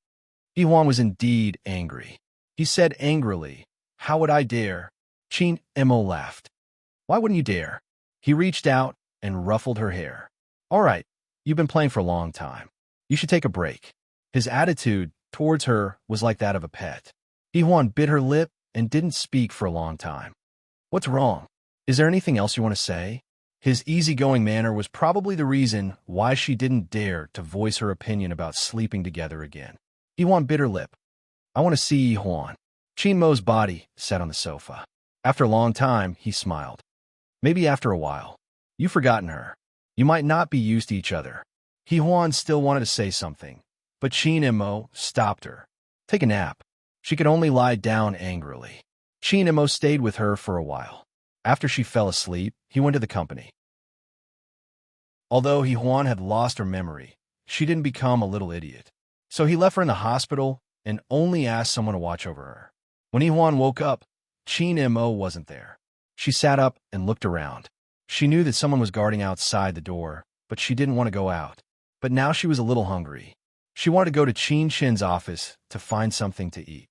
Hee-Hwan was indeed angry. He said angrily, "How would I dare?" Chin Mo laughed. "Why wouldn't you dare?" He reached out and ruffled her hair. "All right, you've been playing for a long time. You should take a break." His attitude towards her was like that of a pet. Hee-Hwan bit her lip and didn't speak for a long time. "What's wrong? Is there anything else you want to say?" His easygoing manner was probably the reason why she didn't dare to voice her opinion about sleeping together again. Hee-Hwan bit her lip. "I want to see Hee-Hwan." Chin Mo's body sat on the sofa. After a long time, he smiled. "Maybe after a while. You've forgotten her. You might not be used to each other." Hee-Hwan still wanted to say something, but Chin Mo stopped her. "Take a nap." She could only lie down angrily. Chin Mo stayed with her for a while. After she fell asleep, he went to the company. Although Hee-Hwan had lost her memory, she didn't become a little idiot. So he left her in the hospital and only asked someone to watch over her. When Hee-Hwan woke up, Chin Mo wasn't there. She sat up and looked around. She knew that someone was guarding outside the door, but she didn't want to go out. But now she was a little hungry. She wanted to go to Chin Chen's office to find something to eat.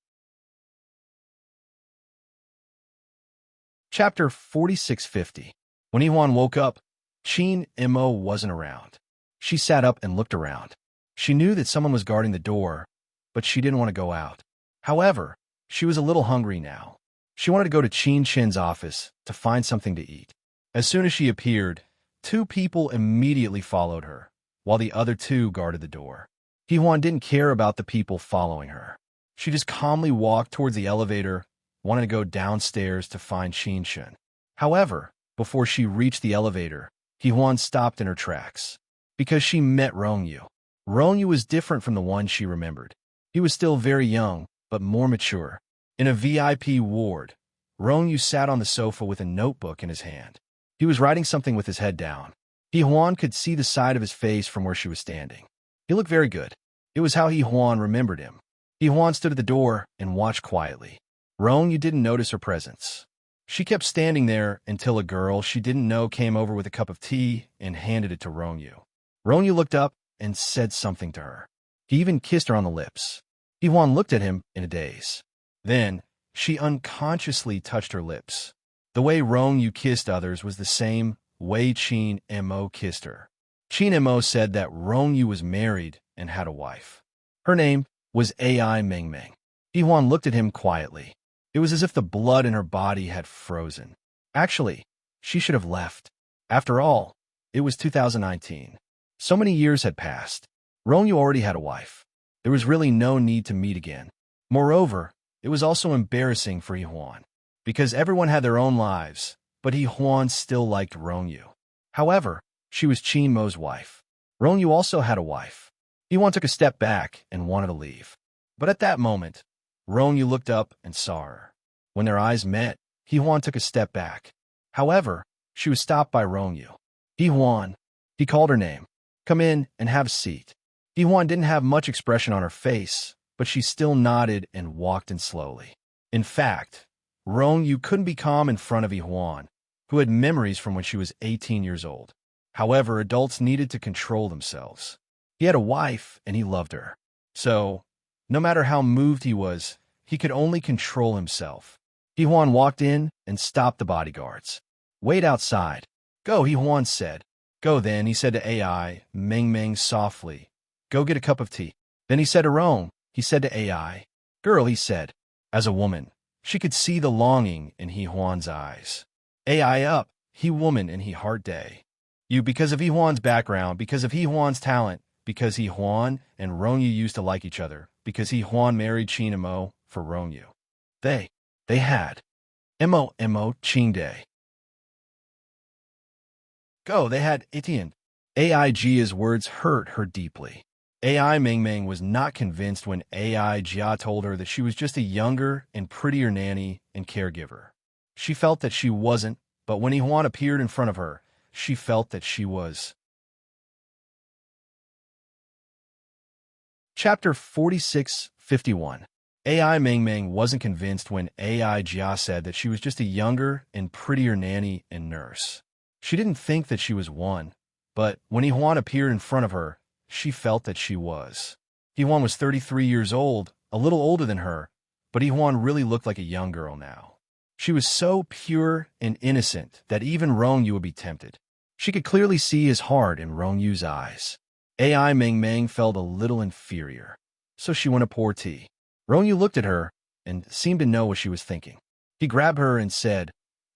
Chapter 46-50. When Hee-Hwan woke up, Chin Mo wasn't around. She sat up and looked around. She knew that someone was guarding the door, but she didn't want to go out. However, she was a little hungry now. She wanted to go to Chin Chen's office to find something to eat. As soon as she appeared, two people immediately followed her, while the other two guarded the door. Hee-Hwan didn't care about the people following her. She just calmly walked towards the elevator, wanting to go downstairs to find Chin Chen. However, before she reached the elevator, Hee-Hwan stopped in her tracks, because she met Rongyu. Ronyu was different from the one she remembered. He was still very young, but more mature. In a VIP ward, Ronyu sat on the sofa with a notebook in his hand. He was writing something with his head down. He-Huan could see the side of his face from where she was standing. He looked very good. It was how He-Huan remembered him. He-Huan stood at the door and watched quietly. Ronyu didn't notice her presence. She kept standing there until a girl she didn't know came over with a cup of tea and handed it to Ronyu. Ronyu looked up and said something to her. He even kissed her on the lips. He-Huan looked at him in a daze. Then, she unconsciously touched her lips. The way Ronyu kissed others was the same way Qin Mo kissed her. Qin Mo said that Ronyu was married and had a wife. Her name was Ai Mengmeng. He-Huan looked at him quietly. It was as if the blood in her body had frozen. Actually, she should have left. After all, it was 2019. So many years had passed. Ronyu already had a wife. There was really no need to meet again. Moreover, it was also embarrassing for He-Huan, because everyone had their own lives, but He-Huan still liked Ronyu. However, she was Qin Mo's wife. Ronyu also had a wife. He-Huan took a step back and wanted to leave. But at that moment, Ronyu looked up and saw her. When their eyes met, He-Huan took a step back. However, she was stopped by Ronyu. He-Huan. He called her name. Come in and have a seat. He-Huan didn't have much expression on her face, but she still nodded and walked in slowly. In fact, Ronyu couldn't be calm in front of He-Huan, who had memories from when she was 18 years old. However, adults needed to control themselves. He had a wife and he loved her. So, no matter how moved he was, he could only control himself. He-Huan walked in and stopped the bodyguards. Wait outside. Go, He-Huan said. Go then, he said to Ai Mengmeng softly. Go get a cup of tea. Then he said to Rong, he said to Ai. Girl, he said. As a woman, she could see the longing in He-Huan's eyes. Ai up, he woman and he heart day. You, because of He-Huan's background, because of He-Huan's talent, because He-Huan and Ronyu used to like each other, because He-Huan married Qin Mo for Ronyu. They had. Mo Qing Day. Go, they had Etienne. Ai's words hurt her deeply. Ai Mengmeng was not convinced when Ai Jia told her that she was just a younger and prettier nanny and caregiver. She felt that she wasn't, but when He-Huan appeared in front of her, she felt that she was. Chapter 46-51. Ai Mengmeng wasn't convinced when Ai Jia said that she was just a younger and prettier nanny and nurse. She didn't think that she was one, but when He-Huan appeared in front of her, she felt that she was. He-Huan was 33 years old, a little older than her, but He-Huan really looked like a young girl now. She was so pure and innocent that even Ronyu would be tempted. She could clearly see his heart in Ronyu's eyes. Ai Mengmeng felt a little inferior, so she went to pour tea. Ronyu looked at her and seemed to know what she was thinking. He grabbed her and said,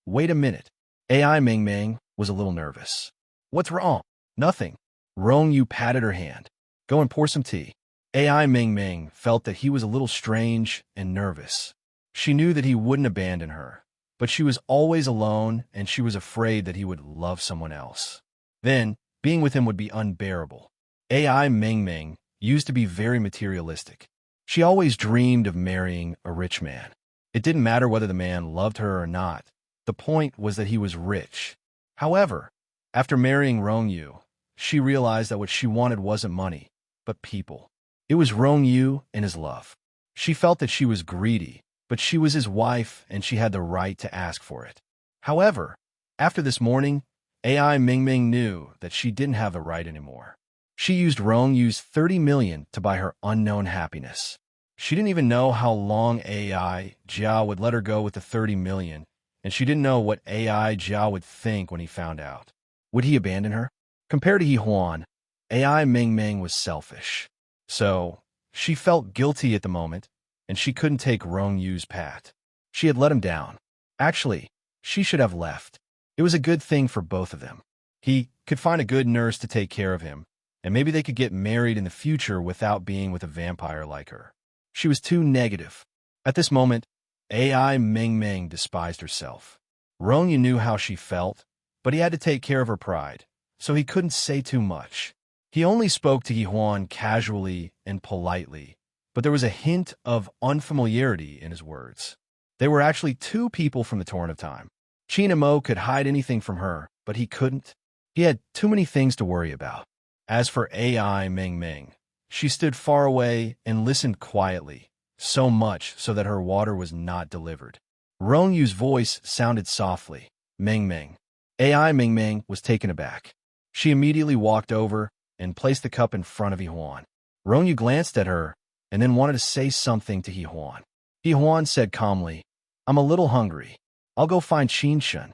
Wait a minute. Ai Mengmeng was a little nervous. What's wrong? Nothing. Ronyu patted her hand. Go and pour some tea. Ai Mengmeng felt that he was a little strange and nervous. She knew that he wouldn't abandon her, but she was always alone and she was afraid that he would love someone else. Then, being with him would be unbearable. Ai Mengmeng used to be very materialistic. She always dreamed of marrying a rich man. It didn't matter whether the man loved her or not. The point was that he was rich. However, after marrying Ronyu, she realized that what she wanted wasn't money, but people. It was Ronyu and his love. She felt that she was greedy, but she was his wife and she had the right to ask for it. However, after this morning, Ai Mengmeng knew that she didn't have the right anymore. She used Ronyu's 30 million to buy her unknown happiness. She didn't even know how long Ai Jia would let her go with the 30 million, and she didn't know what Ai Jia would think when he found out. Would he abandon her? Compared to He-Huan, Ai Mengmeng was selfish. So, she felt guilty at the moment, and she couldn't take Ronyu's pat. She had let him down. Actually, she should have left. It was a good thing for both of them. He could find a good nurse to take care of him, and maybe they could get married in the future without being with a vampire like her. She was too negative. At this moment, Ai Mengmeng despised herself. Ronyu knew how she felt, but he had to take care of her pride, so he couldn't say too much. He only spoke to Huan casually and politely, but there was a hint of unfamiliarity in his words. They were actually two people from the Torrent of Time. Qin Mo could hide anything from her, but he couldn't. He had too many things to worry about. As for AI Meng Meng, she stood far away and listened quietly, so much so that her water was not delivered. Rong Yu's voice sounded softly. Meng Meng. AI Meng Meng was taken aback. She immediately walked over and placed the cup in front of Huan. Rong Yu glanced at her and then wanted to say something to Huan. Huan said calmly, "I'm a little hungry. I'll go find Qin Shen."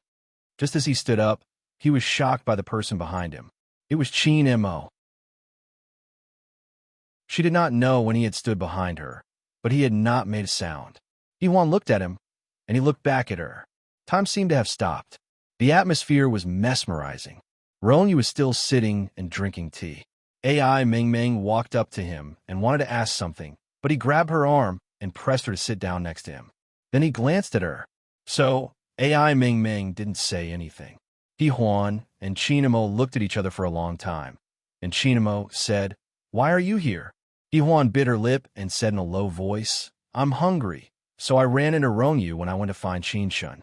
Just as he stood up, he was shocked by the person behind him. It was Qin Mo. She did not know when he had stood behind her, but he had not made a sound. Huan looked at him, and he looked back at her. Time seemed to have stopped. The atmosphere was mesmerizing. Rong Yu was still sitting and drinking tea. AI Meng Meng walked up to him and wanted to ask something, but he grabbed her arm and pressed her to sit down next to him. Then he glanced at her. So, AI Meng Meng didn't say anything. Huan and Qin Mo looked at each other for a long time, and Qin Mo said, "Why are you here?" Huan bit her lip and said in a low voice, "I'm hungry, so I ran into Rong Yu when I went to find Qin Shen."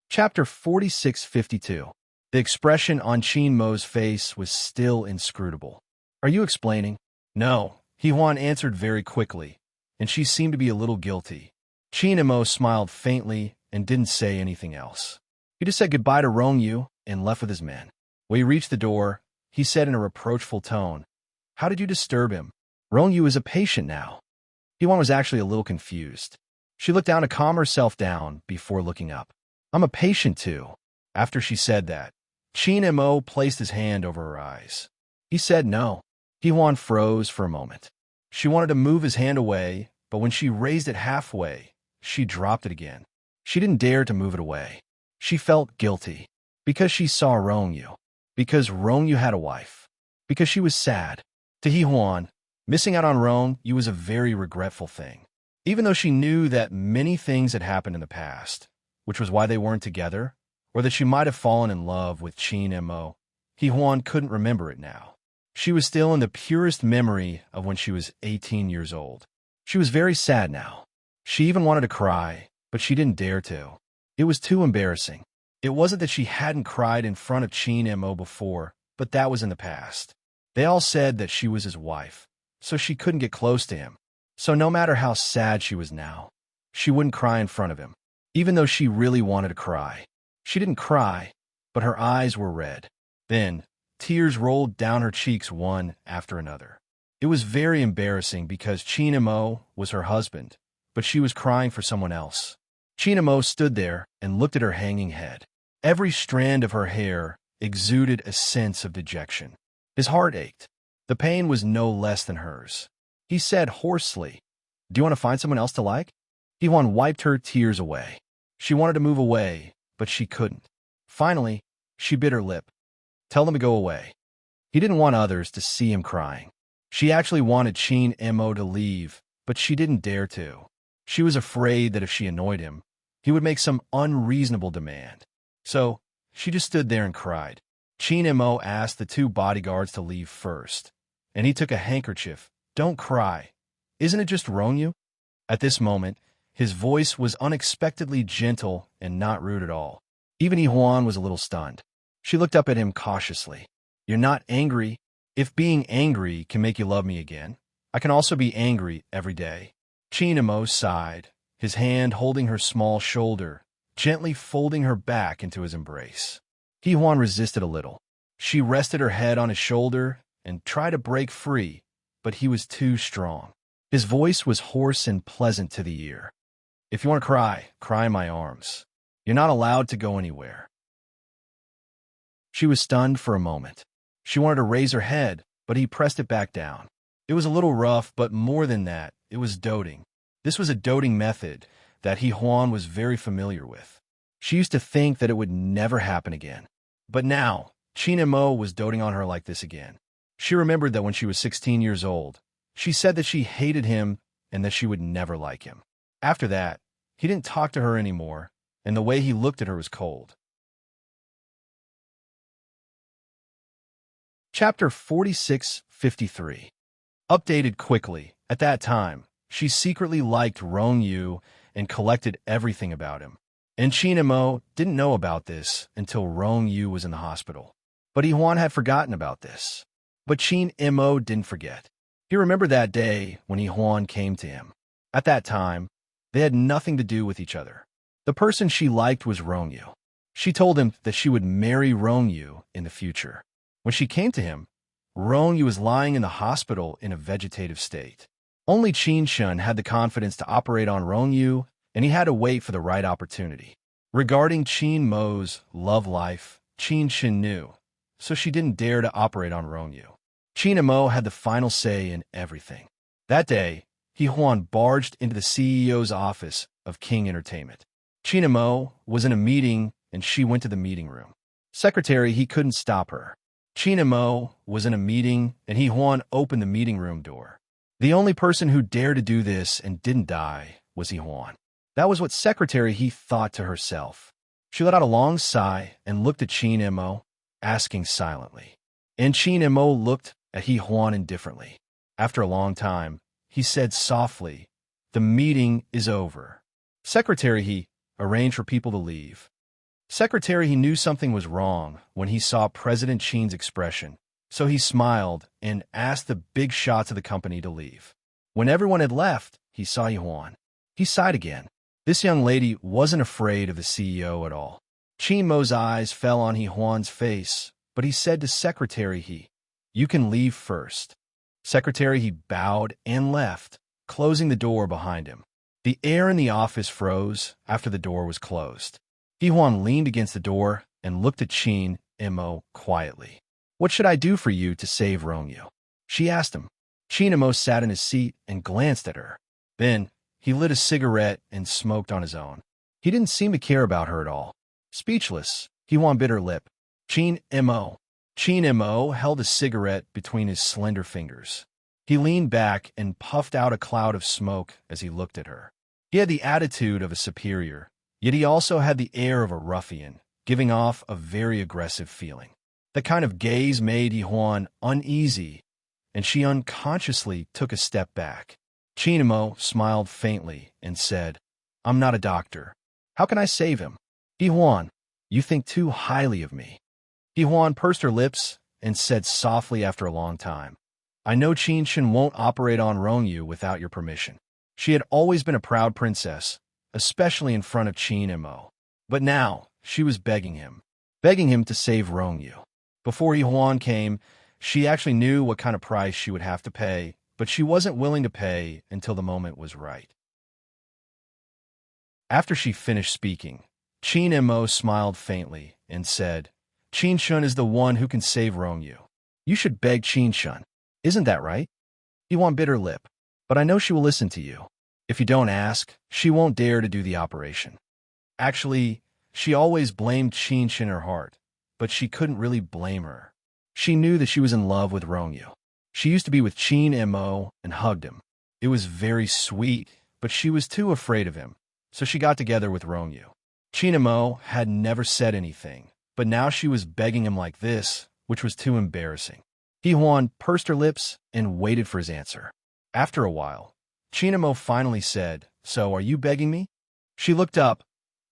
Chapter 4652. The expression on Qin Mo's face was still inscrutable. "Are you explaining?" "No," Huan answered very quickly, and she seemed to be a little guilty. Qin Mo smiled faintly and didn't say anything else. He just said goodbye to Rong Yu and left with his men. When he reached the door, he said in a reproachful tone, "How did you disturb him? Rong Yu is a patient now." Huan was actually a little confused. She looked down to calm herself down before looking up. "I'm a patient too." After she said that, Qin Mo placed his hand over her eyes. He said no. Huan froze for a moment. She wanted to move his hand away, but when she raised it halfway, she dropped it again. She didn't dare to move it away. She felt guilty. Because she saw Rong Yu. Because Rong Yu had a wife. Because she was sad. To Huan, missing out on Rong Yu was a very regretful thing. Even though she knew that many things had happened in the past, which was why they weren't together, or that she might have fallen in love with Qin Mo, Huan couldn't remember it now. She was still in the purest memory of when she was 18 years old. She was very sad now. She even wanted to cry, but she didn't dare to. It was too embarrassing. It wasn't that she hadn't cried in front of Qin Mo before, but that was in the past. They all said that she was his wife, so she couldn't get close to him. So no matter how sad she was now, she wouldn't cry in front of him, even though she really wanted to cry. She didn't cry, but her eyes were red. Then, tears rolled down her cheeks one after another. It was very embarrassing because Qin Mo was her husband, but she was crying for someone else. Qin Mo stood there and looked at her hanging head. Every strand of her hair exuded a sense of dejection. His heart ached. The pain was no less than hers. He said hoarsely, "Do you want to find someone else to like?" Huan wiped her tears away. She wanted to move away, but she couldn't. Finally, she bit her lip. "Tell them to go away." He didn't want others to see him crying. She actually wanted Qin Mo to leave, but she didn't dare to. She was afraid that if she annoyed him, he would make some unreasonable demand. So, she just stood there and cried. Qin Mo asked the two bodyguards to leave first, and he took a handkerchief. "Don't cry. Isn't it just Rong Yu?" At this moment, his voice was unexpectedly gentle and not rude at all. Even Huan was a little stunned. She looked up at him cautiously. "You're not angry? If being angry can make you love me again, I can also be angry every day." Qin Mo sighed, his hand holding her small shoulder, gently folding her back into his embrace. Huan resisted a little. She rested her head on his shoulder and tried to break free, but he was too strong. His voice was hoarse and pleasant to the ear. "If you want to cry, cry in my arms. You're not allowed to go anywhere." She was stunned for a moment. She wanted to raise her head, but he pressed it back down. It was a little rough, but more than that, it was doting. This was a doting method that Huan was very familiar with. She used to think that it would never happen again. But now, Qin Mo was doting on her like this again. She remembered that when she was 16 years old, she said that she hated him and that she would never like him. After that, he didn't talk to her anymore, and the way he looked at her was cold. Chapter 4653. Updated quickly. At that time, she secretly liked Rong Yu and collected everything about him. And Qin Mo didn't know about this until Rong Yu was in the hospital. But Huan had forgotten about this. But Qin Mo didn't forget. He remembered that day when Huan came to him. At that time, they had nothing to do with each other. The person she liked was Rong Yu. She told him that she would marry Rong Yu in the future. When she came to him, Rong Yu was lying in the hospital in a vegetative state. Only Qin Shun had the confidence to operate on Rong Yu, and he had to wait for the right opportunity. Regarding Qin Mo's love life, Qin Shun knew, so she didn't dare to operate on Rong Yu. Qin Mo had the final say in everything. That day, Huan barged into the CEO's office of King Entertainment. Qin Mo was in a meeting, and she went to the meeting room. Secretary, he couldn't stop her. Qin Mo was in a meeting, and Huan opened the meeting room door. The only person who dared to do this and didn't die was Huan. That was what Secretary he thought to herself. She let out a long sigh and looked at Qin Mo, asking silently. And Qin Mo looked at Huan indifferently. After a long time, he said softly, "The meeting is over." Secretary he arranged for people to leave. Secretary he knew something was wrong when he saw President Qin's expression, so he smiled and asked the big shots of the company to leave. When everyone had left, he saw Huan. He sighed again. This young lady wasn't afraid of the CEO at all. Qin Mo's eyes fell on Huan's face, but he said to Secretary he, "You can leave first." Secretary he bowed and left, closing the door behind him. The air in the office froze after the door was closed. Huan leaned against the door and looked at Qin Mo quietly. "What should I do for you to save Rong Yu?" she asked him. Qin Mo sat in his seat and glanced at her. Then, he lit a cigarette and smoked on his own. He didn't seem to care about her at all. Speechless, Huan bit her lip. Qin Mo held a cigarette between his slender fingers. He leaned back and puffed out a cloud of smoke as he looked at her. He had the attitude of a superior, yet he also had the air of a ruffian, giving off a very aggressive feeling. The kind of gaze made Huan uneasy, and she unconsciously took a step back. Qin Mo smiled faintly and said, "I'm not a doctor. How can I save him?" "Huan, you think too highly of me." Huan pursed her lips and said softly after a long time, "I know Qin Shun won't operate on Rong Yu without your permission." She had always been a proud princess, especially in front of Qin Mo. But now, she was begging him to save Rong Yu. Before Huan came, she actually knew what kind of price she would have to pay, but she wasn't willing to pay until the moment was right. After she finished speaking, Qin Mo smiled faintly and said, "Qin Shun is the one who can save Rong Yu. You should beg Qin Shun. Isn't that right?" Huan bit her lip, "But I know she will listen to you. If you don't ask, she won't dare to do the operation." Actually, she always blamed Qin Shun in her heart, but she couldn't really blame her. She knew that she was in love with Rong Yu. She used to be with Qin Mo and hugged him. It was very sweet, but she was too afraid of him, so she got together with Rong Yu. Qin Mo had never said anything, but now she was begging him like this, which was too embarrassing. Huan pursed her lips and waited for his answer. After a while, Qin Mo finally said, "So, are you begging me?" She looked up,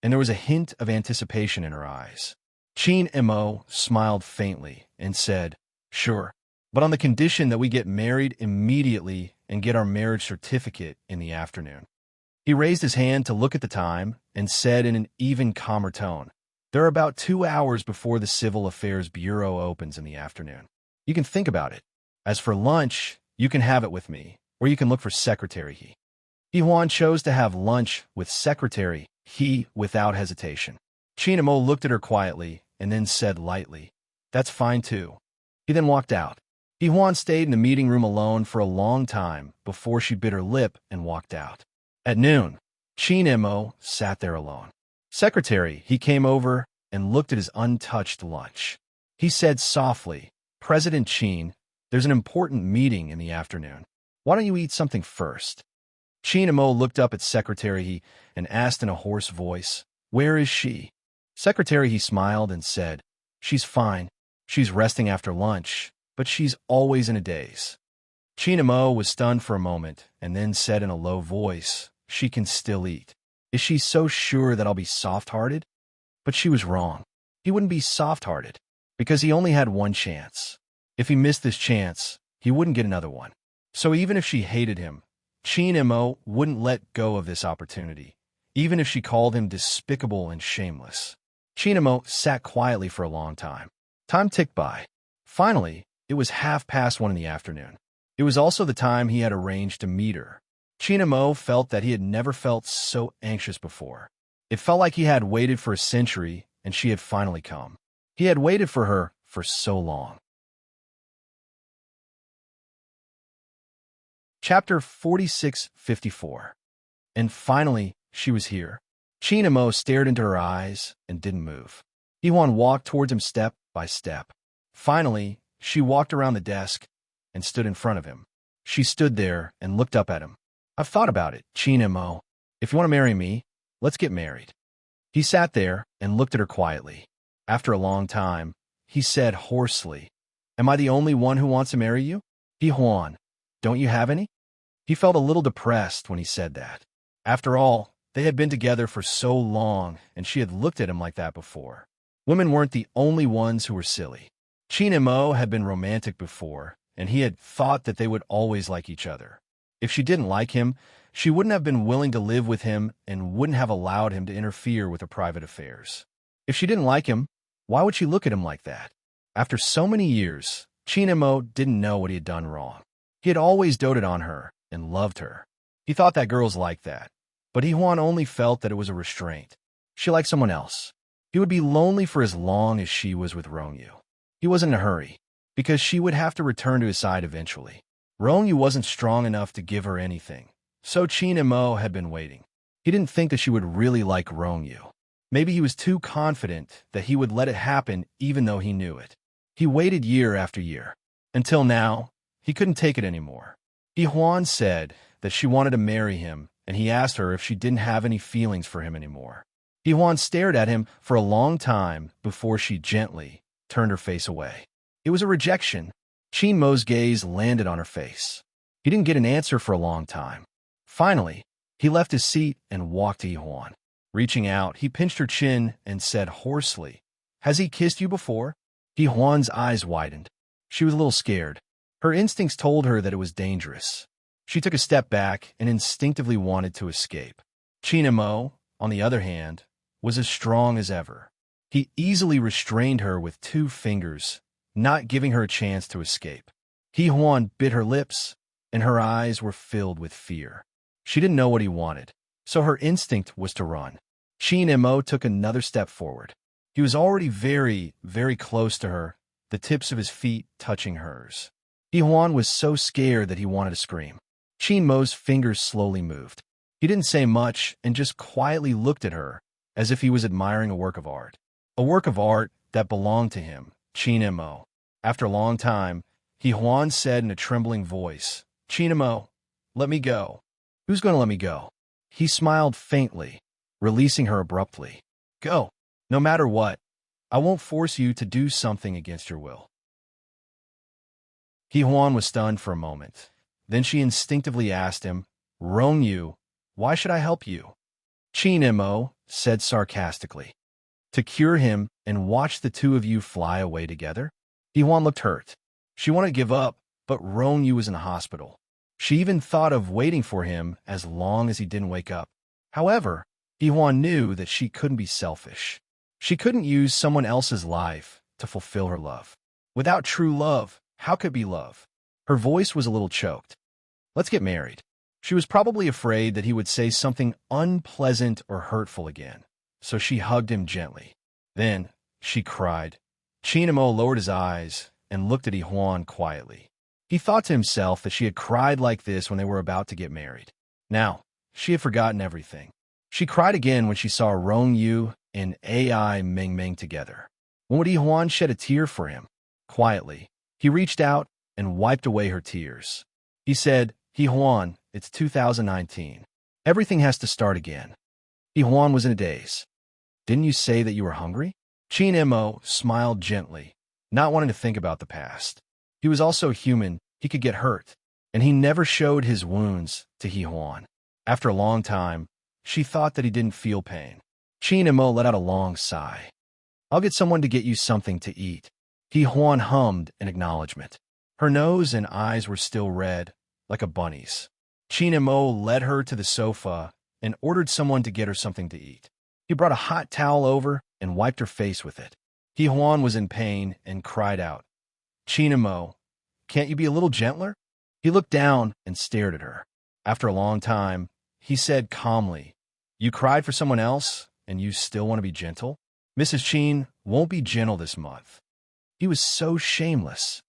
and there was a hint of anticipation in her eyes. Qin Mo smiled faintly and said, "Sure, but on the condition that we get married immediately and get our marriage certificate in the afternoon." He raised his hand to look at the time and said in an even calmer tone, "There are about 2 hours before the Civil Affairs Bureau opens in the afternoon. You can think about it. As for lunch, you can have it with me, or you can look for Secretary He." Huan chose to have lunch with Secretary He without hesitation. Qin Mo looked at her quietly and then said lightly, "That's fine too." He then walked out. Huan stayed in the meeting room alone for a long time before she bit her lip and walked out. At noon, Qin Mo sat there alone. Secretary he came over and looked at his untouched lunch. He said softly, "President Qin, there's an important meeting in the afternoon. Why don't you eat something first?" Qin Mo looked up at Secretary He and asked in a hoarse voice, "Where is she?" Secretary He smiled and said, "She's fine. She's resting after lunch. but she's always in a daze. Chinamo was stunned for a moment and then said in a low voice, "She can still eat. Is she so sure that I'll be soft-hearted?" But she was wrong. He wouldn't be soft-hearted because he only had one chance. If he missed this chance, he wouldn't get another one. So even if she hated him, Chinamo wouldn't let go of this opportunity, even if she called him despicable and shameless. Chinamo sat quietly for a long time. Time ticked by. Finally, it was 1:30 in the afternoon. It was also the time he had arranged to meet her. Chinamo felt that he had never felt so anxious before. It felt like he had waited for a century and she had finally come. He had waited for her for so long. Chapter 46-54. And finally, she was here. Chinamo stared into her eyes and didn't move. Iwan walked towards him step by step. Finally, she walked around the desk and stood in front of him. She stood there and looked up at him. "I've thought about it, Chinamo. If you want to marry me, let's get married." He sat there and looked at her quietly. After a long time, he said hoarsely, "Am I the only one who wants to marry you? Iwan, don't you have any?" He felt a little depressed when he said that. After all, they had been together for so long, and she had looked at him like that before. Women weren't the only ones who were silly. Chinamo had been romantic before, and he had thought that they would always like each other. If she didn't like him, she wouldn't have been willing to live with him and wouldn't have allowed him to interfere with her private affairs. If she didn't like him, why would she look at him like that? After so many years, Chinamo didn't know what he had done wrong. He had always doted on her and loved her. He thought that girls liked that, but Iwan only felt that it was a restraint. She liked someone else. He would be lonely for as long as she was with Rongyu. He wasn't in a hurry, because she would have to return to his side eventually. Rongyu wasn't strong enough to give her anything, so Chinamo had been waiting. He didn't think that she would really like Rongyu. Maybe he was too confident that he would let it happen even though he knew it. He waited year after year. Until now, he couldn't take it anymore. Iwan said that she wanted to marry him, and he asked her if she didn't have any feelings for him anymore. Iwan stared at him for a long time before she gently turned her face away. It was a rejection. Chinmo's gaze landed on her face. He didn't get an answer for a long time. Finally, he left his seat and walked to Iwan. Reaching out, he pinched her chin and said hoarsely, "Has he kissed you before?" Iwan's eyes widened. She was a little scared. Her instincts told her that it was dangerous. She took a step back and instinctively wanted to escape. Chinamo, on the other hand, was as strong as ever. He easily restrained her with 2 fingers, not giving her a chance to escape. Iwan bit her lips, and her eyes were filled with fear. She didn't know what he wanted, so her instinct was to run. Chinamo took another step forward. He was already very, very close to her, the tips of his feet touching hers. Iwan was so scared that he wanted to scream. Chinmo's fingers slowly moved. He didn't say much and just quietly looked at her, as if he was admiring a work of art. A work of art that belonged to him, Chinmo. After a long time, Iwan said in a trembling voice, "Chinmo, let me go." "Who's going to let me go?" He smiled faintly, releasing her abruptly. "Go, no matter what. I won't force you to do something against your will." Iwan was stunned for a moment. Then she instinctively asked him, "Rongyu, why should I help you?" Chinmo said sarcastically, "To cure him and watch the 2 of you fly away together?" Iwan looked hurt. She wanted to give up, but Rongyu was in the hospital. She even thought of waiting for him as long as he didn't wake up. However, Iwan knew that she couldn't be selfish. She couldn't use someone else's life to fulfill her love. Without true love, how could it be love? Her voice was a little choked. "Let's get married." She was probably afraid that he would say something unpleasant or hurtful again, so she hugged him gently. Then she cried. Chinamo lowered his eyes and looked at Iwan quietly. He thought to himself that she had cried like this when they were about to get married. Now, she had forgotten everything. She cried again when she saw Rongyu and Ai Meng together. When would Iwan shed a tear for him? Quietly, he reached out and wiped away her tears. He said, "Iwan, it's 2019. Everything has to start again." Iwan was in a daze. "Didn't you say that you were hungry?" Chinamo smiled gently, not wanting to think about the past. He was also human. He could get hurt. And he never showed his wounds to Huan. After a long time, she thought that he didn't feel pain. Qin and Mo let out a long sigh. I'll get someone to get you something to eat. Huan hummed in acknowledgement. Her nose and eyes were still red, like a bunny's. Qin and Mo led her to the sofa and ordered someone to get her something to eat. He brought a hot towel over and wiped her face with it. Huan was in pain and cried out, Qin and Mo, can't you be a little gentler? He looked down and stared at her. After a long time, he said calmly, you cried for someone else, and you still want to be gentle? Mrs. Qin won't be gentle this month. He was so shameless.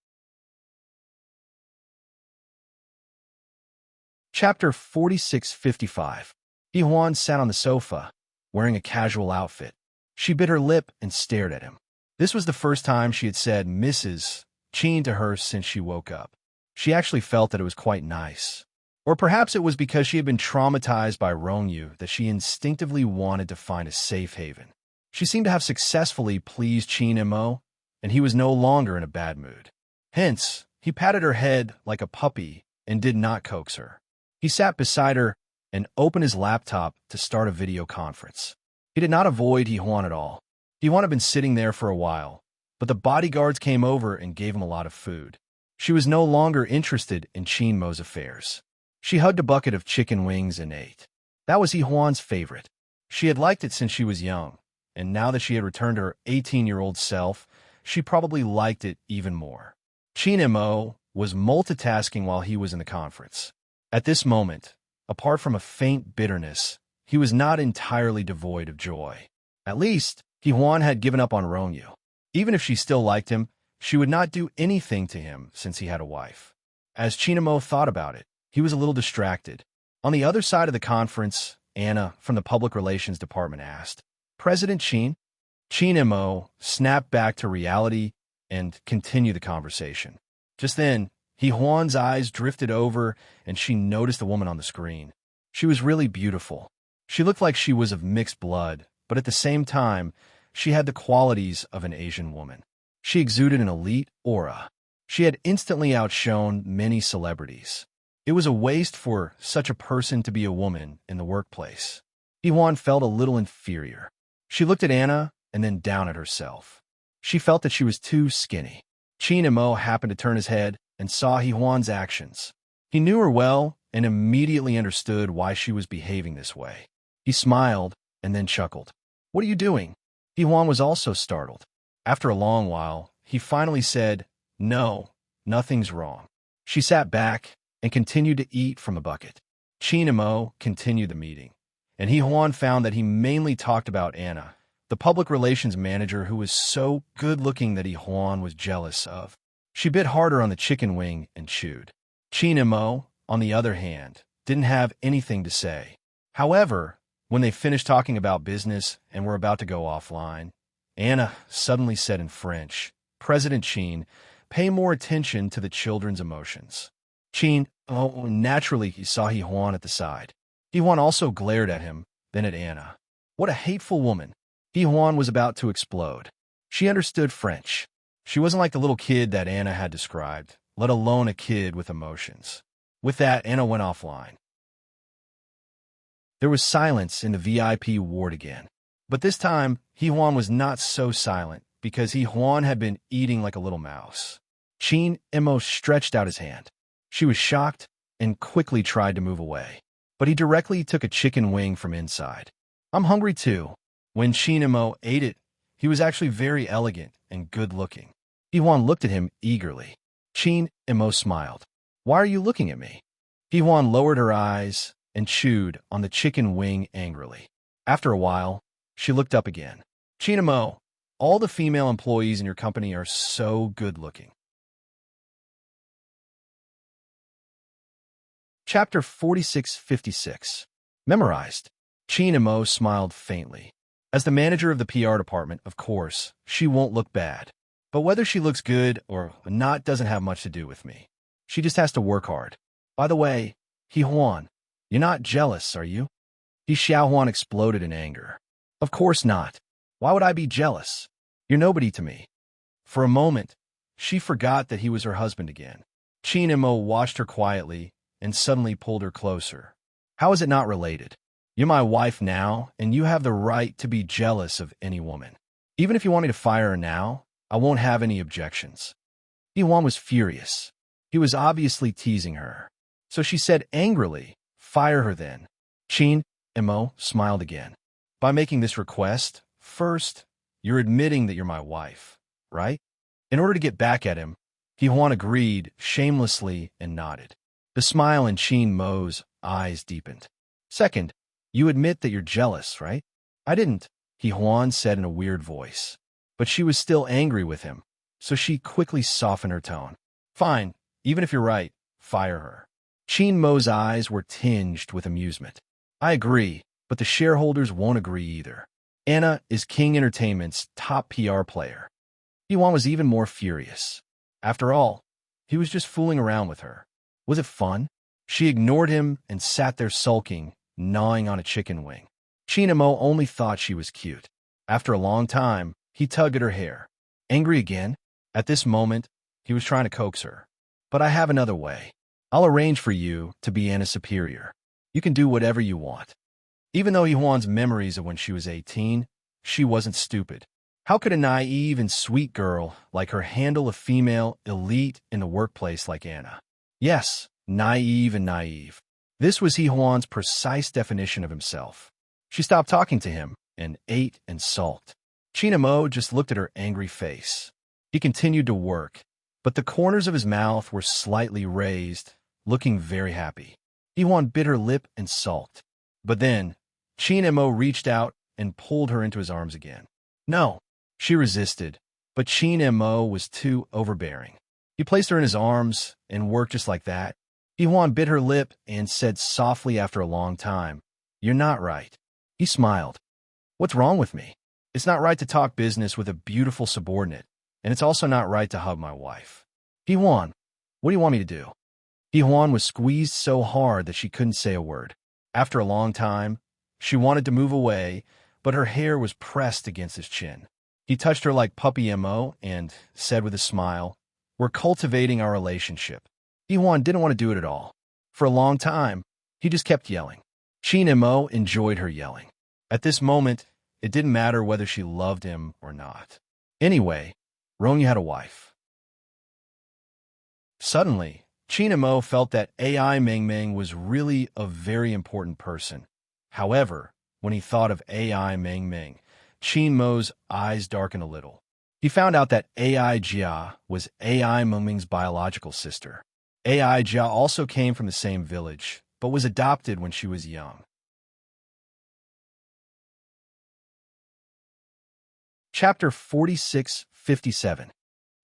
Chapter 4655. Huan sat on the sofa, wearing a casual outfit. She bit her lip and stared at him. This was the first time she had said Mrs. Qin to her since she woke up. She actually felt that it was quite nice. Or perhaps it was because she had been traumatized by Rongyu that she instinctively wanted to find a safe haven. She seemed to have successfully pleased Qin and Mo, and he was no longer in a bad mood. Hence, he patted her head like a puppy and did not coax her. He sat beside her and opened his laptop to start a video conference. He did not avoid Huan at all. Huan had been sitting there for a while, but the bodyguards came over and gave him a lot of food. She was no longer interested in Qin Mo's affairs. She hugged a bucket of chicken wings and ate. That was Huan's favorite. She had liked it since she was young, and now that she had returned to her 18-year-old self, she probably liked it even more. Qin and Mo was multitasking while he was in the conference. At this moment, apart from a faint bitterness, he was not entirely devoid of joy. At least, Huan had given up on Rongyu. Even if she still liked him, she would not do anything to him since he had a wife. As Qin and Mo thought about it, he was a little distracted. On the other side of the conference, Anna from the Public Relations Department asked, President Qin? Qin and Mo snapped back to reality and continued the conversation. Just then, Huan's eyes drifted over and she noticed the woman on the screen. She was really beautiful. She looked like she was of mixed blood, but at the same time, she had the qualities of an Asian woman. She exuded an elite aura. She had instantly outshone many celebrities. It was a waste for such a person to be a woman in the workplace. Huan felt a little inferior. She looked at Anna and then down at herself. She felt that she was too skinny. Qin and Mo happened to turn his head and saw Huan's actions. He knew her well and immediately understood why she was behaving this way. He smiled and then chuckled. What are you doing? Huan was also startled. After a long while, he finally said, No, nothing's wrong. She sat back and continued to eat from a bucket. Qin and Mo continued the meeting, and Huan found that he mainly talked about Anna, the public relations manager who was so good-looking that Huan was jealous of. She bit harder on the chicken wing and chewed. Qin and Mo, on the other hand, didn't have anything to say. However, when they finished talking about business and were about to go offline, Anna suddenly said in French, President Qin, pay more attention to the children's emotions. Qin, naturally he saw Huan at the side. Huan also glared at him, then at Anna. What a hateful woman. Huan was about to explode. She understood French. She wasn't like the little kid that Anna had described, let alone a kid with emotions. With that, Anna went offline. There was silence in the VIP ward again. But this time, Huan was not so silent because Huan had been eating like a little mouse. Qin and Mo stretched out his hand. She was shocked and quickly tried to move away. But he directly took a chicken wing from inside. I'm hungry too. When Qin and Mo ate it, he was actually very elegant and good-looking. Huan looked at him eagerly. Qin and Mo smiled. Why are you looking at me? Huan lowered her eyes and chewed on the chicken wing angrily. After a while, she looked up again. Qin and Mo, all the female employees in your company are so good-looking. Chapter 4656. Memorized. Qin and Mo smiled faintly. As the manager of the PR department, of course, she won't look bad. But whether she looks good or not doesn't have much to do with me. She just has to work hard. By the way, Huan, you're not jealous, are you? Xiaohuan exploded in anger. Of course not. Why would I be jealous? You're nobody to me. For a moment, She forgot that he was her husband again. Chin Mo watched her quietly and suddenly pulled her closer. How is it not related? You're my wife now, and you have the right to be jealous of any woman. Even if you want me to fire her now, I won't have any objections. Iwan was furious. He was obviously teasing her. So she said angrily, fire her then. Chin Mo smiled again. By making this request, first, you're admitting that you're my wife, right? In order to get back at him, Hwan agreed shamelessly and nodded. The smile in Chin Mo's eyes deepened. Second, you admit that you're jealous, right? I didn't, Hwan said in a weird voice. But she was still angry with him, so she quickly softened her tone. Fine, even if you're right, fire her. Chin Mo's eyes were tinged with amusement. I agree, but the shareholders won't agree either. Anna is King Entertainment's top PR player. Hwan was even more furious. After all, he was just fooling around with her. Was it fun? She ignored him and sat there sulking, gnawing on a chicken wing. Chin Mo only thought she was cute. After a long time, he tugged at her hair. Angry again? At this moment, he was trying to coax her. But I have another way. I'll arrange for you to be Anna's superior. You can do whatever you want. Even though Hwan's memories of when she was 18, she wasn't stupid. How could a naive and sweet girl like her handle a female elite in the workplace like Anna? Yes, naive and naive. This was Hwan's precise definition of himself. She stopped talking to him and ate and sulked. Chin Mo just looked at her angry face. He continued to work, but the corners of his mouth were slightly raised, looking very happy. Hwan bit her lip and sulked. But then, Chin Mo reached out and pulled her into his arms again. No, she resisted, but Chin Mo was too overbearing. He placed her in his arms and worked just like that. Hwan bit her lip and said softly after a long time, You're not right. He smiled. What's wrong with me? It's not right to talk business with a beautiful subordinate, and it's also not right to hug my wife. Hwan, what do you want me to do? Hwan was squeezed so hard that she couldn't say a word. After a long time, she wanted to move away, but her hair was pressed against his chin. He touched her like puppy Mo and said with a smile, We're cultivating our relationship. Hwan didn't want to do it at all. For a long time, he just kept yelling. Chin Mo enjoyed her yelling. At this moment, it didn't matter whether she loved him or not. Anyway, Rongyu had a wife. Suddenly, Chin Mo felt that AI Meng Meng was really a very important person. However, when he thought of AI Meng Meng, Chin Mo's eyes darkened a little. He found out that AI Jia was AI Meng Meng's biological sister. AI Jia also came from the same village, but was adopted when she was young. Chapter 46-57.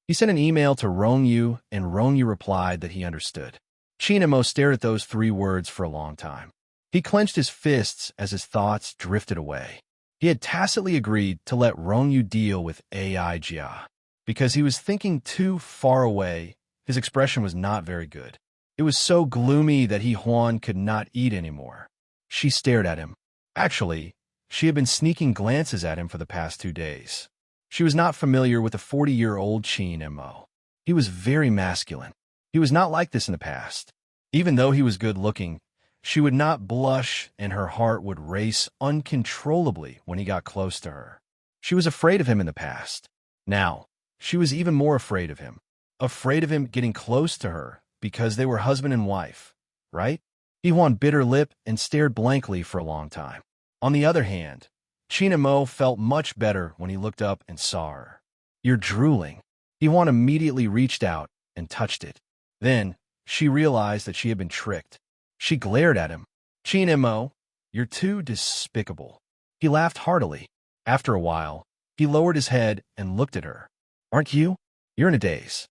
He sent an email to Rongyu, and Rongyu replied that he understood. Chin Mo stared at those 3 words for a long time. He clenched his fists as his thoughts drifted away. He had tacitly agreed to let Rongyu deal with AI Jia. Because he was thinking too far away, his expression was not very good. It was so gloomy that Hwan could not eat anymore. She stared at him. Actually, she had been sneaking glances at him for the past 2 days. She was not familiar with the 40-year-old Chin Mo. He was very masculine. He was not like this in the past. Even though he was good-looking, she would not blush and her heart would race uncontrollably when he got close to her. She was afraid of him in the past. Now, she was even more afraid of him. Afraid of him getting close to her because they were husband and wife, right? Hwan bit her lip and stared blankly for a long time. On the other hand, Chin Mo felt much better when he looked up and saw her. You're drooling. Hwan immediately reached out and touched it. Then, she realized that she had been tricked. She glared at him. Chin Mo, you're too despicable. He laughed heartily. After a while, he lowered his head and looked at her. Aren't you? You're in a daze.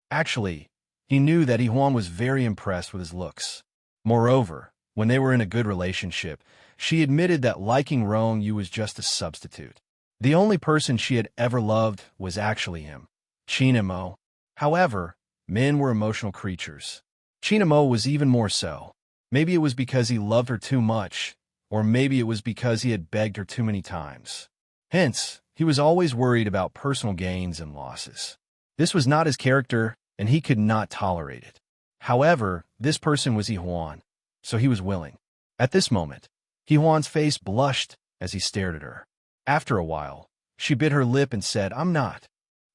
Actually, he knew that Hwan was very impressed with his looks. Moreover, when they were in a good relationship, she admitted that liking Rongyu was just a substitute. The only person she had ever loved was actually him, Chin Mo. However, men were emotional creatures. Chin Mo was even more so. Maybe it was because he loved her too much, or maybe it was because he had begged her too many times. Hence, he was always worried about personal gains and losses. This was not his character, and he could not tolerate it. However, this person was Huan, so he was willing. At this moment, Huan's face blushed as he stared at her. After a while, she bit her lip and said, "I'm not."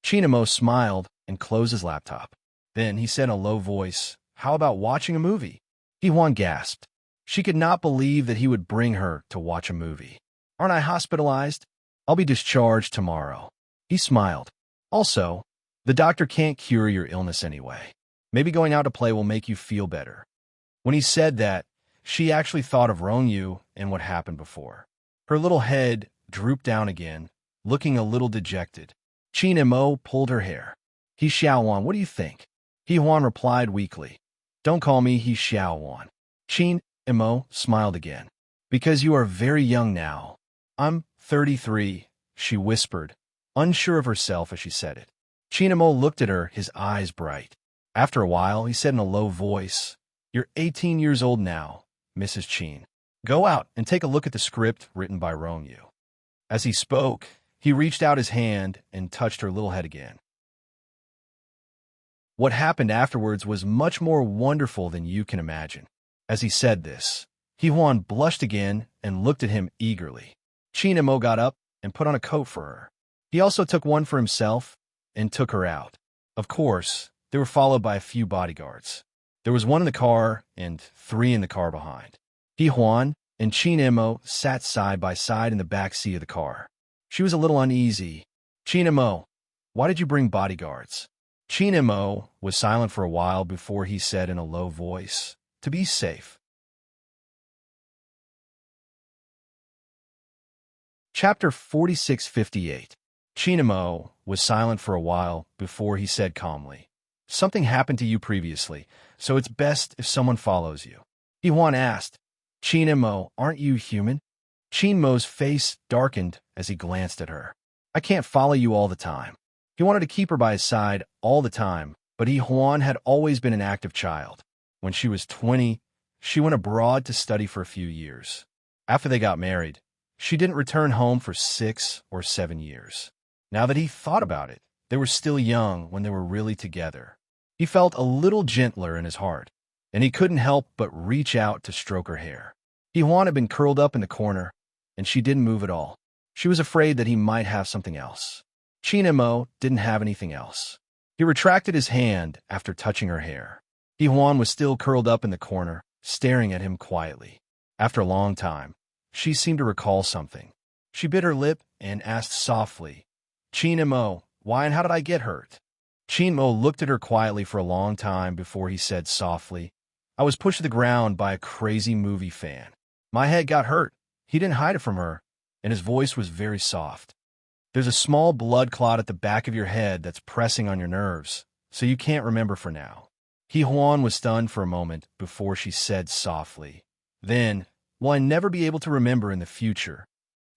Chinamo smiled and closed his laptop. Then he said in a low voice, "How about watching a movie?" Huan gasped. She could not believe that he would bring her to watch a movie. "Aren't I hospitalized? I'll be discharged tomorrow." He smiled. "Also, the doctor can't cure your illness anyway. Maybe going out to play will make you feel better." When he said that, she actually thought of Rongyu and what happened before. Her little head drooped down again, looking a little dejected. Qin Mo pulled her hair. "He Xiaowan, what do you think?" Huan replied weakly, "Don't call me He Xiaowan." Qin Mo smiled again. "Because you are very young now." "I'm 33, she whispered, unsure of herself as she said it. Qin Mo looked at her, his eyes bright. After a while, he said in a low voice, "You're 18 years old now, Mrs. Qin. Go out and take a look at the script written by Rongyu." As he spoke, he reached out his hand and touched her little head again. What happened afterwards was much more wonderful than you can imagine. As he said this, Huan blushed again and looked at him eagerly. Qin Mo got up and put on a coat for her. He also took one for himself and took her out. Of course, they were followed by a few bodyguards. There was one in the car and 3 in the car behind. Huan and Qin Mo sat side by side in the back seat of the car. She was a little uneasy. "Qin Mo, why did you bring bodyguards?" Qin Mo was silent for a while before he said in a low voice, "To be safe." Chapter 4658. Qin Mo was silent for a while before he said calmly, "Something happened to you previously, so it's best if someone follows you." Huan asked, "Qin Mo, aren't you human?" Qin Mo's face darkened as he glanced at her. "I can't follow you all the time." He wanted to keep her by his side all the time, but Huan had always been an active child. When she was 20, she went abroad to study for a few years. After they got married, she didn't return home for 6 or 7 years. Now that he thought about it, they were still young when they were really together. He felt a little gentler in his heart, and he couldn't help but reach out to stroke her hair. Huan had been curled up in the corner, and she didn't move at all. She was afraid that he might have something else. Qin Mo didn't have anything else. He retracted his hand after touching her hair. Huan was still curled up in the corner, staring at him quietly. After a long time, she seemed to recall something. She bit her lip and asked softly, "Qin Mo, why and how did I get hurt?" Qin Mo looked at her quietly for a long time before he said softly, "I was pushed to the ground by a crazy movie fan. My head got hurt." He didn't hide it from her, and his voice was very soft. "There's a small blood clot at the back of your head that's pressing on your nerves, so you can't remember for now." Huan was stunned for a moment before she said softly, "Then, will I never be able to remember in the future?"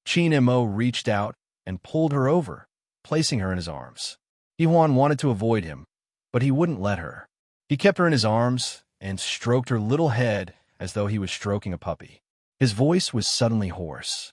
Qin Mo reached out and pulled her over, placing her in his arms. Huan wanted to avoid him, but he wouldn't let her. He kept her in his arms and stroked her little head as though he was stroking a puppy. His voice was suddenly hoarse.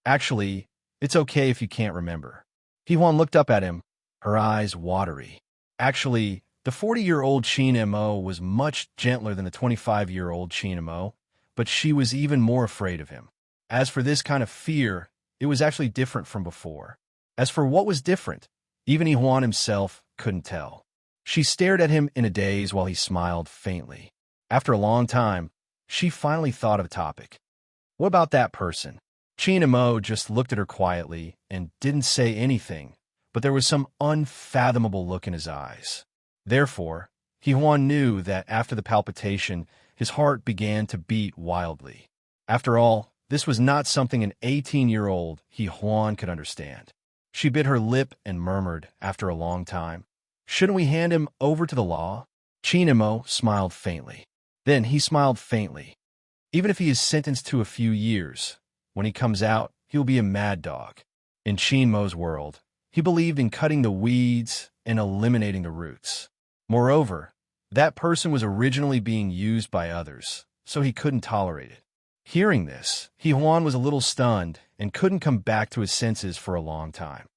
"Actually, it's okay if you can't remember." Huan looked up at him, her eyes watery. Actually, the 40-year-old Qin Mo was much gentler than the 25-year-old Qin Mo, but she was even more afraid of him. As for this kind of fear, it was actually different from before. As for what was different, even Huan himself couldn't tell. She stared at him in a daze while he smiled faintly. After a long time, she finally thought of a topic. "What about that person?" Qin Mo just looked at her quietly and didn't say anything, but there was some unfathomable look in his eyes. Therefore, Huan knew that after the palpitation, his heart began to beat wildly. After all, this was not something an 18-year-old Huan could understand. She bit her lip and murmured, after a long time, "Shouldn't we hand him over to the law?" Qin Mo smiled faintly. Then he smiled faintly. "Even if he is sentenced to a few years, when he comes out, he'll be a mad dog." In Qin Mo's world, he believed in cutting the weeds and eliminating the roots. Moreover, that person was originally being used by others, so he couldn't tolerate it. Hearing this, Huan was a little stunned and couldn't come back to his senses for a long time.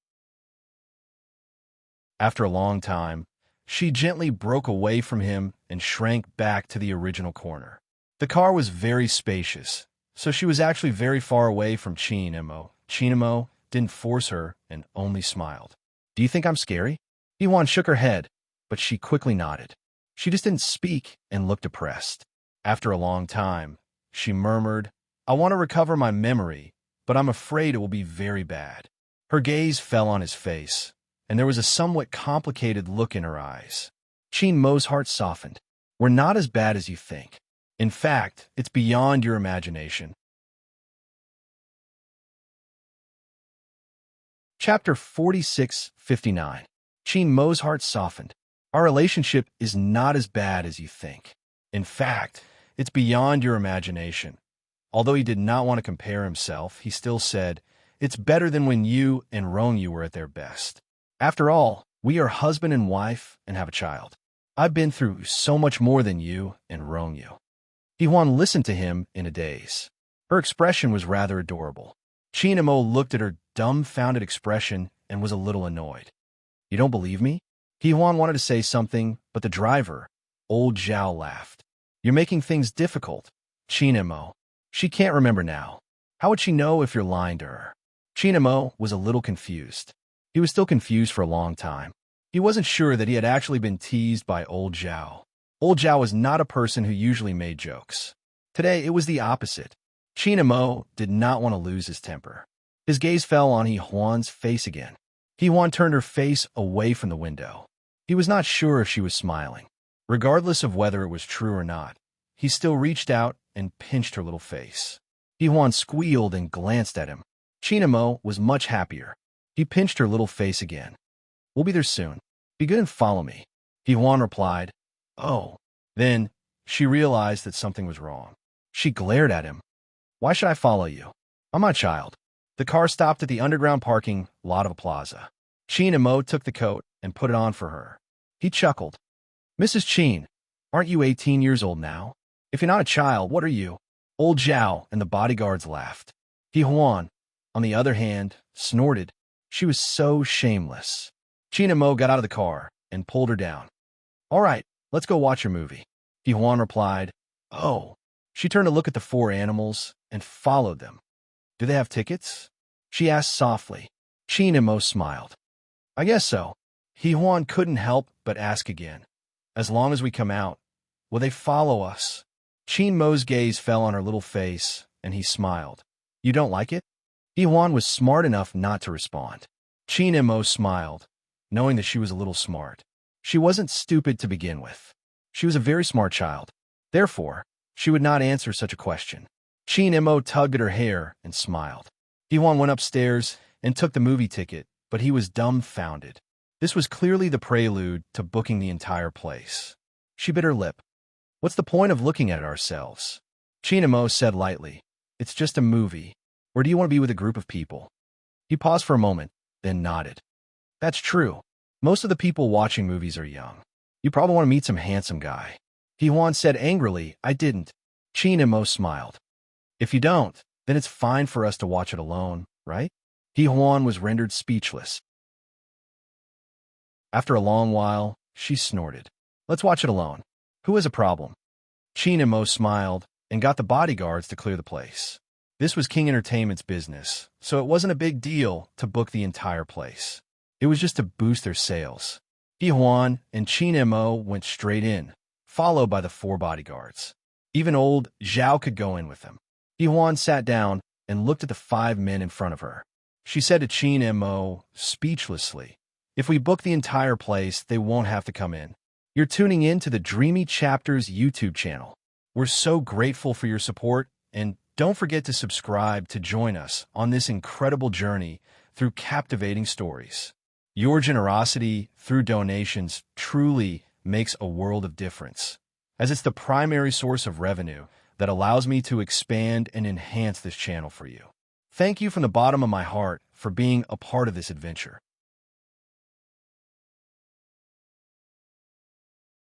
After a long time, she gently broke away from him and shrank back to the original corner. The car was very spacious, so she was actually very far away from Chinemo. Chinemo didn't force her and only smiled. Do you think I'm scary? Iwan shook her head, but she quickly nodded. She just didn't speak and looked depressed. After a long time, she murmured, I want to recover my memory, but I'm afraid it will be very bad. Her gaze fell on his face, and there was a somewhat complicated look in her eyes. Mo's heart softened. We're not as bad as you think. In fact, it's beyond your imagination. Chapter 46-59. Mo's heart softened. Our relationship is not as bad as you think. In fact, it's beyond your imagination. Although he did not want to compare himself, he still said, it's better than when you and Rongyu were at their best. After all, we are husband and wife and have a child. I've been through so much more than you and Rongyu. Iwan listened to him in a daze. Her expression was rather adorable. Chinemo looked at her dumbfounded expression and was a little annoyed. You don't believe me? Iwan wanted to say something, but the driver, old Zhao, laughed. You're making things difficult. Chinemo. She can't remember now. How would she know if you're lying to her? Chinemo was a little confused. He was still confused for a long time. He wasn't sure that he had actually been teased by old Zhao. Old Zhao was not a person who usually made jokes. Today, it was the opposite. Chinemo did not want to lose his temper. His gaze fell on Huan's face again. Huan turned her face away from the window. He was not sure if she was smiling. Regardless of whether it was true or not, he still reached out and pinched her little face. Huan squealed and glanced at him. Chinemo was much happier. He pinched her little face again. We'll be there soon. Be good and follow me. Huan replied, Oh. Then she realized that something was wrong. She glared at him. Why should I follow you? I'm my child. The car stopped at the underground parking lot of a plaza. Chinemo took the coat and put it on for her. He chuckled. Mrs. Chin, aren't you 18 years old now? If you're not a child, what are you? Old Zhao and the bodyguards laughed. Huan, on the other hand, snorted. She was so shameless. Chinemo got out of the car and pulled her down. All right, let's go watch your movie. Huan replied, Oh. She turned to look at the four animals and followed them. Do they have tickets? She asked softly. Chinemo smiled. I guess so. Huan couldn't help but ask again. As long as we come out, will they follow us? Chinmo's gaze fell on her little face, and he smiled. You don't like it? Huan was smart enough not to respond. Chinemo smiled, knowing that she was a little smart. She wasn't stupid to begin with. She was a very smart child. Therefore, she would not answer such a question. Chinemo tugged at her hair and smiled. Huan went upstairs and took the movie ticket, but he was dumbfounded. This was clearly the prelude to booking the entire place. She bit her lip. What's the point of looking at it ourselves? Chinemo said lightly, It's just a movie. Or do you want to be with a group of people? He paused for a moment, then nodded. That's true. Most of the people watching movies are young. You probably want to meet some handsome guy. Huan said angrily, I didn't. Chinemo smiled. If you don't, then it's fine for us to watch it alone, right? Huan was rendered speechless. After a long while, she snorted. Let's watch it alone. Who has a problem? Chinemo smiled and got the bodyguards to clear the place. This was King Entertainment's business, so it wasn't a big deal to book the entire place. It was just to boost their sales. Huan and Chinemo went straight in, followed by the four bodyguards. Even old Zhao could go in with them. Huan sat down and looked at the 5 men in front of her. She said to Chinemo, speechlessly, If we book the entire place, they won't have to come in. You're tuning in to the Dreamy Chapters YouTube channel. We're so grateful for your support, and don't forget to subscribe to join us on this incredible journey through captivating stories. Your generosity through donations truly makes a world of difference, as it's the primary source of revenue that allows me to expand and enhance this channel for you. Thank you from the bottom of my heart for being a part of this adventure.